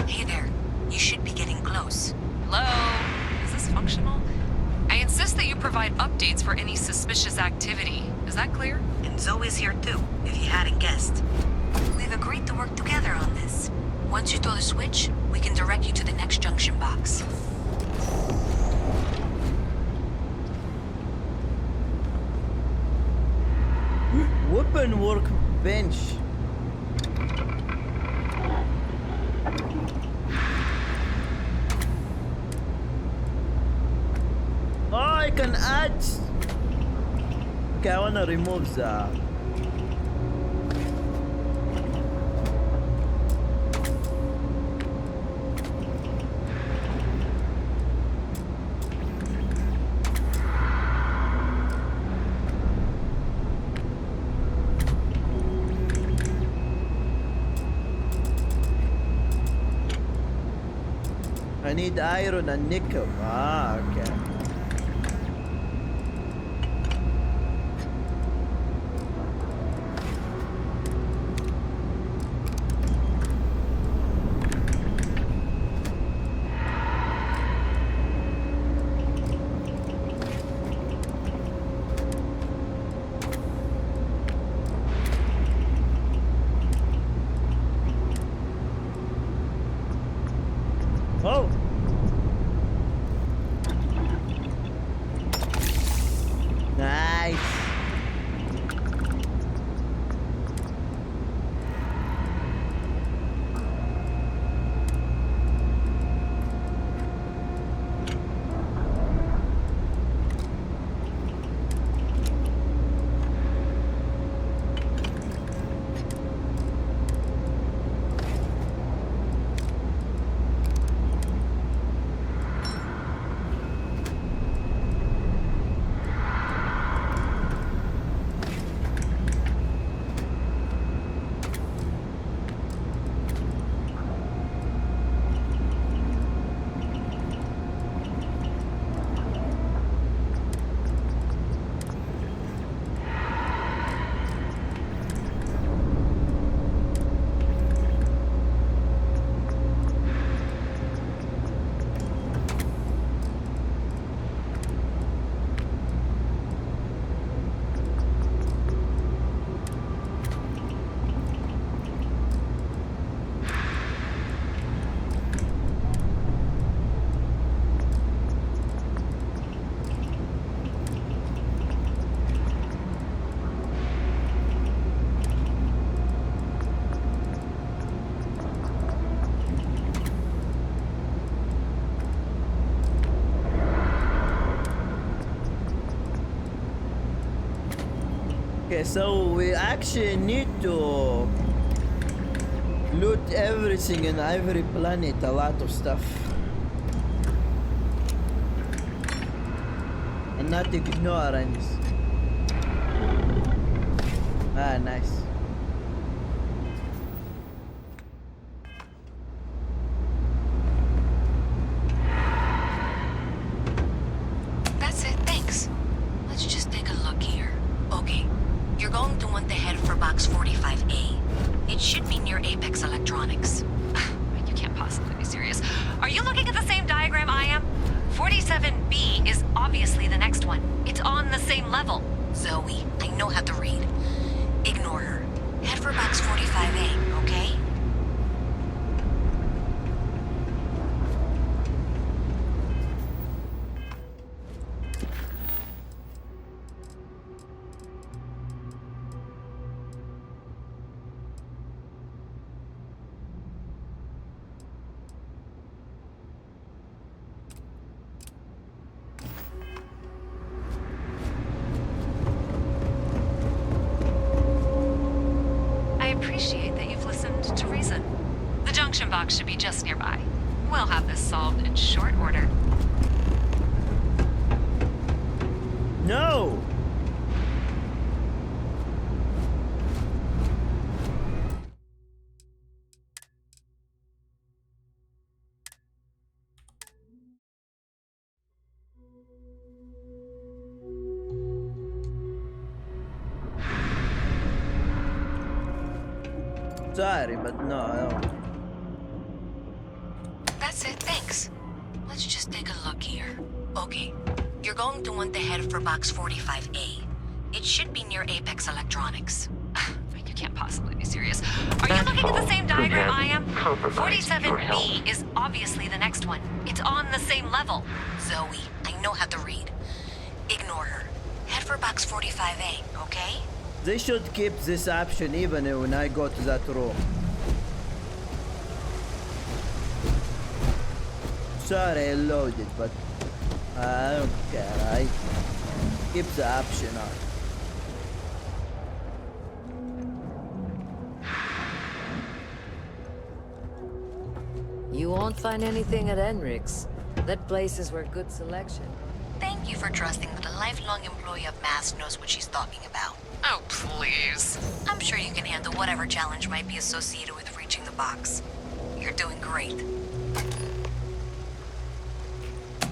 S23: Hey there. You should be getting close. Hello? Is this functional? I insist that you provide updates for any suspicious activity. Is that clear?
S5: And Zoe's here too, if you hadn't guessed.
S23: We've agreed to work together on this. Once you throw the switch, we can direct you to the next junction box.
S1: Weapon workbench. Oh, I can add. Okay, I wanna remove the. I need iron and nickel. Ah, okay. Oh. Okay, so we actually need to loot everything in every planet, a lot of stuff. And not ignorance. Ah, nice.
S23: That's it, thanks. Let's just take a look here. Okay, you're going to want to head for box 45A. It should be near Apex Electronics. You can't possibly be serious. Are you looking at the same diagram I am? 47B is obviously the next one. It's on the same level. Zoe, I know how to read. Ignore her. Head for box 45A, okay? Appreciate that you've listened to reason. The junction box should be just nearby. We'll have this solved in short order.
S1: No! Sorry, but no.
S23: That's it, thanks. Let's just take a look here. Okay, you're going to want to head for box 45A. It should be near Apex Electronics. You can't possibly be serious. Are you looking at the same diagram I am? 47B is obviously the next one. It's on the same level. Zoe, I know how to read. Ignore her. Head for box 45A, okay?
S1: They should keep this option even when I go to that room. Sorry, I loaded, but I don't care. I keep the option on.
S13: You won't find anything at Enric's. That place is where good selection.
S23: Thank you for trusting that a lifelong employee of Mass knows what she's talking about. Oh, please. I'm sure you can handle whatever challenge might be associated with reaching the box. You're doing great.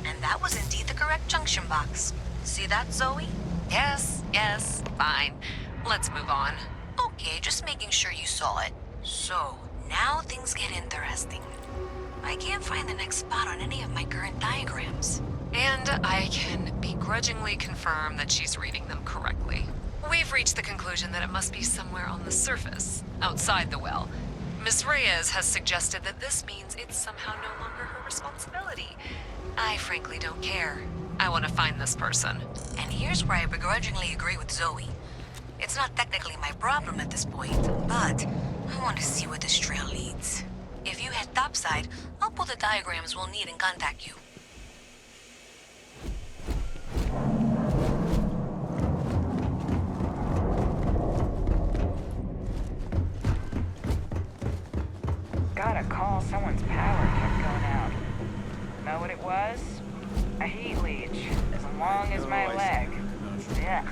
S23: And that was indeed the correct junction box. See that, Zoe? Yes, fine. Let's move on. Okay, just making sure you saw it. So, now things get interesting. I can't find the next spot on any of my current diagrams. And I can begrudgingly confirm that she's reading them correctly. We've reached the conclusion that it must be somewhere on the surface, outside the well. Miss Reyes has suggested that this means it's somehow no longer her responsibility. I frankly don't care. I want to find this person. And here's where I begrudgingly agree with Zoe. It's not technically my problem at this point, but I want to see where this trail leads. If you head topside, I'll pull the diagrams we'll need and contact you.
S8: Got a call, someone's power kept going out. Know what it was? A heat leech, as long as my leg. Yeah.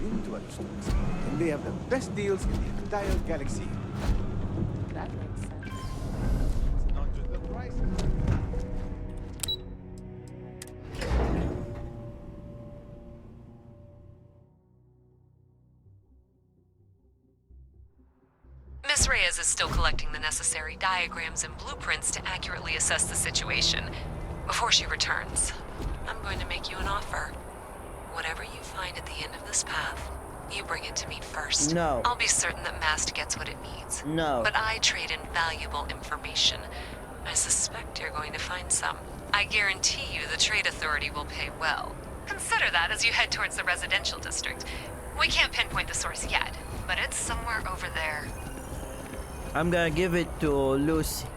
S11: Into stores, and they have the best deals in the entire galaxy.
S19: That makes sense.
S11: Not just the price.
S3: Miss Reyes is still collecting the necessary diagrams and blueprints to accurately assess the situation. Before she returns, I'm going to make you an offer. Whatever you find at the end of this path, you bring it to me first.
S1: No.
S3: I'll be certain that Mast gets what it needs.
S1: No.
S3: But I trade in valuable information. I suspect you're going to find some. I guarantee you the Trade Authority will pay well. Consider that as you head towards the residential district. We can't pinpoint the source yet, but it's somewhere over there.
S1: I'm gonna give it to Lucy.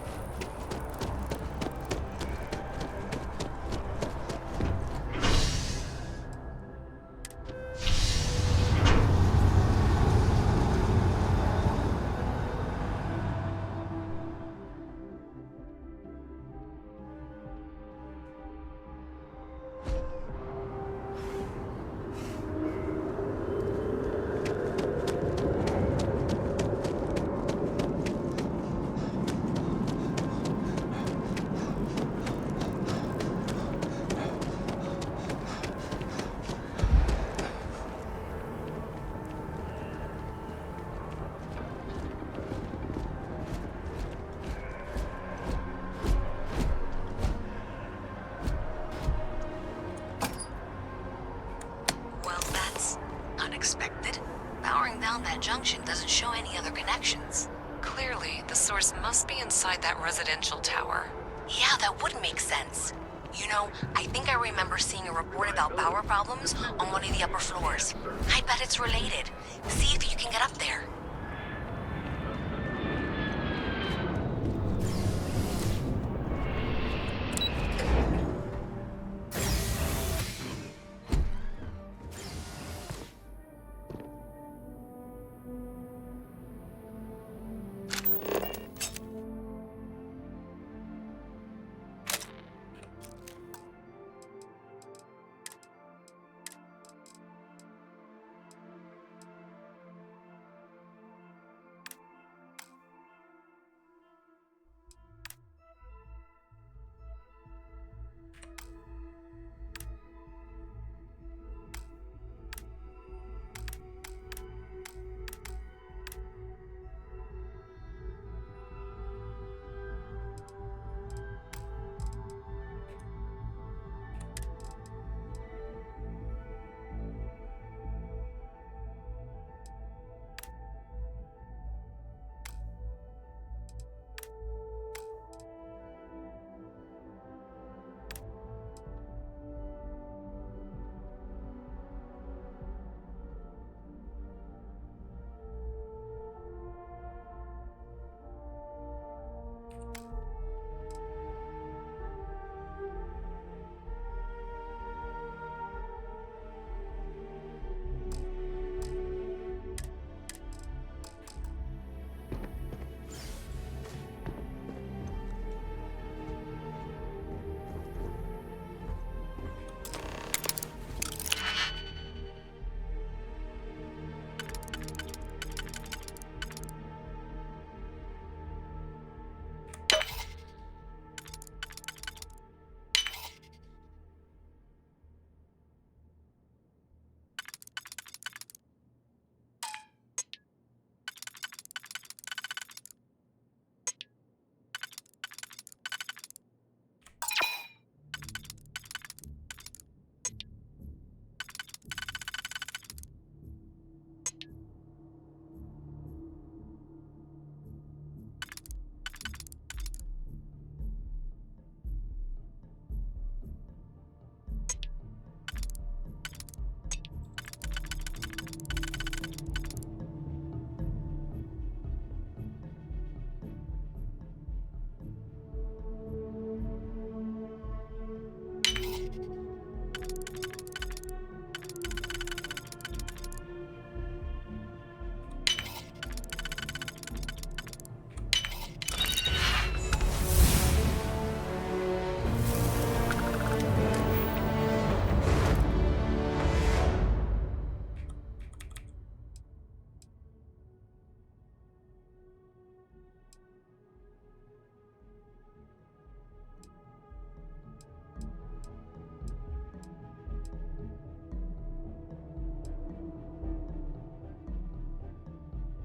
S23: Powering down that junction doesn't show any other connections.
S3: Clearly, the source must be inside that residential tower.
S23: Yeah, that would make sense. You know, I think I remember seeing a report about power problems on one of the upper floors. I bet it's related. See if you can get up there.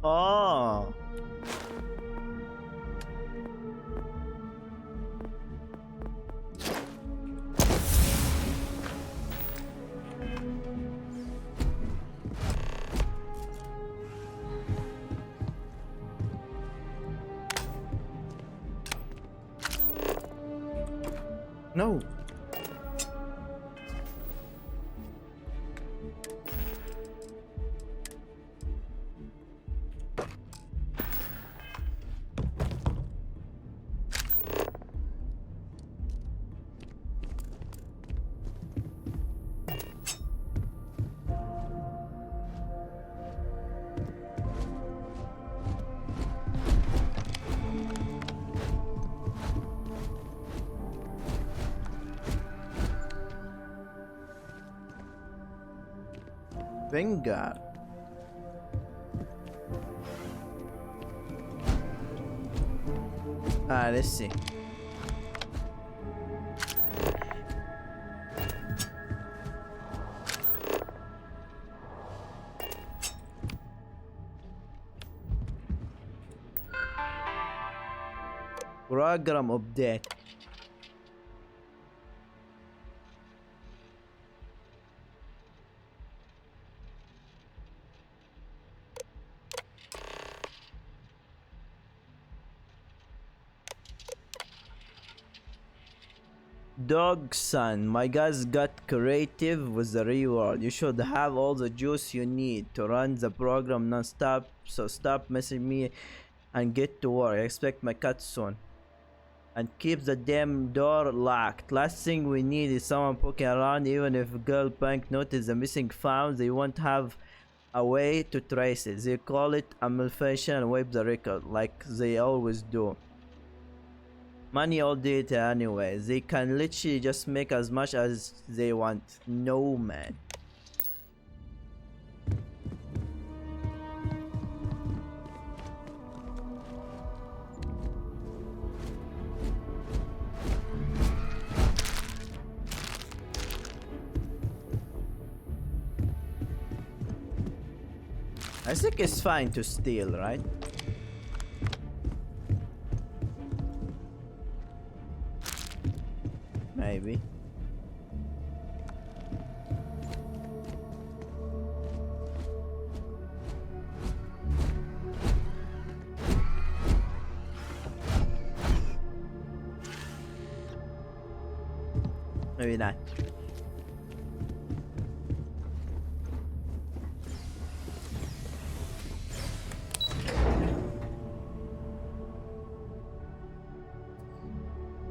S1: اه No. Venga. Let's see. Program update. dog son. My guys got creative with the reward. You should have all the juice you need to run the program non-stop. So stop messing me and get to work. I expect my cut soon. And keep the damn door locked. Last thing we need is someone poking around. Even if girl bank notice the missing found, they won't have a way to trace it. They call it a malfunction and wipe the record like they always do. Money all data anyway. They can literally just make as much as they want. No man. I think it's fine to steal, right? Maybe. Maybe not.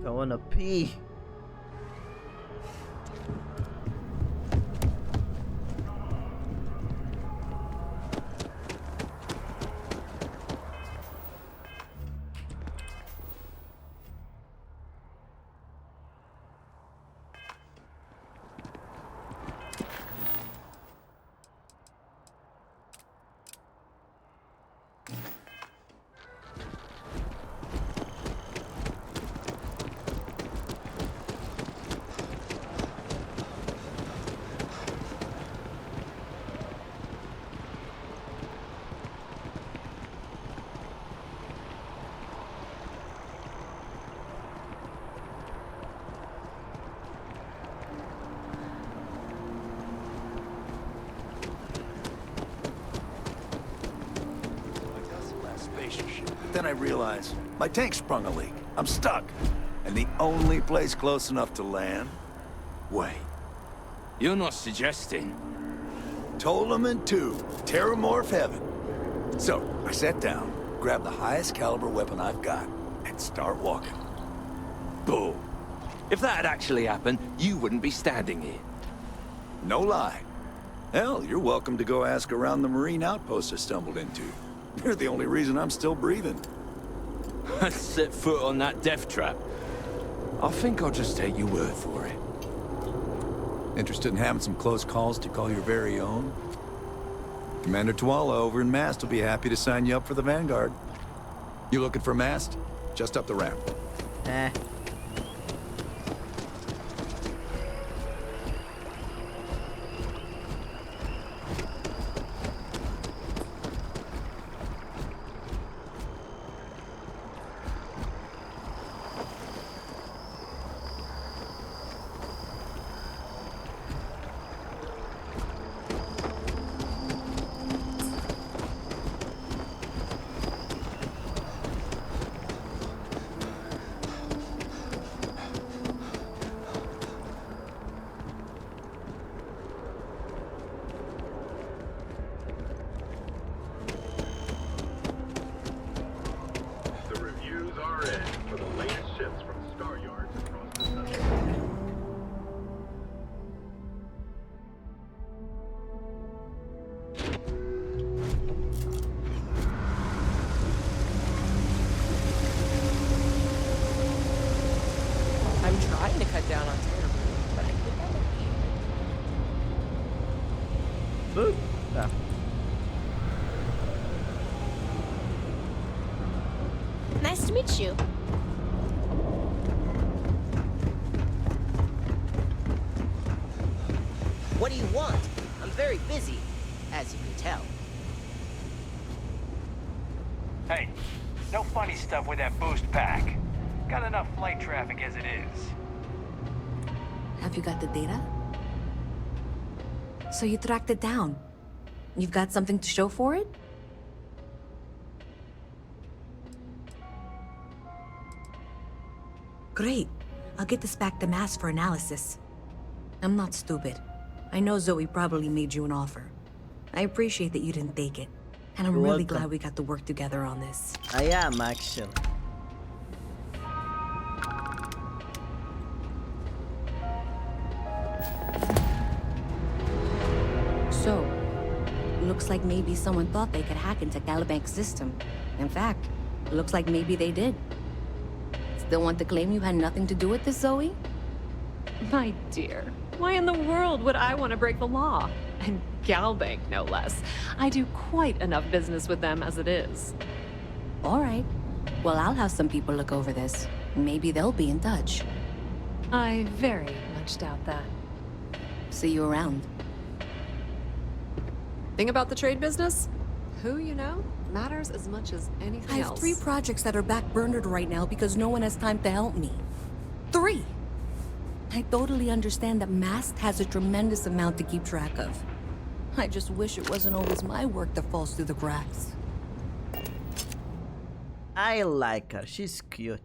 S1: I wanna pee.
S7: Then I realized my tank sprung a leak. I'm stuck. And the only place close enough to land?
S12: Wait. You're not suggesting...
S7: Ptolemy 2, Terramorph Heaven. So, I sat down, grabbed the highest caliber weapon I've got, and start walking.
S12: Bull. If that had actually happened, you wouldn't be standing here.
S7: No lie. Hell, you're welcome to go ask around the Marine outpost I stumbled into. They're the only reason I'm still breathing.
S12: Set foot on that death trap. I think I'll just take your word for it.
S7: Interested in having some close calls to call your very own? Commander Tuala over in Mast will be happy to sign you up for the Vanguard. You looking for Mast? Just up the ramp.
S19: I'm trying to cut down on terror, but I think I might be.
S1: Yeah.
S9: Nice to meet you.
S24: What do you want? I'm very busy, as you can tell.
S4: Hey, no funny stuff with that boost pack. Got enough flight traffic as it is.
S16: Have you got the data? So you tracked it down. You've got something to show for it? Great.
S18: I'll get this back to Mass for analysis. I'm not stupid. I know Zoe probably made you an offer. I appreciate that you didn't take it. And I'm
S1: You're
S18: really
S1: welcome.
S18: glad we got to work together on this.
S1: I am, actually.
S18: So, looks like maybe someone thought they could hack into Calibank's system. In fact, looks like maybe they did. Still want to claim you had nothing to do with this, Zoe?
S3: My dear, why in the world would I want to break the law? And Galbank, no less. I do quite enough business with them as it is.
S18: All right. Well, I'll have some people look over this. Maybe they'll be in touch.
S3: I very much doubt that.
S18: See you around.
S3: Thing about the trade business? Who you know matters as much as anything
S18: I have
S3: else.
S18: 3 projects that are backburnered right now because no one has time to help me. 3! I totally understand that Mast has a tremendous amount to keep track of. I just wish it wasn't always my work that falls through the cracks.
S1: I like her. She's cute.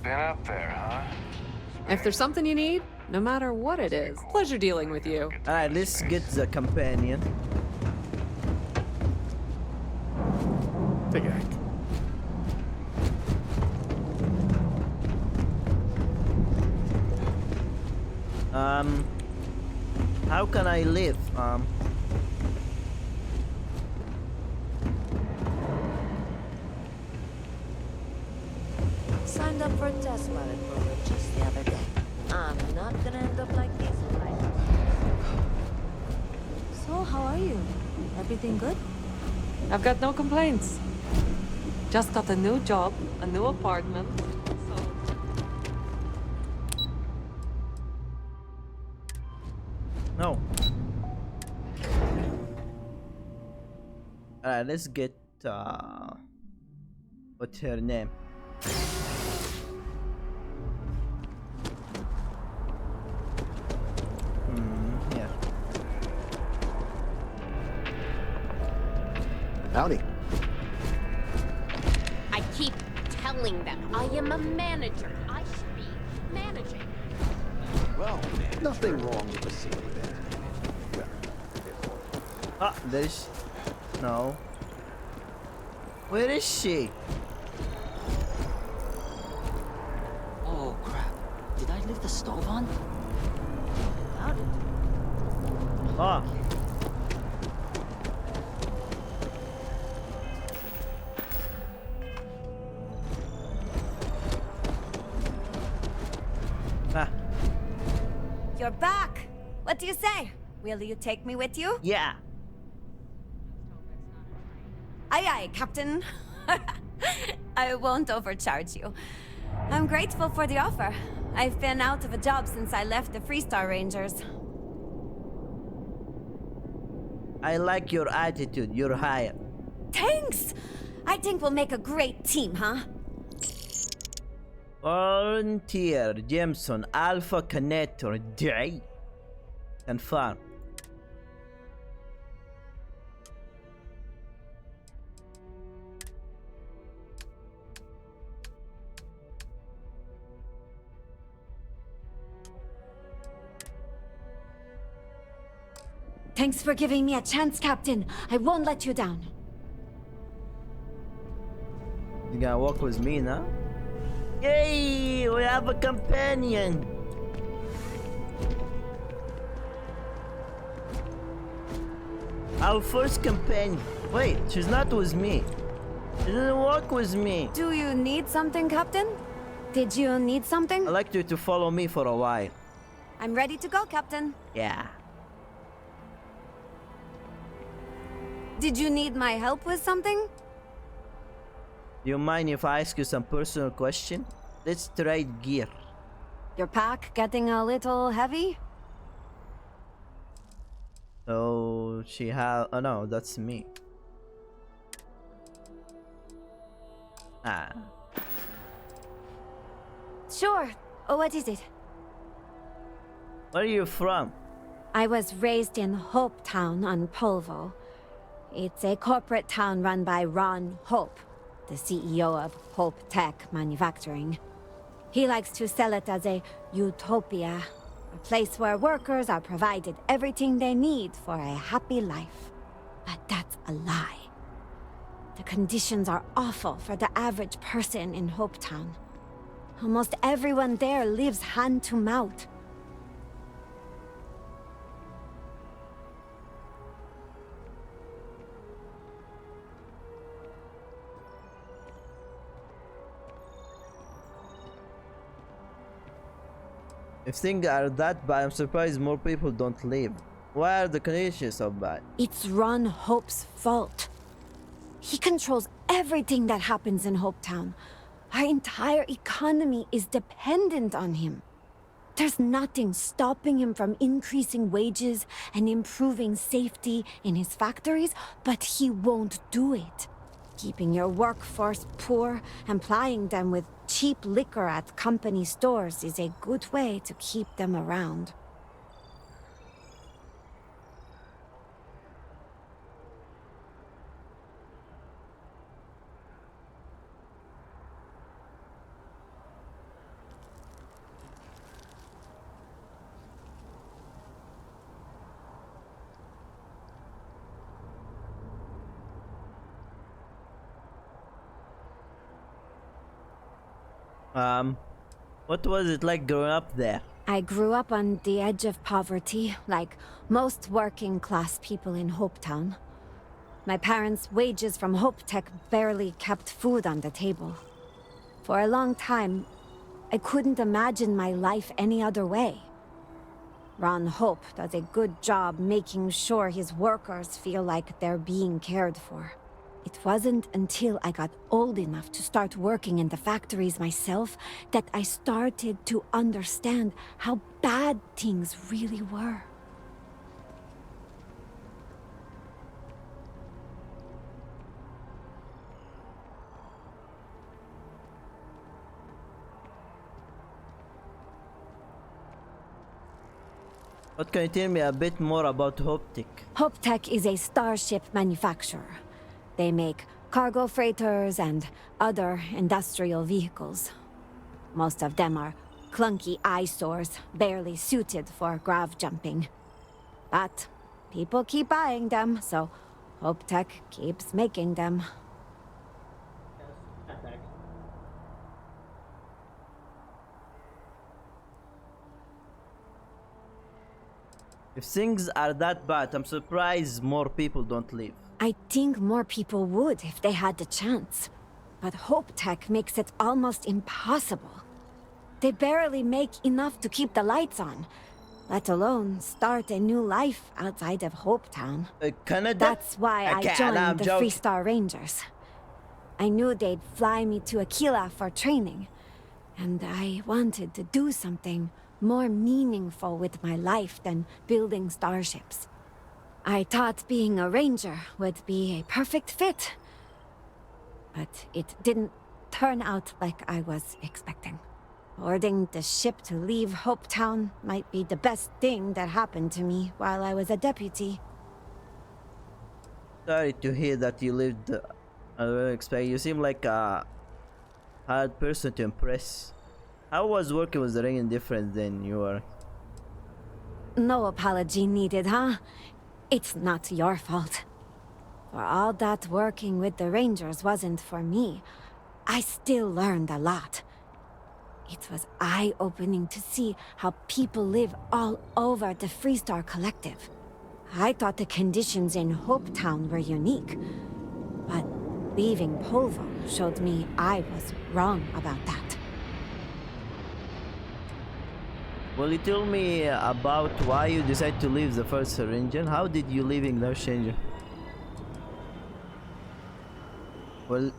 S4: Been up there, huh?
S3: If there's something you need, no matter what it is, pleasure dealing with you.
S1: Alright, let's get the companion.
S12: Take it.
S1: How can I live?
S6: Signed up for a test pilot program just the other day. I'm not gonna end up like these guys. So, how are you? Everything good?
S3: I've got no complaints. Just got a new job, a new apartment.
S1: No. Alright, let's get what's her name? Yeah.
S11: Howdy.
S9: I keep telling them I am a manager. I should be managing.
S11: Well, nothing wrong with the city there.
S1: Ah, there's no. Where is she?
S10: Oh, crap. Did I leave the stove on?
S6: Doubt it.
S1: Ah. Ah.
S6: You're back! What do you say? Will you take me with you?
S1: Yeah.
S6: Aye aye, Captain. I won't overcharge you. I'm grateful for the offer. I've been out of a job since I left the Freestar Rangers.
S1: I like your attitude. You're hired.
S6: Thanks! I think we'll make a great team, huh?
S1: Volunteer, Jameson, Alpha Connector, D. Confirm.
S6: Thanks for giving me a chance, Captain. I won't let you down.
S1: You gonna walk with me now? Yay! We have a companion! Our first companion. Wait, she's not with me. She doesn't walk with me.
S6: Do you need something, Captain? Did you need something?
S1: I'd like you to follow me for a while.
S6: I'm ready to go, Captain.
S1: Yeah.
S6: Did you need my help with something?
S1: Do you mind if I ask you some personal question? Let's trade gear.
S6: Your pack getting a little heavy?
S1: So she have. Oh no, that's me. Ah.
S6: Sure. Oh, what is it?
S1: Where are you from?
S6: I was raised in Hope Town on Polvo. It's a corporate town run by Ron Hope, the CEO of Hope Tech Manufacturing. He likes to sell it as a utopia, a place where workers are provided everything they need for a happy life. But that's a lie. The conditions are awful for the average person in Hopetown. Almost everyone there lives hand to mouth.
S1: If things are that bad, I'm surprised more people don't leave. Why are the conditions so bad?
S6: It's Ron Hope's fault. He controls everything that happens in Hopetown. Our entire economy is dependent on him. There's nothing stopping him from increasing wages and improving safety in his factories, but he won't do it. Keeping your workforce poor and plying them with cheap liquor at company stores is a good way to keep them around.
S1: What was it like growing up there?
S6: I grew up on the edge of poverty, like most working-class people in Hopetown. My parents' wages from HopeTech barely kept food on the table. For a long time, I couldn't imagine my life any other way. Ron Hope does a good job making sure his workers feel like they're being cared for. It wasn't until I got old enough to start working in the factories myself that I started to understand how bad things really were.
S1: What can you tell me a bit more about HopeTech?
S6: HopeTech is a starship manufacturer. They make cargo freighters and other industrial vehicles. Most of them are clunky eyesores, barely suited for grav jumping. But people keep buying them, so HopeTech keeps making them.
S1: If things are that bad, I'm surprised more people don't leave.
S6: I think more people would if they had the chance. But HopeTech makes it almost impossible. They barely make enough to keep the lights on, let alone start a new life outside of Hopetown.
S1: Canada?
S6: That's why I joined the
S1: joking.
S6: Freestar Rangers. I knew they'd fly me to Aquila for training, and I wanted to do something more meaningful with my life than building starships. I thought being a ranger would be a perfect fit, but it didn't turn out like I was expecting. Boarding the ship to leave Hopetown might be the best thing that happened to me while I was a deputy.
S1: Sorry to hear that you lived. I don't expect. You seem like a hard person to impress. How was working with the ring different than you were?
S6: No apology needed, huh? It's not your fault. For all that working with the Rangers wasn't for me, I still learned a lot. It was eye-opening to see how people live all over the Freestar Collective. I thought the conditions in Hopetown were unique, but leaving Polvo showed me I was wrong about that.
S1: Will you tell me about why you decided to leave the first region? How did you leave English change? Will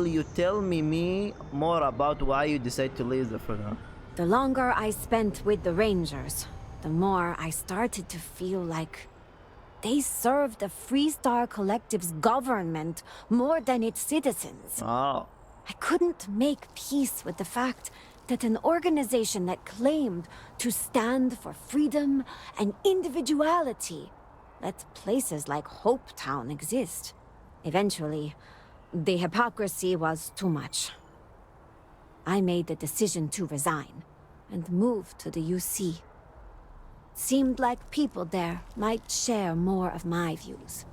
S1: you tell me more about why you decided to leave the first?
S6: The longer I spent with the Rangers, the more I started to feel like they served the Freestar Collective's government more than its citizens.
S1: Oh.
S6: I couldn't make peace with the fact that an organization that claimed to stand for freedom and individuality let places like Hopetown exist. Eventually, the hypocrisy was too much. I made the decision to resign and move to the UC. Seemed like people there might share more of my views.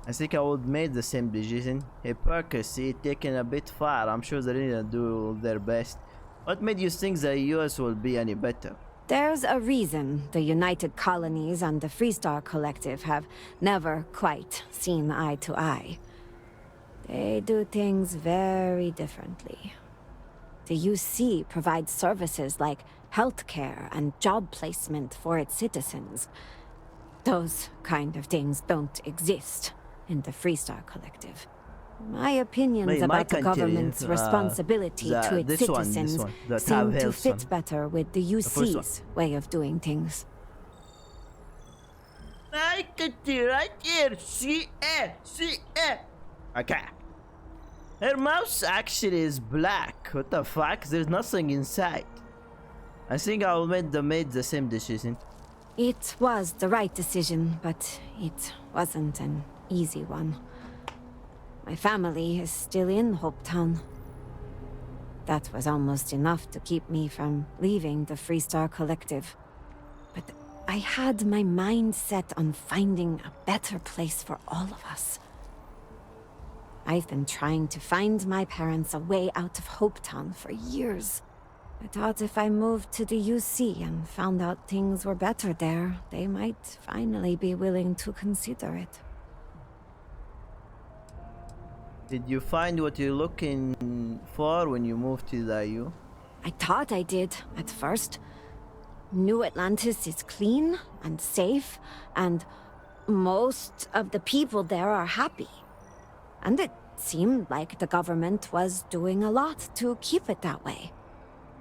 S1: I think I would make the same decision. Hypocrisy taken a bit far. I'm sure they're gonna do their best. What made you think the US will be any better?
S6: There's a reason the United Colonies and the Freestar Collective have never quite seen eye to eye. They do things very differently. The UC provides services like healthcare and job placement for its citizens. Those kind of things don't exist in the Freestar Collective. My opinions about the government's responsibility to its citizens seem to fit better with the UC's way of doing things.
S1: I can see right here. See. Okay. Her mouse actually is black. What the fuck? There's nothing inside. I think I will made the same decision.
S6: It was the right decision, but it wasn't an easy one. My family is still in Hopetown. That was almost enough to keep me from leaving the Freestar Collective. But I had my mind set on finding a better place for all of us. I've been trying to find my parents a way out of Hopetown for years. I thought if I moved to the UC and found out things were better there, they might finally be willing to consider it.
S1: Did you find what you're looking for when you moved to the EU?
S6: I thought I did at first. New Atlantis is clean and safe, and most of the people there are happy. And it seemed like the government was doing a lot to keep it that way.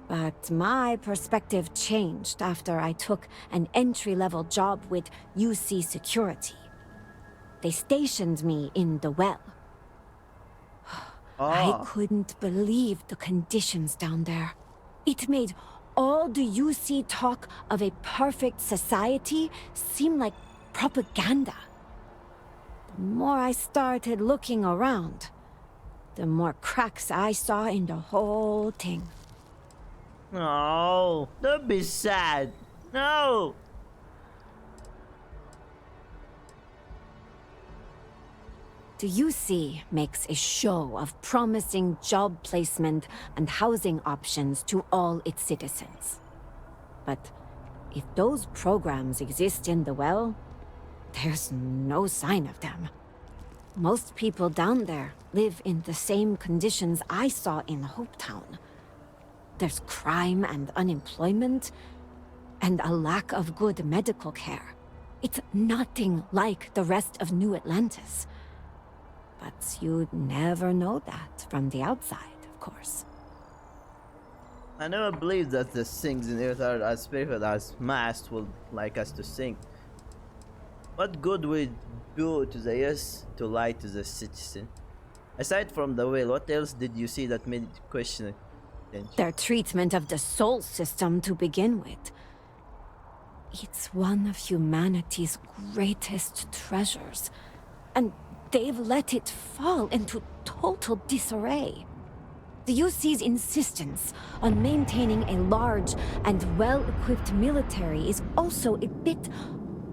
S6: But my perspective changed after I took an entry-level job with UC Security. They stationed me in the well. I couldn't believe the conditions down there. It made all the UC talk of a perfect society seem like propaganda. The more I started looking around, the more cracks I saw in the whole thing.
S1: Oh, don't be sad. No!
S6: The UC makes a show of promising job placement and housing options to all its citizens. But if those programs exist in the well, there's no sign of them. Most people down there live in the same conditions I saw in Hopetown. There's crime and unemployment, and a lack of good medical care. It's nothing like the rest of New Atlantis. But you'd never know that from the outside, of course.
S1: I never believed that the things in Earth are as perfect as Mast would like us to think. What good would it do to the US to lie to the citizen? Aside from the whale, what else did you see that made you question it?
S6: Their treatment of the soul system to begin with. It's one of humanity's greatest treasures, and they've let it fall into total disarray. The UC's insistence on maintaining a large and well-equipped military is also a bit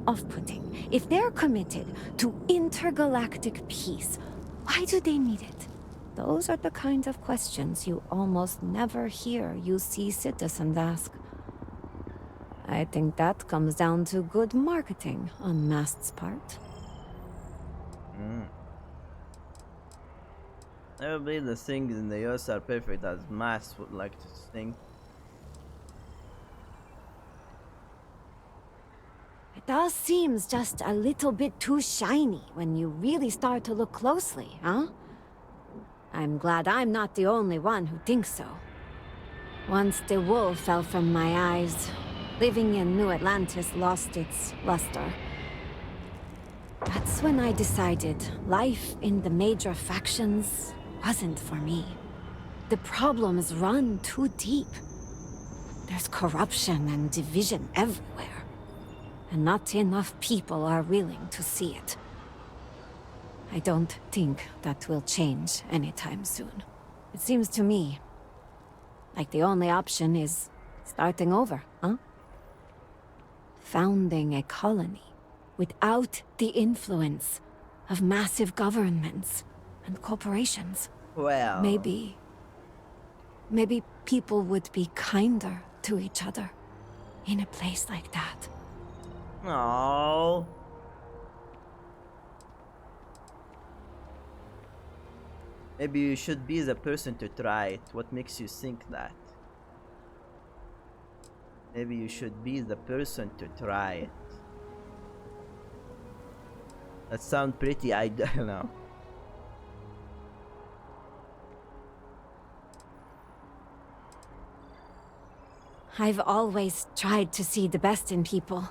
S6: off-putting. If they're committed to intergalactic peace, why do they need it? Those are the kinds of questions you almost never hear UC citizens ask. I think that comes down to good marketing on Mast's part.
S1: I never believe the things in the US are perfect as Mast would like to think.
S6: It all seems just a little bit too shiny when you really start to look closely, huh? I'm glad I'm not the only one who thinks so. Once the wool fell from my eyes, living in New Atlantis lost its luster. That's when I decided life in the major factions wasn't for me. The problems run too deep. There's corruption and division everywhere, and not enough people are willing to see it. I don't think that will change anytime soon. It seems to me like the only option is starting over, huh? Founding a colony without the influence of massive governments and corporations.
S1: Well...
S6: Maybe people would be kinder to each other in a place like that.
S1: No. Maybe you should be the person to try it. What makes you think that? Maybe you should be the person to try it. That sounds pretty, I don't know.
S6: I've always tried to see the best in people.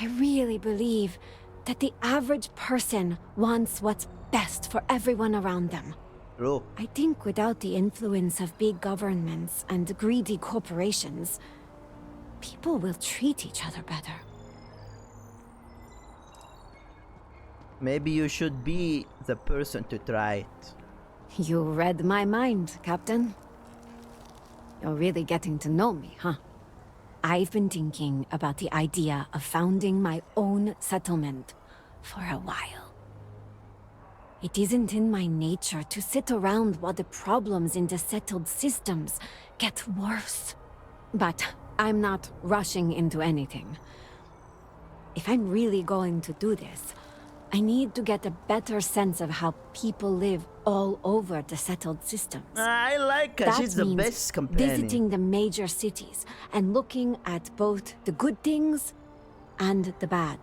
S6: I really believe that the average person wants what's best for everyone around them.
S1: True.
S6: I think without the influence of big governments and greedy corporations, people will treat each other better.
S1: Maybe you should be the person to try it.
S6: You read my mind, Captain. You're really getting to know me, huh? I've been thinking about the idea of founding my own settlement for a while. It isn't in my nature to sit around while the problems in the settled systems get worse. But I'm not rushing into anything. If I'm really going to do this, I need to get a better sense of how people live all over the settled systems.
S1: I like her. She's the best companion.
S6: Visiting the major cities and looking at both the good things and the bad.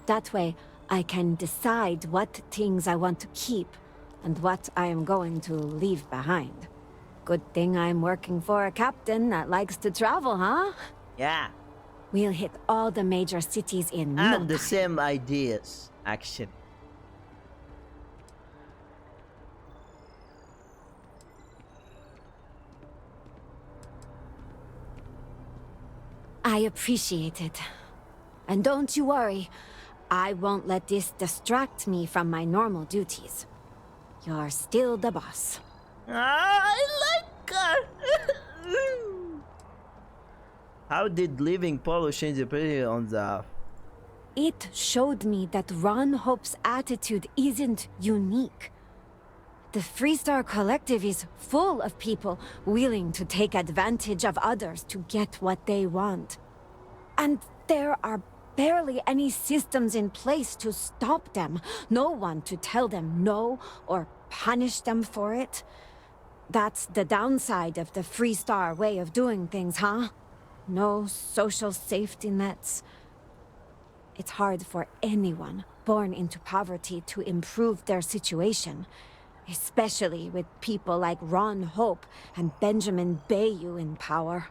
S6: That way, I can decide what things I want to keep and what I am going to leave behind. Good thing I'm working for a captain that likes to travel, huh?
S1: Yeah.
S6: We'll hit all the major cities in no
S1: And the
S6: time.
S1: same ideas, actually.
S6: I appreciate it. And don't you worry, I won't let this distract me from my normal duties. You're still the boss.
S1: I like her. How did leaving Polo change the opinion on the...
S6: It showed me that Ron Hope's attitude isn't unique. The Freestar Collective is full of people willing to take advantage of others to get what they want. And there are barely any systems in place to stop them. No one to tell them no or punish them for it. That's the downside of the Freestar way of doing things, huh? No social safety nets. It's hard for anyone born into poverty to improve their situation, especially with people like Ron Hope and Benjamin Bayou in power.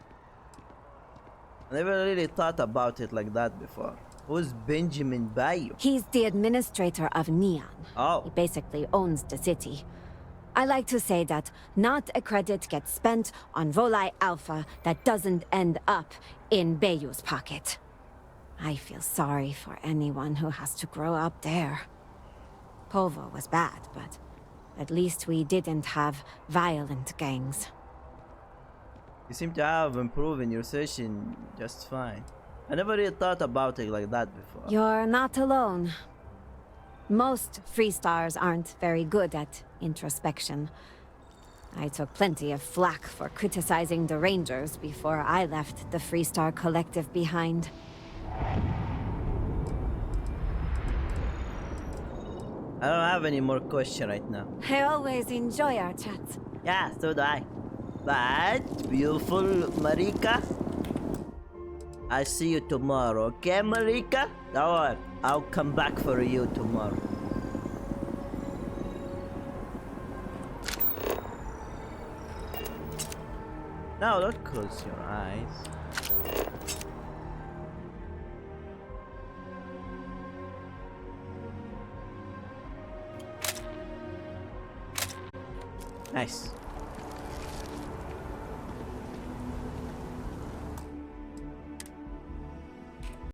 S1: I never really thought about it like that before. Who's Benjamin Bayou?
S6: He's the administrator of Neon.
S1: Oh.
S6: He basically owns the city. I like to say that not a credit gets spent on Volai Alpha that doesn't end up in Bayou's pocket. I feel sorry for anyone who has to grow up there. Povo was bad, but at least we didn't have violent gangs.
S1: You seem to have improved in your session just fine. I never really thought about it like that before.
S6: You're not alone. Most Freestars aren't very good at introspection. I took plenty of flack for criticizing the Rangers before I left the Freestar Collective behind.
S1: I don't have any more questions right now.
S6: I always enjoy our chats.
S1: Yeah, so do I. But, beautiful Marika, I'll see you tomorrow, okay, Marika? Don't worry, I'll come back for you tomorrow. Now, don't close your eyes. Nice.